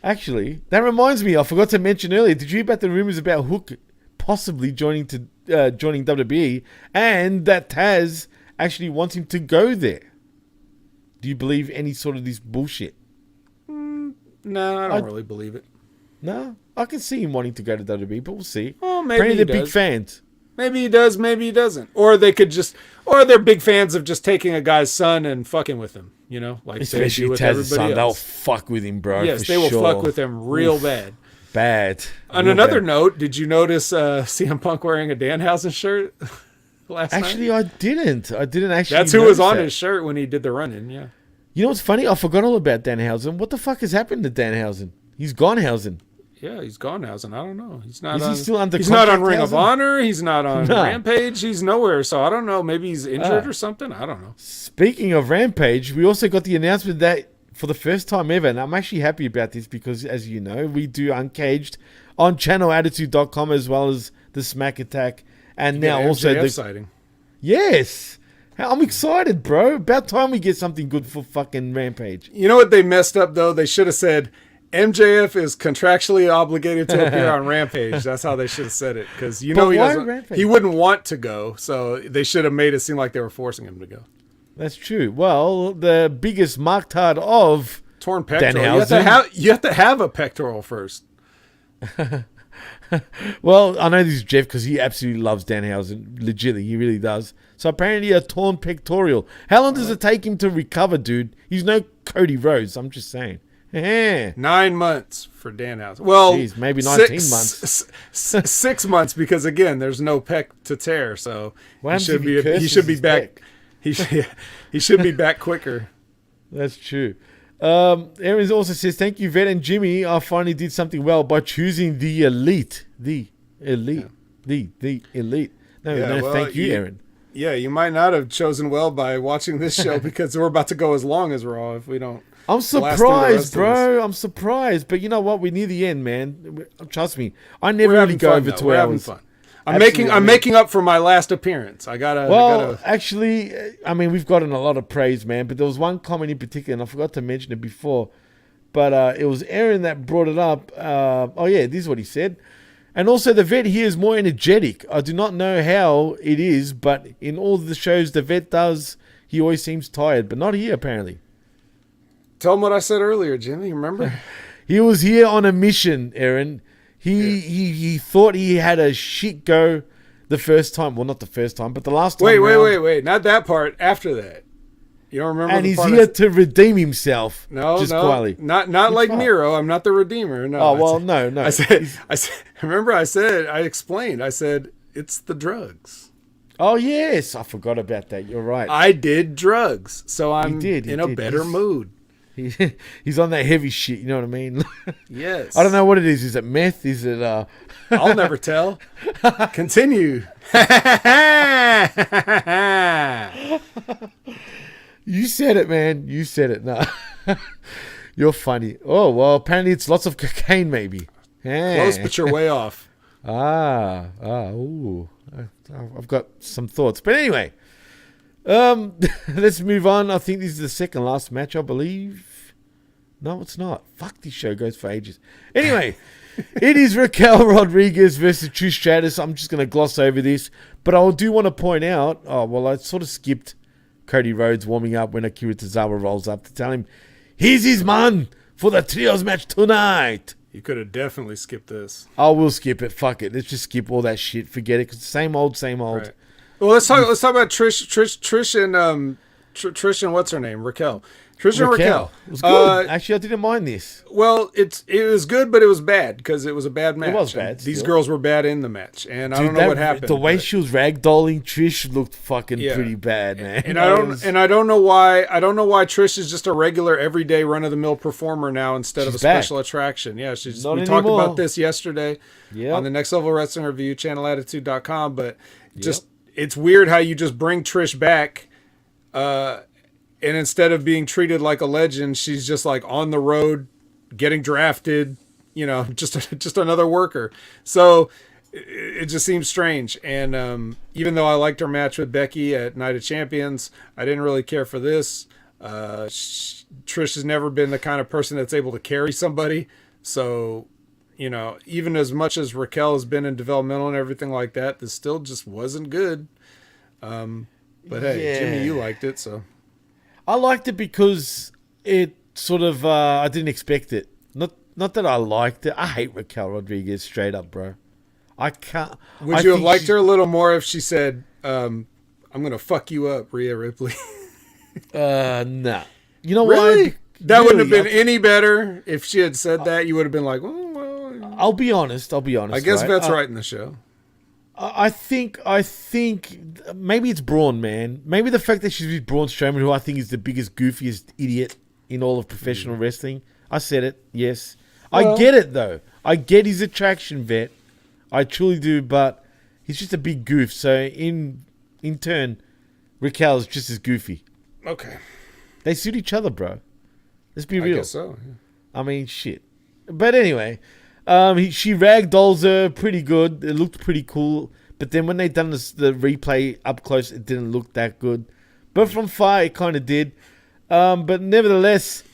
Actually, that reminds me, I forgot to mention earlier. Did you hear about the rumors about Hook possibly joining WWE, and that Taz actually wants him to go there? Do you believe any sort of this bullshit? No, I don't really believe it. No, I can see him wanting to go to WWE, but we'll see. Well, maybe apparently he they're does. big fans. Maybe he does, maybe he doesn't. Or they're big fans of just taking a guy's son and fucking with him, you know? Like Especially they do with Taz's everybody son. They'll else. fuck with him, bro. Yes, for they will sure. fuck with him real bad. Bad. On Real another bad. note, did you notice CM Punk wearing a Danhausen shirt last Actually, night? I didn't actually. That's who was on that. his shirt when he did the run-in, yeah. You know what's funny? I forgot all about Danhausen. What the fuck has happened to Danhausen? He's Gonehausen. Yeah, he's gone now, and I don't know. He's not. Is he still under He's not on contract, Ring of Hausen? Honor. He's not on No. Rampage. He's nowhere. So I don't know. Maybe he's injured or something. I don't know. Speaking of Rampage, we also got the announcement that for the first time ever, and I'm actually happy about this because, as you know, we do Uncaged on channelattitude.com as well as the Smack Attack, and now Yeah, also MJF the sighting. Yes. I'm excited, bro. About time we get something good for fucking Rampage. You know what they messed up though? They should have said MJF is contractually obligated to appear on Rampage. That's how they should have said it, because you know But he why doesn't. Rampage? He wouldn't want to go, so they should have made it seem like they were forcing him to go. That's true. Well, the biggest marktard of Torn pectoral. Danhausen. You have to have a pectoral first. Well, I know this is Jeff because he absolutely loves Danhausen. Legitly, he really does. So apparently a torn pectoral. How long does it take him to recover, dude? He's no Cody Rhodes. I'm just saying. 9 months for Danhausen. Well, Jeez, maybe 19 months. 6 months, because again, there's no pec to tear, so What he happens if he curses should be his back. pec? He should be back quicker. That's true. Aaron also says, thank you, Vet and Jimmy. I finally did something well by choosing the elite. The elite. The elite. No, Yeah, well, thank you, Aaron. Yeah, you might not have chosen well by watching this show because we're about to go as long as Raw if we don't. I'm blast through the rest surprised, of bro. I'm surprised. But you know what? We're near the end, man. Trust me. I never We're really having go fun, over though. 2 We're having hours. fun. I'm making up for my last appearance. I gotta. Actually, I mean, we've gotten a lot of praise, man. But there was one comment in particular, and I forgot to mention it before. But it was Aaron that brought it up. Oh, yeah, this is what he said. And also, the Vet here is more energetic. I do not know how it is, but in all the shows the Vet does, he always seems tired. But not here, apparently. Tell him what I said earlier, Jimmy. Remember? He was here on a mission, Aaron. He thought he had a shit go the first time. Well, not the first time, but the last time. Wait. Not that part. After that. You don't remember? And the he's part here to redeem himself. No, just no, quietly. not like fine. Nero. I'm not the Redeemer. No. Oh well, no. I said. Remember, I explained. I said it's the drugs. Oh yes, I forgot about that. You're right. I did drugs, so I'm He in a did. better mood. He's on that heavy shit. You know what I mean? Yes. I don't know what it is. Is it meth? Is it? I'll never tell. Continue. You said it, man. You said it. No, you're funny. Oh well, apparently it's lots of cocaine, maybe. Close, but you're way off. Ooh. I've got some thoughts, but anyway, let's move on. I think this is the second last match, I believe. No, it's not. Fuck, this show goes for ages. Anyway, it is Raquel Rodriguez versus Trish Stratus. I'm just going to gloss over this, but I do want to point out. Oh well, I sort of skipped Cody Rhodes warming up when Akira Tozawa rolls up to tell him he's his man for the trios match tonight. You could have definitely skipped this. I will skip it. Fuck it. Let's just skip all that shit. Forget it. Cause same old. Right. Well, let's talk about Trish and what's her name? Raquel. Trish and Raquel. It was good. Actually, I didn't mind this. Well, it was good, but it was bad because it was a bad match. It was bad. These still. girls were bad in the match, and I don't know what happened. The way but- she was ragdolling Trish looked fucking Yeah. pretty bad, man. And I don't know why Trish is just a regular everyday run of the mill performer now instead of a She's back. special attraction. Yeah, we Not talked anymore. about this yesterday Yep. on the Next Level Wrestling Review, channelattitude.com, but just it's weird how you just bring Trish back and instead of being treated like a legend, she's just like on the road getting drafted, just another worker. So it just seems strange. And even though I liked her match with Becky at Night of Champions, I didn't really care for this. Trish has never been the kind of person that's able to carry somebody. So, even as much as Raquel has been in developmental and everything like that, this still just wasn't good. But hey, Jimmy, you liked it, so. I liked it because it sort of, I didn't expect it. Not that I liked it. I hate Raquel Rodriguez straight up, bro. I can't. Would you have liked her a little more if she said, I'm going to fuck you up, Rhea Ripley? Nah. You know really? why? That wouldn't have been any better if she had said that. You would have been like, oh, well. I'll be honest. I guess right? Beth's right in the show. I think maybe it's Braun, man. Maybe the fact that she's with Braun Strowman, who I think is the biggest, goofiest idiot in all of professional wrestling. I said it, yes. Well, I get it, though. I get his attraction, Vet. I truly do, but he's just a big goof. So, in turn, Raquel is just as goofy. Okay. They suit each other, bro. Let's be real. I guess so, yeah. I mean, shit. But anyway, she ragdolls her pretty good. It looked pretty cool. But then when they done the replay up close, it didn't look that good. But from far, it kind of did. But nevertheless...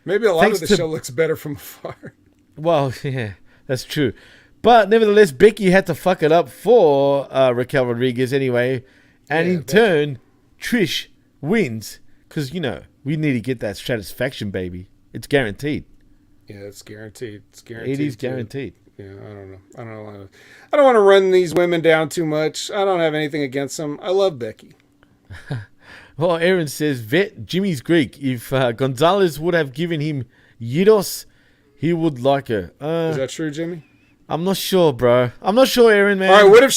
Maybe a lot of the show looks better from afar. Well, yeah, that's true. But nevertheless, Becky had to fuck it up for Raquel Rodriguez anyway. And in turn, Trish wins. Because, we need to get that satisfaction, baby. It's guaranteed. Yeah, it's guaranteed. It's guaranteed. It is guaranteed. Yeah, I don't know. I don't want to run these women down too much. I don't have anything against them. I love Becky. Well, Aaron says, Vet, Jimmy's Greek. If Gonzalez would have given him Yidos, he would like her. Is that true, Jimmy? I'm not sure, bro. I'm not sure, Aaron, man. All right, what if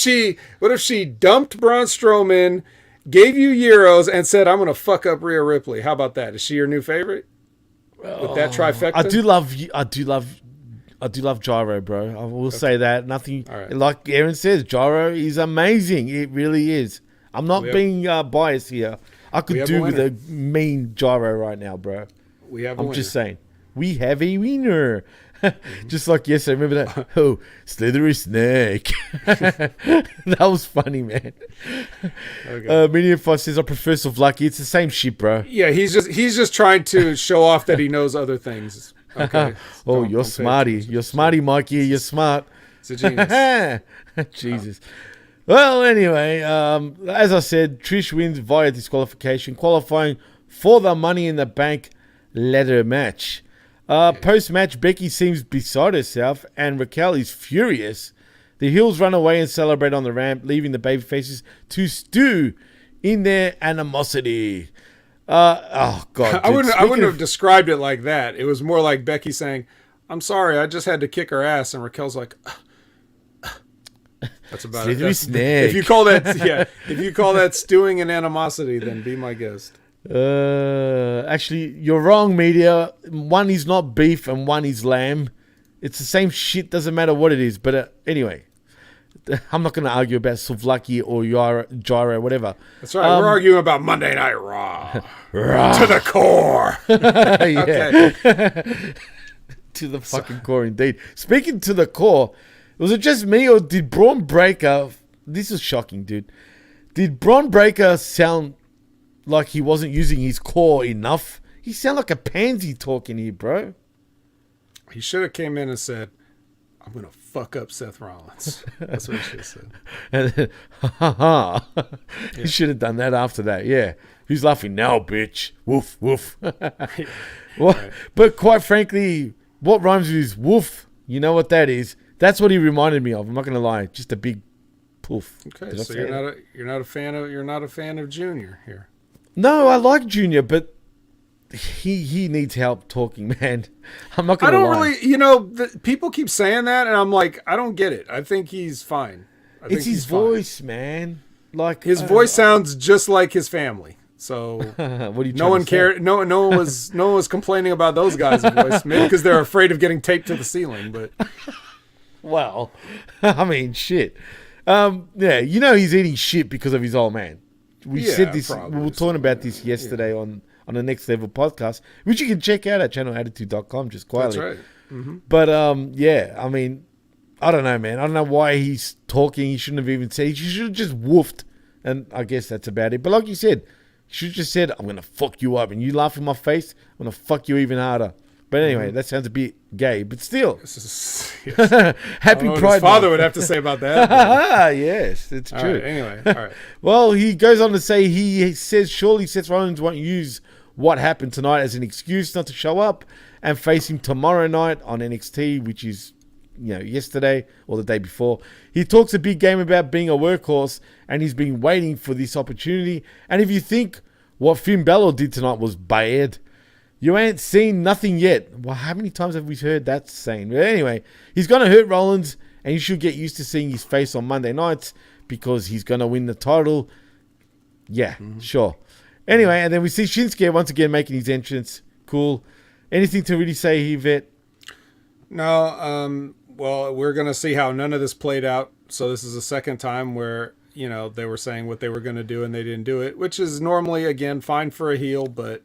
she dumped Braun Strowman, gave you Euros, and said, I'm going to fuck up Rhea Ripley? How about that? Is she your new favorite? With that trifecta? I do love Gyro, bro. I will say that. Nothing, like Aaron says, Gyro is amazing. It really is. I'm not being biased here. I could do with a mean Gyro right now, bro. I'm just saying. We have a winner. Just like yesterday. Remember that? Oh, slithery snake. That was funny, man. Okay. Minion 5 says, I prefer Sovlaki. It's the same shit, bro. Yeah, he's just trying to show off that he knows other things. Okay. You're smarty. You're smarty, Mikey. You're smart. It's a genius. Jesus. Well, anyway, as I said, Trish wins via disqualification, qualifying for the Money in the Bank ladder match. Post-match, Becky seems beside herself, and Raquel is furious. The heels run away and celebrate on the ramp, leaving the babyfaces to stew in their animosity. Oh, God. Dude. I wouldn't have described it like that. It was more like Becky saying, I'm sorry, I just had to kick her ass, and Raquel's like... That's about it. If you call that stewing and animosity, then be my guest. Actually, you're wrong, media. One is not beef and one is lamb. It's the same shit. Doesn't matter what it is. But anyway, I'm not going to argue about Suvlaki or Gyro, whatever. That's right. We're arguing about Monday Night Raw. To the core. To the fucking core, indeed. Speaking to the core, was it just me or did Bronn Breakker... This is shocking, dude. Did Bronn Breakker sound like he wasn't using his core enough? He sound like a pansy talking here, bro. He should have came in and said, I'm going to fuck up Seth Rollins. That's what he should have said. And then, He should have done that after that, yeah. Who's laughing now, bitch? Woof, woof. Right. But quite frankly, what rhymes with his woof? You know what that is? That's what he reminded me of. I'm not going to lie. Just a big poof. Okay, so you're not a fan of Junior here. No, I like Junior, but he needs help talking, man. I'm not going to lie. I don't really, people keep saying that, and I'm like, I don't get it. I think he's fine. It's his voice, man. Like his voice sounds just like his family. So what are you no one cared. No one was complaining about those guys' voice. Maybe because they're afraid of getting taped to the ceiling. But well, I mean, shit. Yeah, he's eating shit because of his old man. We said this. We were talking about this yesterday on the Next Level podcast, which you can check out at channelattitude.com just quietly. That's right. Mm-hmm. But yeah, I mean, I don't know, man. I don't know why he's talking. He shouldn't have even said. He should have just woofed, and I guess that's about it. But like you said, you should have just said, "I'm gonna fuck you up," and you laugh in my face. I'm gonna fuck you even harder. But anyway, that sounds a bit gay, but still. Yes. Happy Pride his father Month. would have to say about that. Yes, it's All true. right, anyway, all right. Well, he goes on to say he says surely Seth Rollins won't use what happened tonight as an excuse not to show up and face him tomorrow night on NXT, which is, yesterday or the day before. He talks a big game about being a workhorse and he's been waiting for this opportunity. And if you think what Finn Balor did tonight was bad, you ain't seen nothing yet. Well, how many times have we heard that saying? But anyway, he's going to hurt Rollins and you should get used to seeing his face on Monday nights because he's going to win the title. Yeah, sure. Anyway, and then we see Shinsuke once again making his entrance. Cool. Anything to really say, Yvette? No, well, we're going to see how none of this played out. So this is the second time where, they were saying what they were going to do and they didn't do it, which is normally, again, fine for a heel, but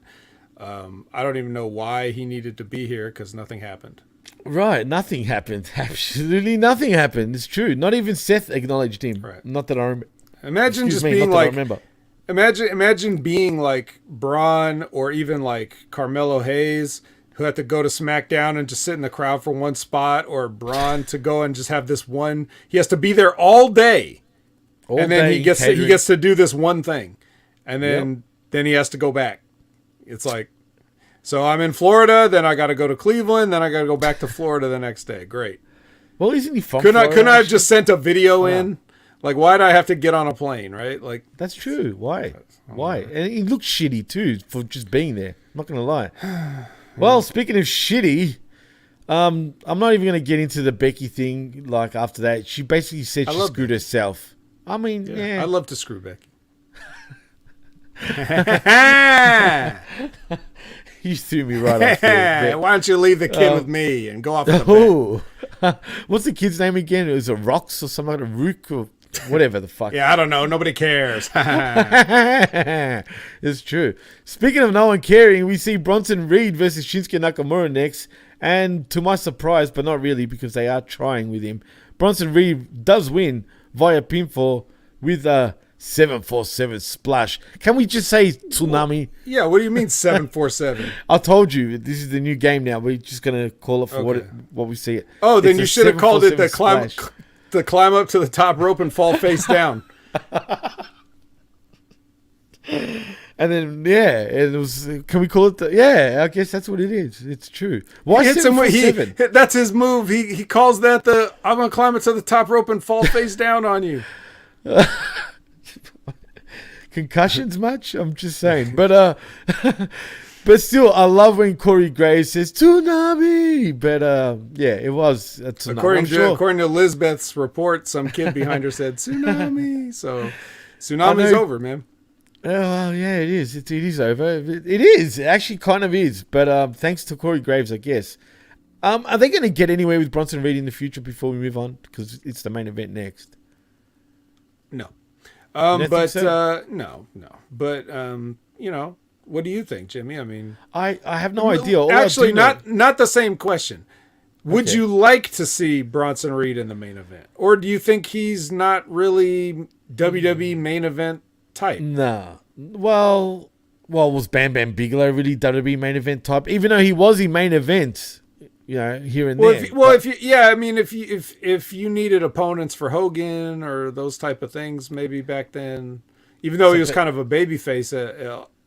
I don't even know why he needed to be here because nothing happened. Right, nothing happened. Absolutely nothing happened. It's true. Not even Seth acknowledged him. Right. Not that I remember. Imagine Excuse just me, being not that I like, remember. imagine being like Bronn or even like Carmelo Hayes, who had to go to SmackDown and just sit in the crowd for one spot, or Bronn to go and just have this one. He has to be there all day, and then he gets to do this one thing, and then he has to go back. It's like, so I'm in Florida, then I got to go to Cleveland, then I got to go back to Florida the next day. Great. Well, isn't he from Couldn't Florida, I have just sent a video in? Like, why'd I have to get on a plane, right? Like, that's true. Why? And he looks shitty too for just being there. I'm not gonna lie. Well, speaking of shitty, I'm not even gonna get into the Becky thing. Like after that, she basically said she screwed herself. I mean, yeah. I'd love to screw Becky. You threw me right off there. Why don't you leave the kid with me and go off in the bed? What's the kid's name again? It was a Rox or something, a Rook or whatever the fuck. Yeah, I don't know. Nobody cares. It's true. Speaking of no one caring, we see Bronson Reed versus Shinsuke Nakamura next. And to my surprise, but not really because they are trying with him, Bronson Reed does win via pinfall with a 747 splash. Can we just say tsunami? Yeah, what do you mean 747? I told you, this is the new game now. We're just going to call it for what we see it. Oh, then you should have called it the climb up to the top rope and fall face down. And then, it was, can we call it I guess that's what it is. It's true. Why 747? That's his move. He calls that I'm going to climb it to the top rope and fall face down on you. Concussions much? I'm just saying. But still, I love when Corey Graves says tsunami. But it was a tsunami. According to Lisbeth's report, some kid behind her said tsunami. So tsunami's over, man. Well, yeah, it is. It is over. It is. It actually kind of is. But thanks to Corey Graves, I guess. Are they going to get anywhere with Bronson Reed in the future before we move on? Because it's the main event next. No. No. But what do you think, Jimmy? I mean, I have no idea. Actually, not the same question. Would you like to see Bronson Reed in the main event, or do you think he's not really WWE main event type? Nah. Well, was Bam Bam Bigelow really WWE main event type? Even though he was in main events, here and there. If you needed opponents for Hogan or those type of things, maybe back then, even though he was kind of a babyface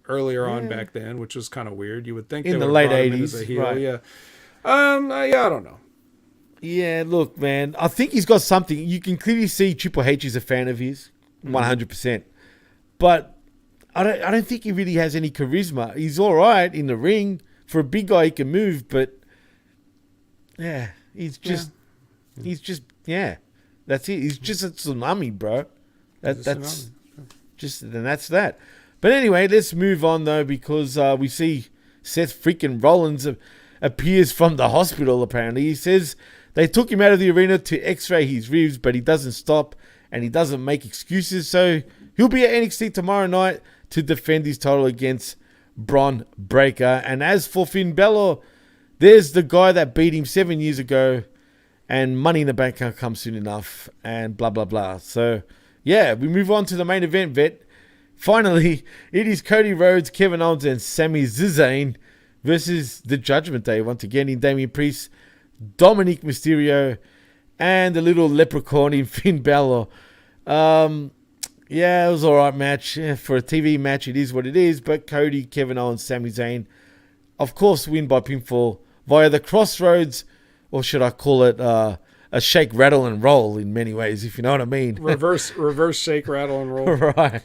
earlier on back then, which was kind of weird. You would think in the late 80s, right? Yeah. I don't know. Yeah, look, man, I think he's got something. You can clearly see Triple H is a fan of his, 100%. But I don't think he really has any charisma. He's all right in the ring for a big guy. He can move, but he's just that's it. He's just a tsunami, bro. That's that. But anyway, let's move on though, because we see Seth freaking Rollins appears from the hospital. Apparently, he says they took him out of the arena to X-ray his ribs, but he doesn't stop and he doesn't make excuses. So he'll be at NXT tomorrow night to defend his title against Bronn Breakker. And as for Finn Balor, there's the guy that beat him 7 years ago, and Money in the Bank can't come soon enough, and blah, blah, blah. So, we move on to the main event, Vet. Finally, it is Cody Rhodes, Kevin Owens, and Sami Zayn versus the Judgment Day once again in Damian Priest, Dominic Mysterio, and the little leprechaun in Finn Balor. Yeah, it was all right match. Yeah, for a TV match, it is what it is. But Cody, Kevin Owens, Sami Zayn, of course, win by pinfall via the Crossroads, or should I call it a shake, rattle, and roll in many ways, if you know what I mean. Reverse shake, rattle, and roll. Right.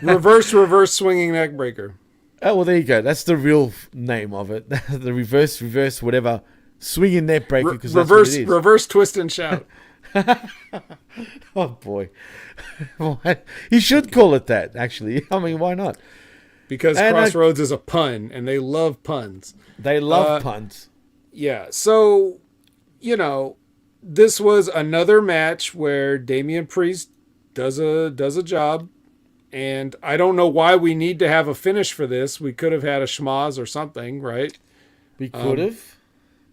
reverse swinging neck breaker. Oh, well, there you go. That's the real name of it. The reverse, whatever. Swinging neck breaker, because that's what it is. Reverse twist and shout. Oh, boy. You should call it that, actually. I mean, why not? Because Crossroads is a pun, and they love puns. They love puns. Yeah, so, this was another match where Damian Priest does a job, and I don't know why we need to have a finish for this. We could have had a schmoz or something, right? We could have.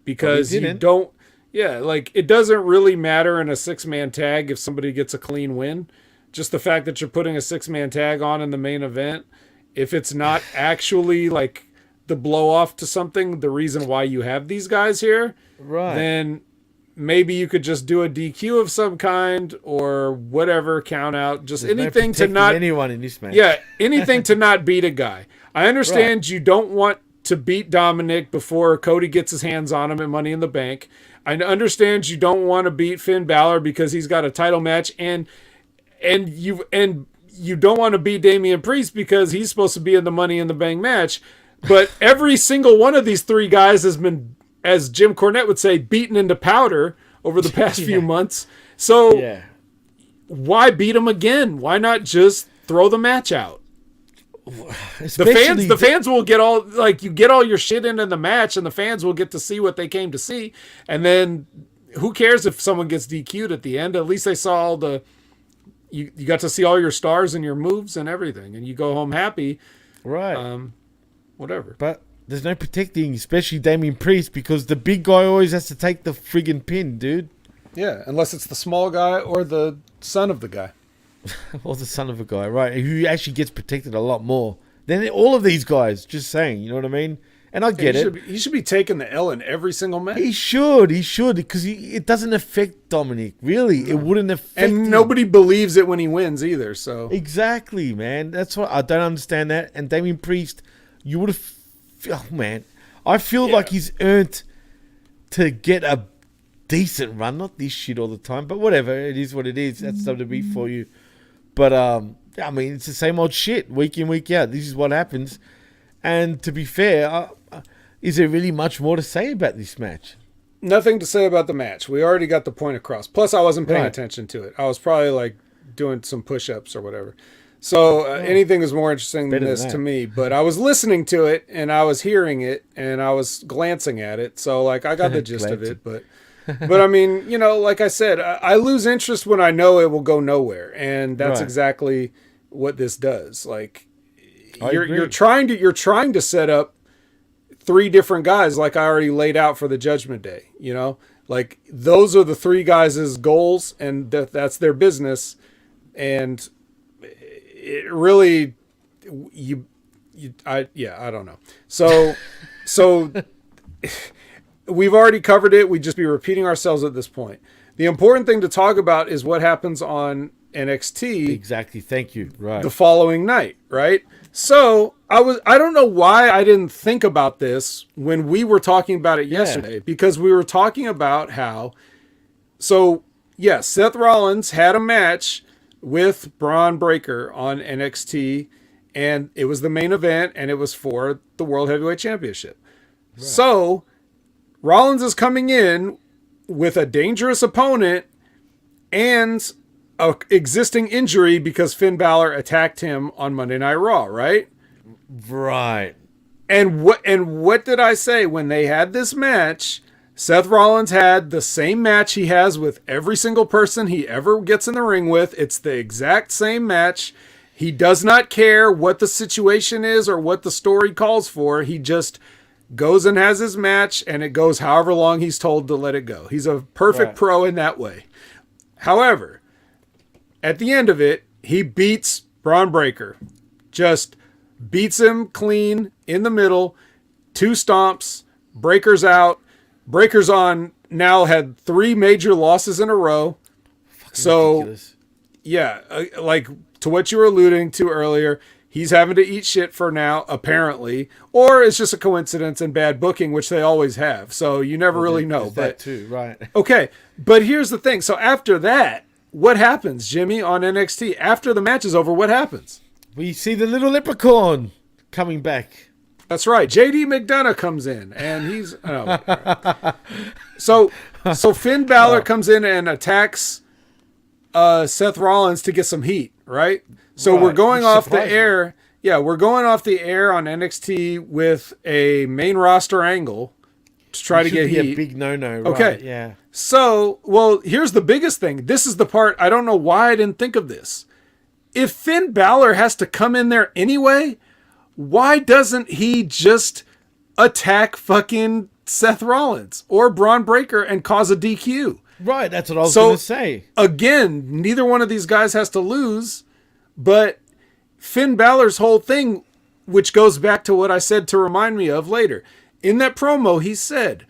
Because you don't... Yeah, it doesn't really matter in a 6-man tag if somebody gets a clean win. Just the fact that you're putting a 6-man tag on in the main event, if it's not actually the blow off to something, the reason why you have these guys here, right? Then maybe you could just do a DQ of some kind or whatever, count out, just anything to not anyone in this match. Yeah, anything to not beat a guy. I understand you don't want to beat Dominic before Cody gets his hands on him at Money in the Bank. I understand you don't want to beat Finn Balor because he's got a title match, and you don't want to beat Damian Priest because he's supposed to be in the Money in the Bank match. But every single one of these 3 guys has been, as Jim Cornette would say, beaten into powder over the past few months. So why beat them again? Why not just throw the match out? The fans will get all you get all your shit into the match, and the fans will get to see what they came to see. And then who cares if someone gets DQ'd at the end? At least they saw all the you got to see all your stars and your moves and everything, and you go home happy, right? Whatever. But there's no protecting, especially Damian Priest, because the big guy always has to take the friggin' pin, dude. Yeah, unless it's the small guy or the son of the guy. Or the son of a guy, right? Who actually gets protected a lot more than all of these guys. Just saying, you know what I mean? And I get it. He should be taking the L in every single match. He should, because it doesn't affect Dominic. Really, it wouldn't affect him. Nobody believes it when he wins either. So exactly, man. That's what I don't understand that. And Damian Priest, you would have. Oh man, I feel like he's earned to get a decent run. Not this shit all the time, but whatever. It is what it is. That's WWE for you. But, I mean, it's the same old shit week in, week out. This is what happens. And to be fair, is there really much more to say about this match? Nothing to say about the match. We already got the point across. Plus, I wasn't paying attention to it. I was probably, doing some push-ups or whatever. So anything is more interesting than this to me. But I was listening to it, and I was hearing it, and I was glancing at it. So, I got the gist of it, but... But I mean, like I said, I lose interest when I know it will go nowhere, and that's exactly what this does. You're trying to set up 3 different guys, like I already laid out for the Judgment Day. Those are the 3 guys' goals, and that's their business. And it really, I don't know. So. We've already covered it. We'd just be repeating ourselves at this point. The important thing to talk about is what happens on NXT. Exactly. Thank you. Right. The following night, right? So I don't know why I didn't think about this when we were talking about it yesterday, because we were talking about how, Seth Rollins had a match with Bronn Breakker on NXT, and it was the main event, and it was for the World Heavyweight Championship. Right. So Rollins is coming in with a dangerous opponent and a existing injury because Finn Balor attacked him on Monday Night Raw, right? Right. And what did I say when they had this match? Seth Rollins had the same match he has with every single person he ever gets in the ring with. It's the exact same match. He does not care what the situation is or what the story calls for. He just goes and has his match, and it goes however long he's told to let it go. He's a perfect pro in that way. However, at the end of it, he beats Bronn Breakker. Just beats him clean in the middle. 2 stomps, Breakker's out. Breakker's on now had 3 major losses in a row. So, ridiculous. yeah, like to what you were alluding to earlier, he's having to eat shit for now, apparently, or it's just a coincidence and bad booking, which they always have. So you never really know. There's But that too, right? okay, but here's the thing. So after that, what happens, Jimmy, on NXT? After the match is over, what happens? We see the little leprechaun coming back. That's right. JD McDonough comes in, and he's so Finn Balor comes in and attacks Seth Rollins to get some heat, right? So we're going off the air. Yeah, we're going off the air on NXT with a main roster angle to try to get heat. A big no-no. Right? Okay. Yeah. So, well, here's the biggest thing. This is the part I don't know why I didn't think of this. If Finn Balor has to come in there anyway, why doesn't he just attack fucking Seth Rollins or Bronn Breakker and cause a DQ? Right, that's what I was going to say. Again, neither one of these guys has to lose, but Finn Balor's whole thing, which goes back to what I said to remind me of later. In that promo, he said,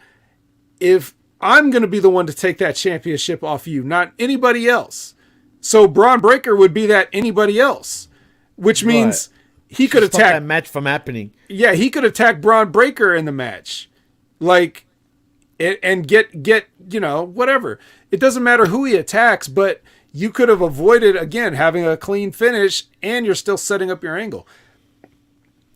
if I'm going to be the one to take that championship off you, not anybody else. So Bronn Breakker would be that anybody else, which means he could stop attack that match from happening. Yeah, he could attack Bronn Breakker in the match, like, and get whatever. It doesn't matter who he attacks, but you could have avoided again having a clean finish, and you're still setting up your angle.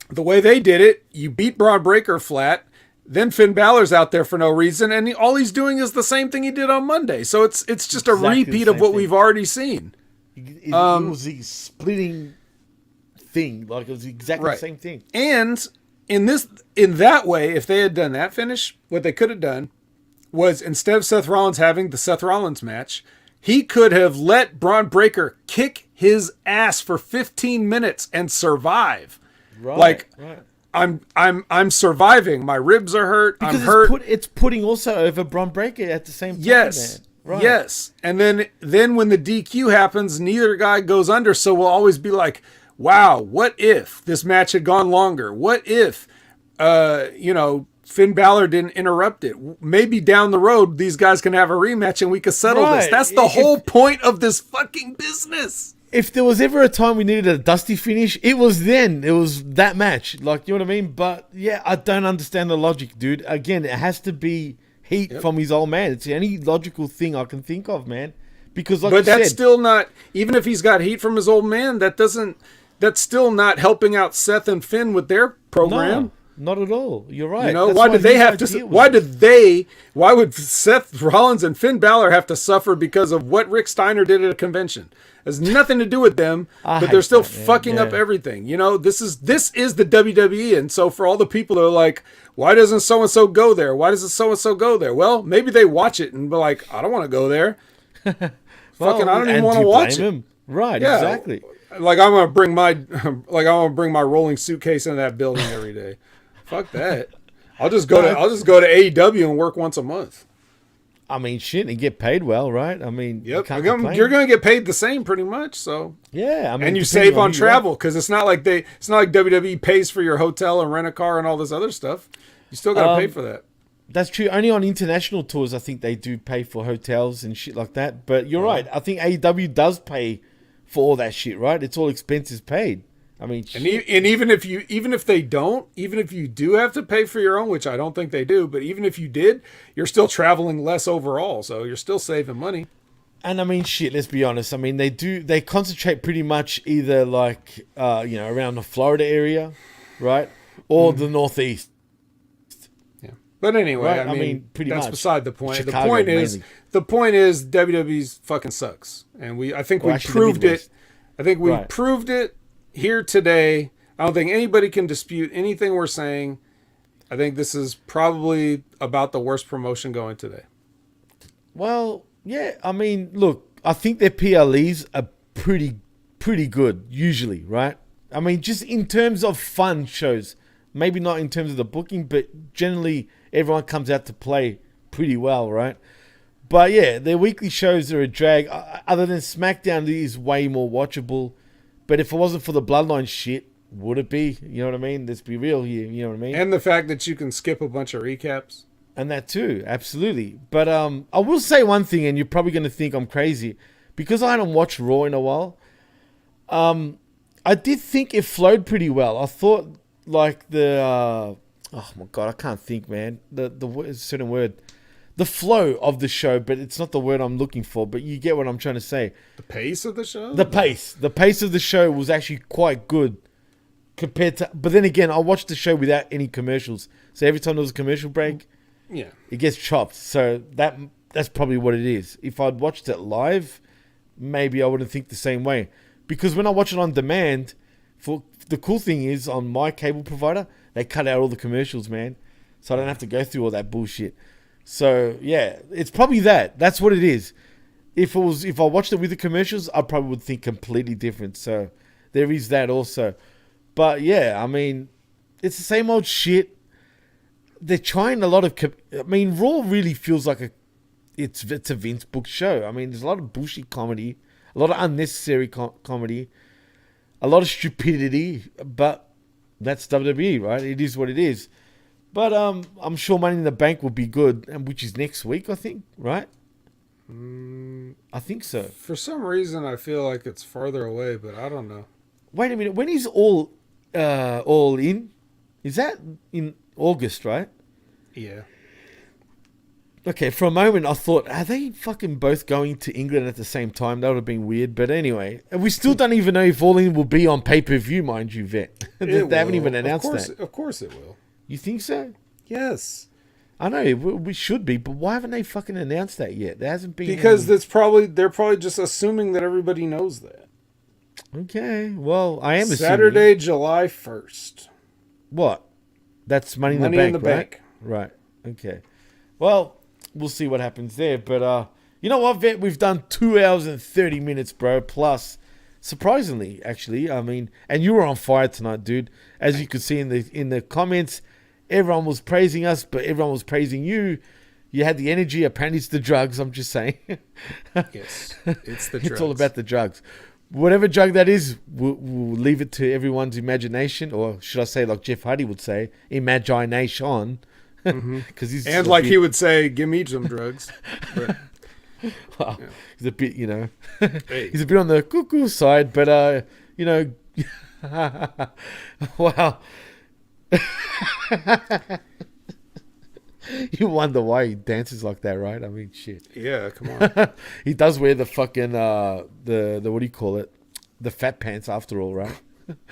The way they did it, you beat Bronn Breakker flat. Then Finn Balor's out there for no reason, and all he's doing is the same thing he did on Monday. So it's just a repeat of what we've already seen. It was the splitting thing, like it was exactly the same thing. And in that way, if they had done that finish, what they could have done was instead of Seth Rollins having the Seth Rollins match, he could have let Bronn Breakker kick his ass for 15 minutes and survive. Right. I'm surviving. My ribs are hurt. Because I'm hurt. It's putting also over Bronn Breakker at the same time. Yes. Man. Right. Yes. And then when the DQ happens, neither guy goes under. So we'll always be like, wow, what if this match had gone longer? What if, Finn Balor didn't interrupt it? Maybe down the road, these guys can have a rematch and we can settle this. That's the whole point of this fucking business. If there was ever a time we needed a dusty finish, it was then. It was that match. Like, you know what I mean? But, yeah, I don't understand the logic, dude. Again, it has to be heat from his old man. It's the only logical thing I can think of, man. Because, like that's still not... Even if he's got heat from his old man, that's still not helping out Seth and Finn with their program. No, not at all. You're right. You know, why would Seth Rollins and Finn Balor have to suffer because of what Rick Steiner did at a convention? It has nothing to do with them, but they're still fucking up everything. You know, this is the WWE. And so for all the people that are like, why doesn't so-and-so go there? Why doesn't so-and-so go there? Well, maybe they watch it and be like, I don't want to go there. I don't even want to watch it. Right, yeah, exactly. Like I'm gonna bring my rolling suitcase into that building every day. Fuck that. I'll just go to AEW and work once a month. I mean, shit, and get paid well, right? I mean, yep. You're going to get paid the same pretty much. So yeah, I mean, and you save on travel because it's not like WWE pays for your hotel and rent a car and all this other stuff. You still got to pay for that. That's true. Only on international tours, I think they do pay for hotels and shit like that. But you're right. I think AEW does pay for all that shit, right? It's all expenses paid. I mean, and even if you do have to pay for your own, which I don't think they do, but even if you did, you're still traveling less overall, so you're still saving money. And I mean, shit, let's be honest. I mean, they concentrate pretty much either like around the Florida area, right, or the Northeast. Yeah, but anyway, right? I mean, pretty that's much beside the point. Chicago, The point is WWE's fucking sucks, and I think we proved it. I think we proved it here today. I don't think anybody can dispute anything we're saying. I think this is probably about the worst promotion going today. Well, yeah. I mean, look, I think their PLEs are pretty good usually, right? I mean, just in terms of fun shows, maybe not in terms of the booking, but generally everyone comes out to play pretty well, right? But yeah, their weekly shows are a drag. Other than SmackDown, it is way more watchable. But if it wasn't for the Bloodline shit, Would it be? You know what I mean? Let's be real here. You know what I mean? And the fact that you can skip a bunch of recaps. And that too, absolutely. But I will say one thing, and you're probably going to think I'm crazy, because I hadn't watched Raw in a while. I did think it flowed pretty well. I thought like the oh my god, I can't think, man. The certain word, the flow of the show, but it's not the word I'm looking for. But you get what I'm trying to say. The pace of the show. The pace of the show was actually quite good compared to. But then again, I watched the show without any commercials, so every time there was a commercial break, yeah, it gets chopped. So that's probably what it is. If I'd watched it live, maybe I wouldn't think the same way. Because when I watch it on demand, the cool thing is on my cable provider, they cut out all the commercials, man. So I don't have to go through all that bullshit. So yeah, it's probably that. That's what it is. If I watched it with the commercials, I probably would think completely different. So there is that also. But yeah, I mean, it's the same old shit. They're trying a lot of. Raw really feels like it's a Vince book show. I mean, there's a lot of bullshit comedy, a lot of unnecessary comedy, a lot of stupidity. But that's WWE, right? It is what it is. But I'm sure Money in the Bank will be good, and which is next week, I think, right? I think so. For some reason, I feel like it's farther away, but I don't know. Wait a minute. When is All In? Is that in August, right? Yeah. Okay, for a moment I thought, are they fucking both going to England at the same time? That would have been weird. But anyway, and we still don't even know if All In will be on pay-per-view, mind you, Vet. They haven't even announced that. Of course it will. You think so? Yes. I know, we should be, but why haven't they fucking announced that yet? There hasn't been Because they're probably just assuming that everybody knows that. Okay, well, I am assuming. Saturday, July 1st. What? That's Money in the Bank, right? Right, okay. Well, we'll see what happens there, but you know what, Vet? We've done 2 hours and 30 minutes, bro, plus, surprisingly, actually, I mean, and you were on fire tonight, dude. As you could see in the comments, everyone was praising us, but everyone was praising you. You had the energy. Apparently, it's the drugs. I'm just saying. Yes, it's the drugs. It's all about the drugs. Whatever drug that is, we'll leave it to everyone's imagination, or should I say, like Jeff Hardy would say, imagination. He's he would say, "Give me some drugs." But, well, yeah. He's a bit, he's a bit on the cuckoo side, but wow. You wonder why he dances like that, right? I mean, shit. Yeah, come on. He does wear the fucking the what do you call it? The fat pants, after all, right?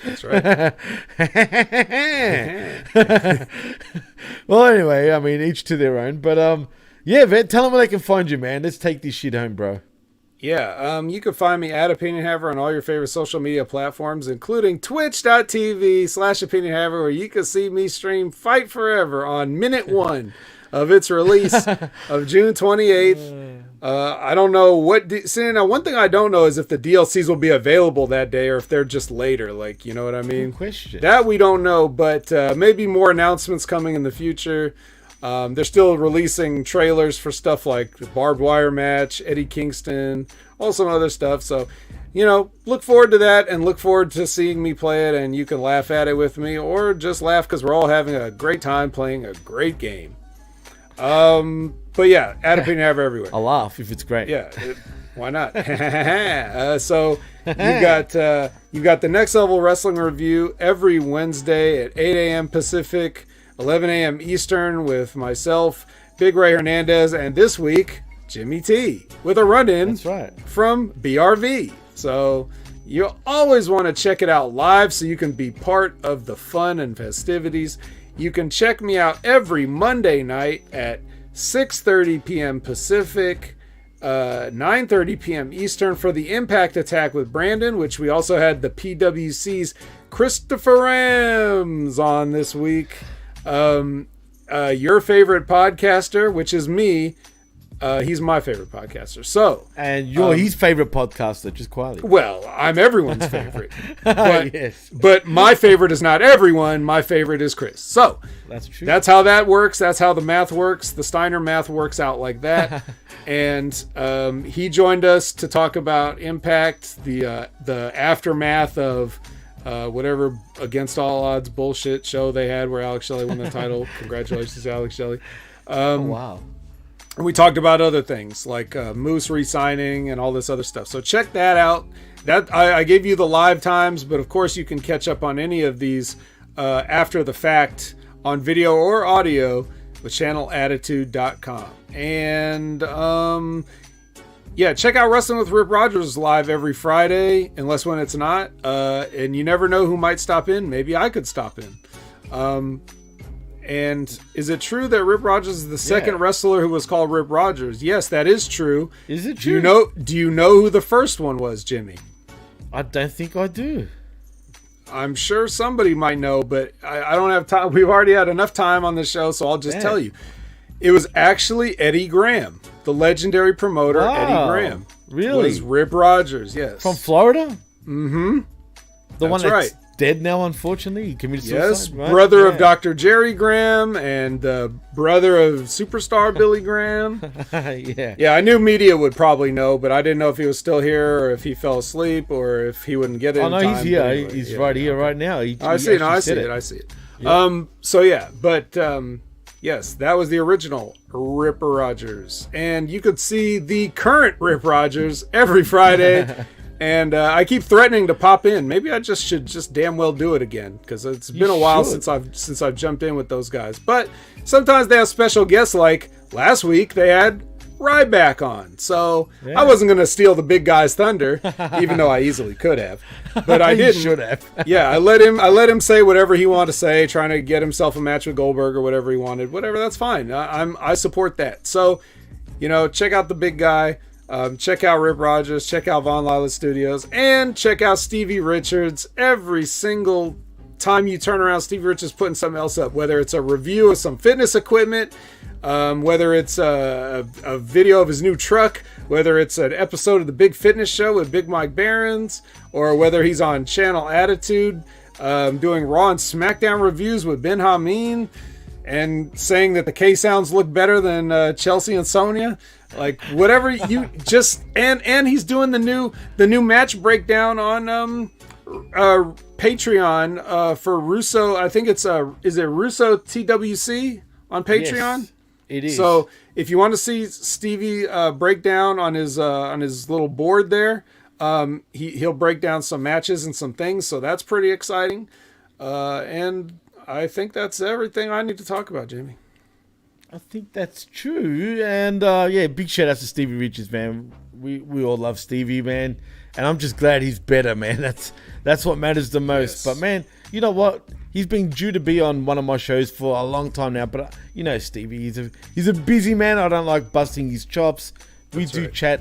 That's right. Well, anyway, I mean, each to their own. But yeah, Vet, tell them where they can find you, man. Let's take this shit home, bro. Yeah, you can find me at Opinion Haver on all your favorite social media platforms, including twitch.tv/Opinion Haver, where you can see me stream Fight Forever on minute 1 of its release of June 28th. I don't know what... now, one thing I don't know is if the DLCs will be available that day or if they're just later, like, you know what I mean? Good question. That we don't know, but maybe more announcements coming in the future. They're still releasing trailers for stuff like the barbed wire match, Eddie Kingston, all some other stuff. So, look forward to that and look forward to seeing me play it, and you can laugh at it with me or just laugh because we're all having a great time playing a great game. But yeah, at Opinion Haver everywhere. I'll laugh if it's great. Yeah, why not? So you've got the Next Level Wrestling Review every Wednesday at 8 a.m. Pacific, 11 a.m. Eastern with myself, Big Ray Hernandez, and this week, Jimmy T with a run-in. That's right. From BRV. So you always want to check it out live so you can be part of the fun and festivities. You can check me out every Monday night at 6:30 p.m. Pacific, 9:30 p.m. Eastern for the Impact Attack with Brandon, which we also had the PWC's Christopher Rams on this week. Your favorite podcaster, which is me. He's my favorite podcaster. So, and you're his favorite podcaster, just quietly. Well, I'm everyone's favorite. But, yes. But my favorite is not everyone. My favorite is Chris. So that's true. That's how that works. That's how the math works. The Steiner math works out like that. And he joined us to talk about Impact, the aftermath of whatever Against All Odds bullshit show they had where Alex Shelley won the title. Congratulations, Alex Shelley. Wow. And we talked about other things like Moose re-signing and all this other stuff. So check that out. That I gave you the live times, but of course you can catch up on any of these after the fact on video or audio with channelattitude.com. And yeah, check out Wrestling with Rip Rogers live every Friday, unless when it's not. And you never know who might stop in. Maybe I could stop in. And is it true that Rip Rogers is the second wrestler who was called Rip Rogers? Yes, that is true. Is it true? Do you know who the first one was, Jimmy? I don't think I do. I'm sure somebody might know, but I don't have time. We've already had enough time on the show, so I'll just tell you. It was actually Eddie Graham, the legendary promoter. Eddie Graham. Really? Was Rip Rogers, yes. From Florida? Mm-hmm. The one that's dead now, unfortunately. He committed suicide. Yes, right? brother of Dr. Jerry Graham and brother of superstar Billy Graham. Yeah, I knew media would probably know, but I didn't know if he was still here or if he fell asleep or if he wouldn't get it in time. He's here. Anyway, he's right here, right now. I see it. Yeah. So yeah, but yes, that was the original Rip Rogers. And you could see the current Rip Rogers every Friday. And I keep threatening to pop in. Maybe I should damn well do it again, because it's been a while since I've jumped in with those guys. But sometimes they have special guests, like last week they had Ryback on. So I wasn't going to steal the big guy's thunder, even though I easily could have. But I didn't. Should have. Yeah, I let him say whatever he wanted to say, trying to get himself a match with Goldberg or whatever he wanted. Whatever, that's fine. I support that. So, check out the big guy. Check out Rip Rogers, check out Von Lila Studios, and check out Stevie Richards. Every single time you turn around, Stevie Richards putting something else up, whether it's a review of some fitness equipment, whether it's a video of his new truck, whether it's an episode of the Big Fitness Show with Big Mike Barons, or whether he's on Channel Attitude doing Raw and SmackDown reviews with Ben Hameen and saying that the K-Sounds look better than Chelsea and Sonya. Like, whatever you just and he's doing the new match breakdown on Patreon for Russo. I think it's is it Russo TWC on Patreon? Yes, it is. So if you want to see Stevie break down on his little board there, he'll break down some matches and some things. So that's pretty exciting. And I think that's everything I need to talk about, Jamie. I think that's true. And big shout out to Stevie Richards, man. We all love Stevie, man. And I'm just glad he's better, man. That's what matters the most. Yes. But man, you know what? He's been due to be on one of my shows for a long time now. But Stevie, he's a busy man. I don't like busting his chops. We do chat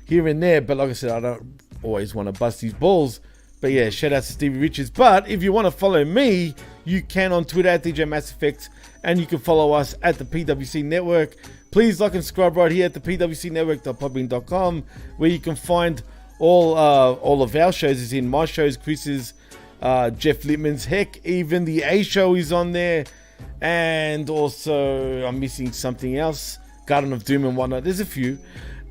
here and there, but like I said, I don't always want to bust his balls. But yeah, shout out to Stevie Richards. But if you want to follow me, you can on Twitter at DJ Mass Effect. And you can follow us at the PWC Network. Please like and subscribe right here at the PWCNetwork.podbean.com, where you can find all of our shows. Is in my shows, Chris's, Jeff Littman's, heck, even the A Show is on there. And also, I'm missing something else, Garden of Doom and whatnot. There's a few.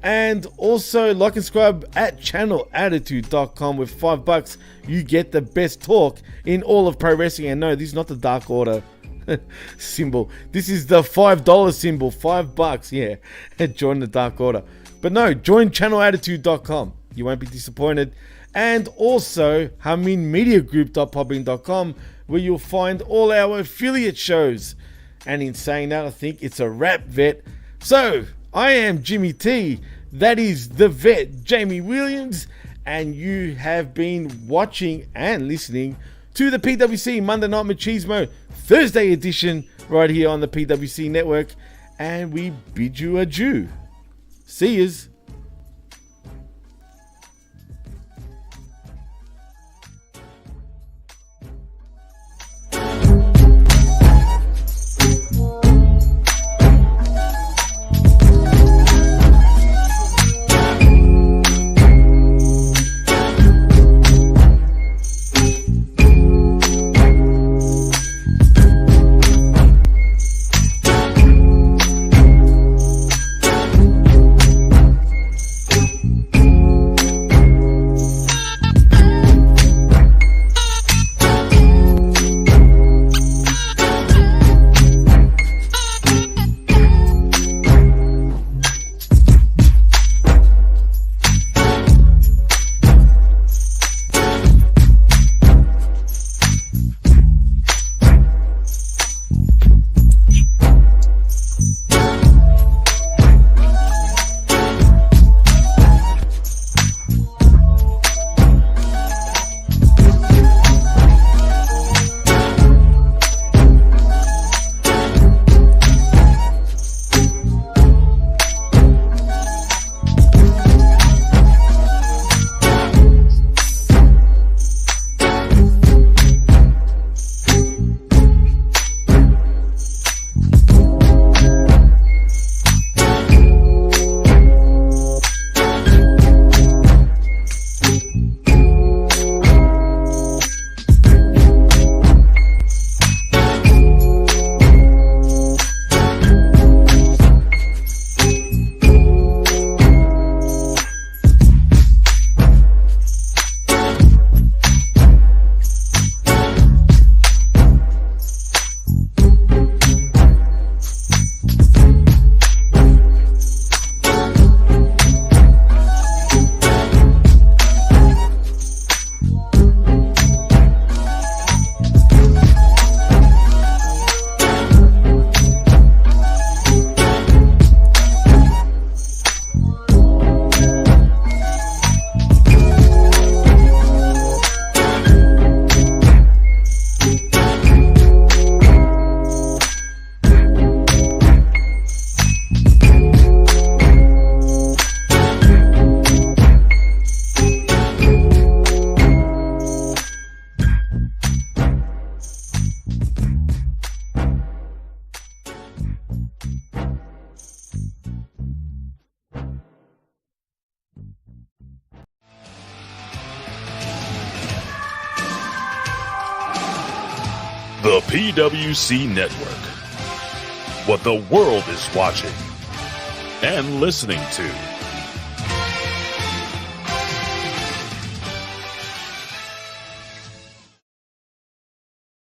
And also, like and subscribe at channelattitude.com. With $5, you get the best talk in all of pro wrestling. And no, this is not the Dark Order symbol. This is the $5 symbol. $5, yeah. Join the Dark Order. But no, join channelattitude.com. You won't be disappointed. And also, HaminMediaGroup.podbean.com, where you'll find all our affiliate shows. And in saying that, I think it's a wrap, vet. So, I am Jimmy T. That is the vet, Jamie Williams. And you have been watching and listening to the PWC Monday Night Machismo Thursday edition right here on the PWC Network. And we bid you adieu. See yous. The PWC Network. What the world is watching and listening to.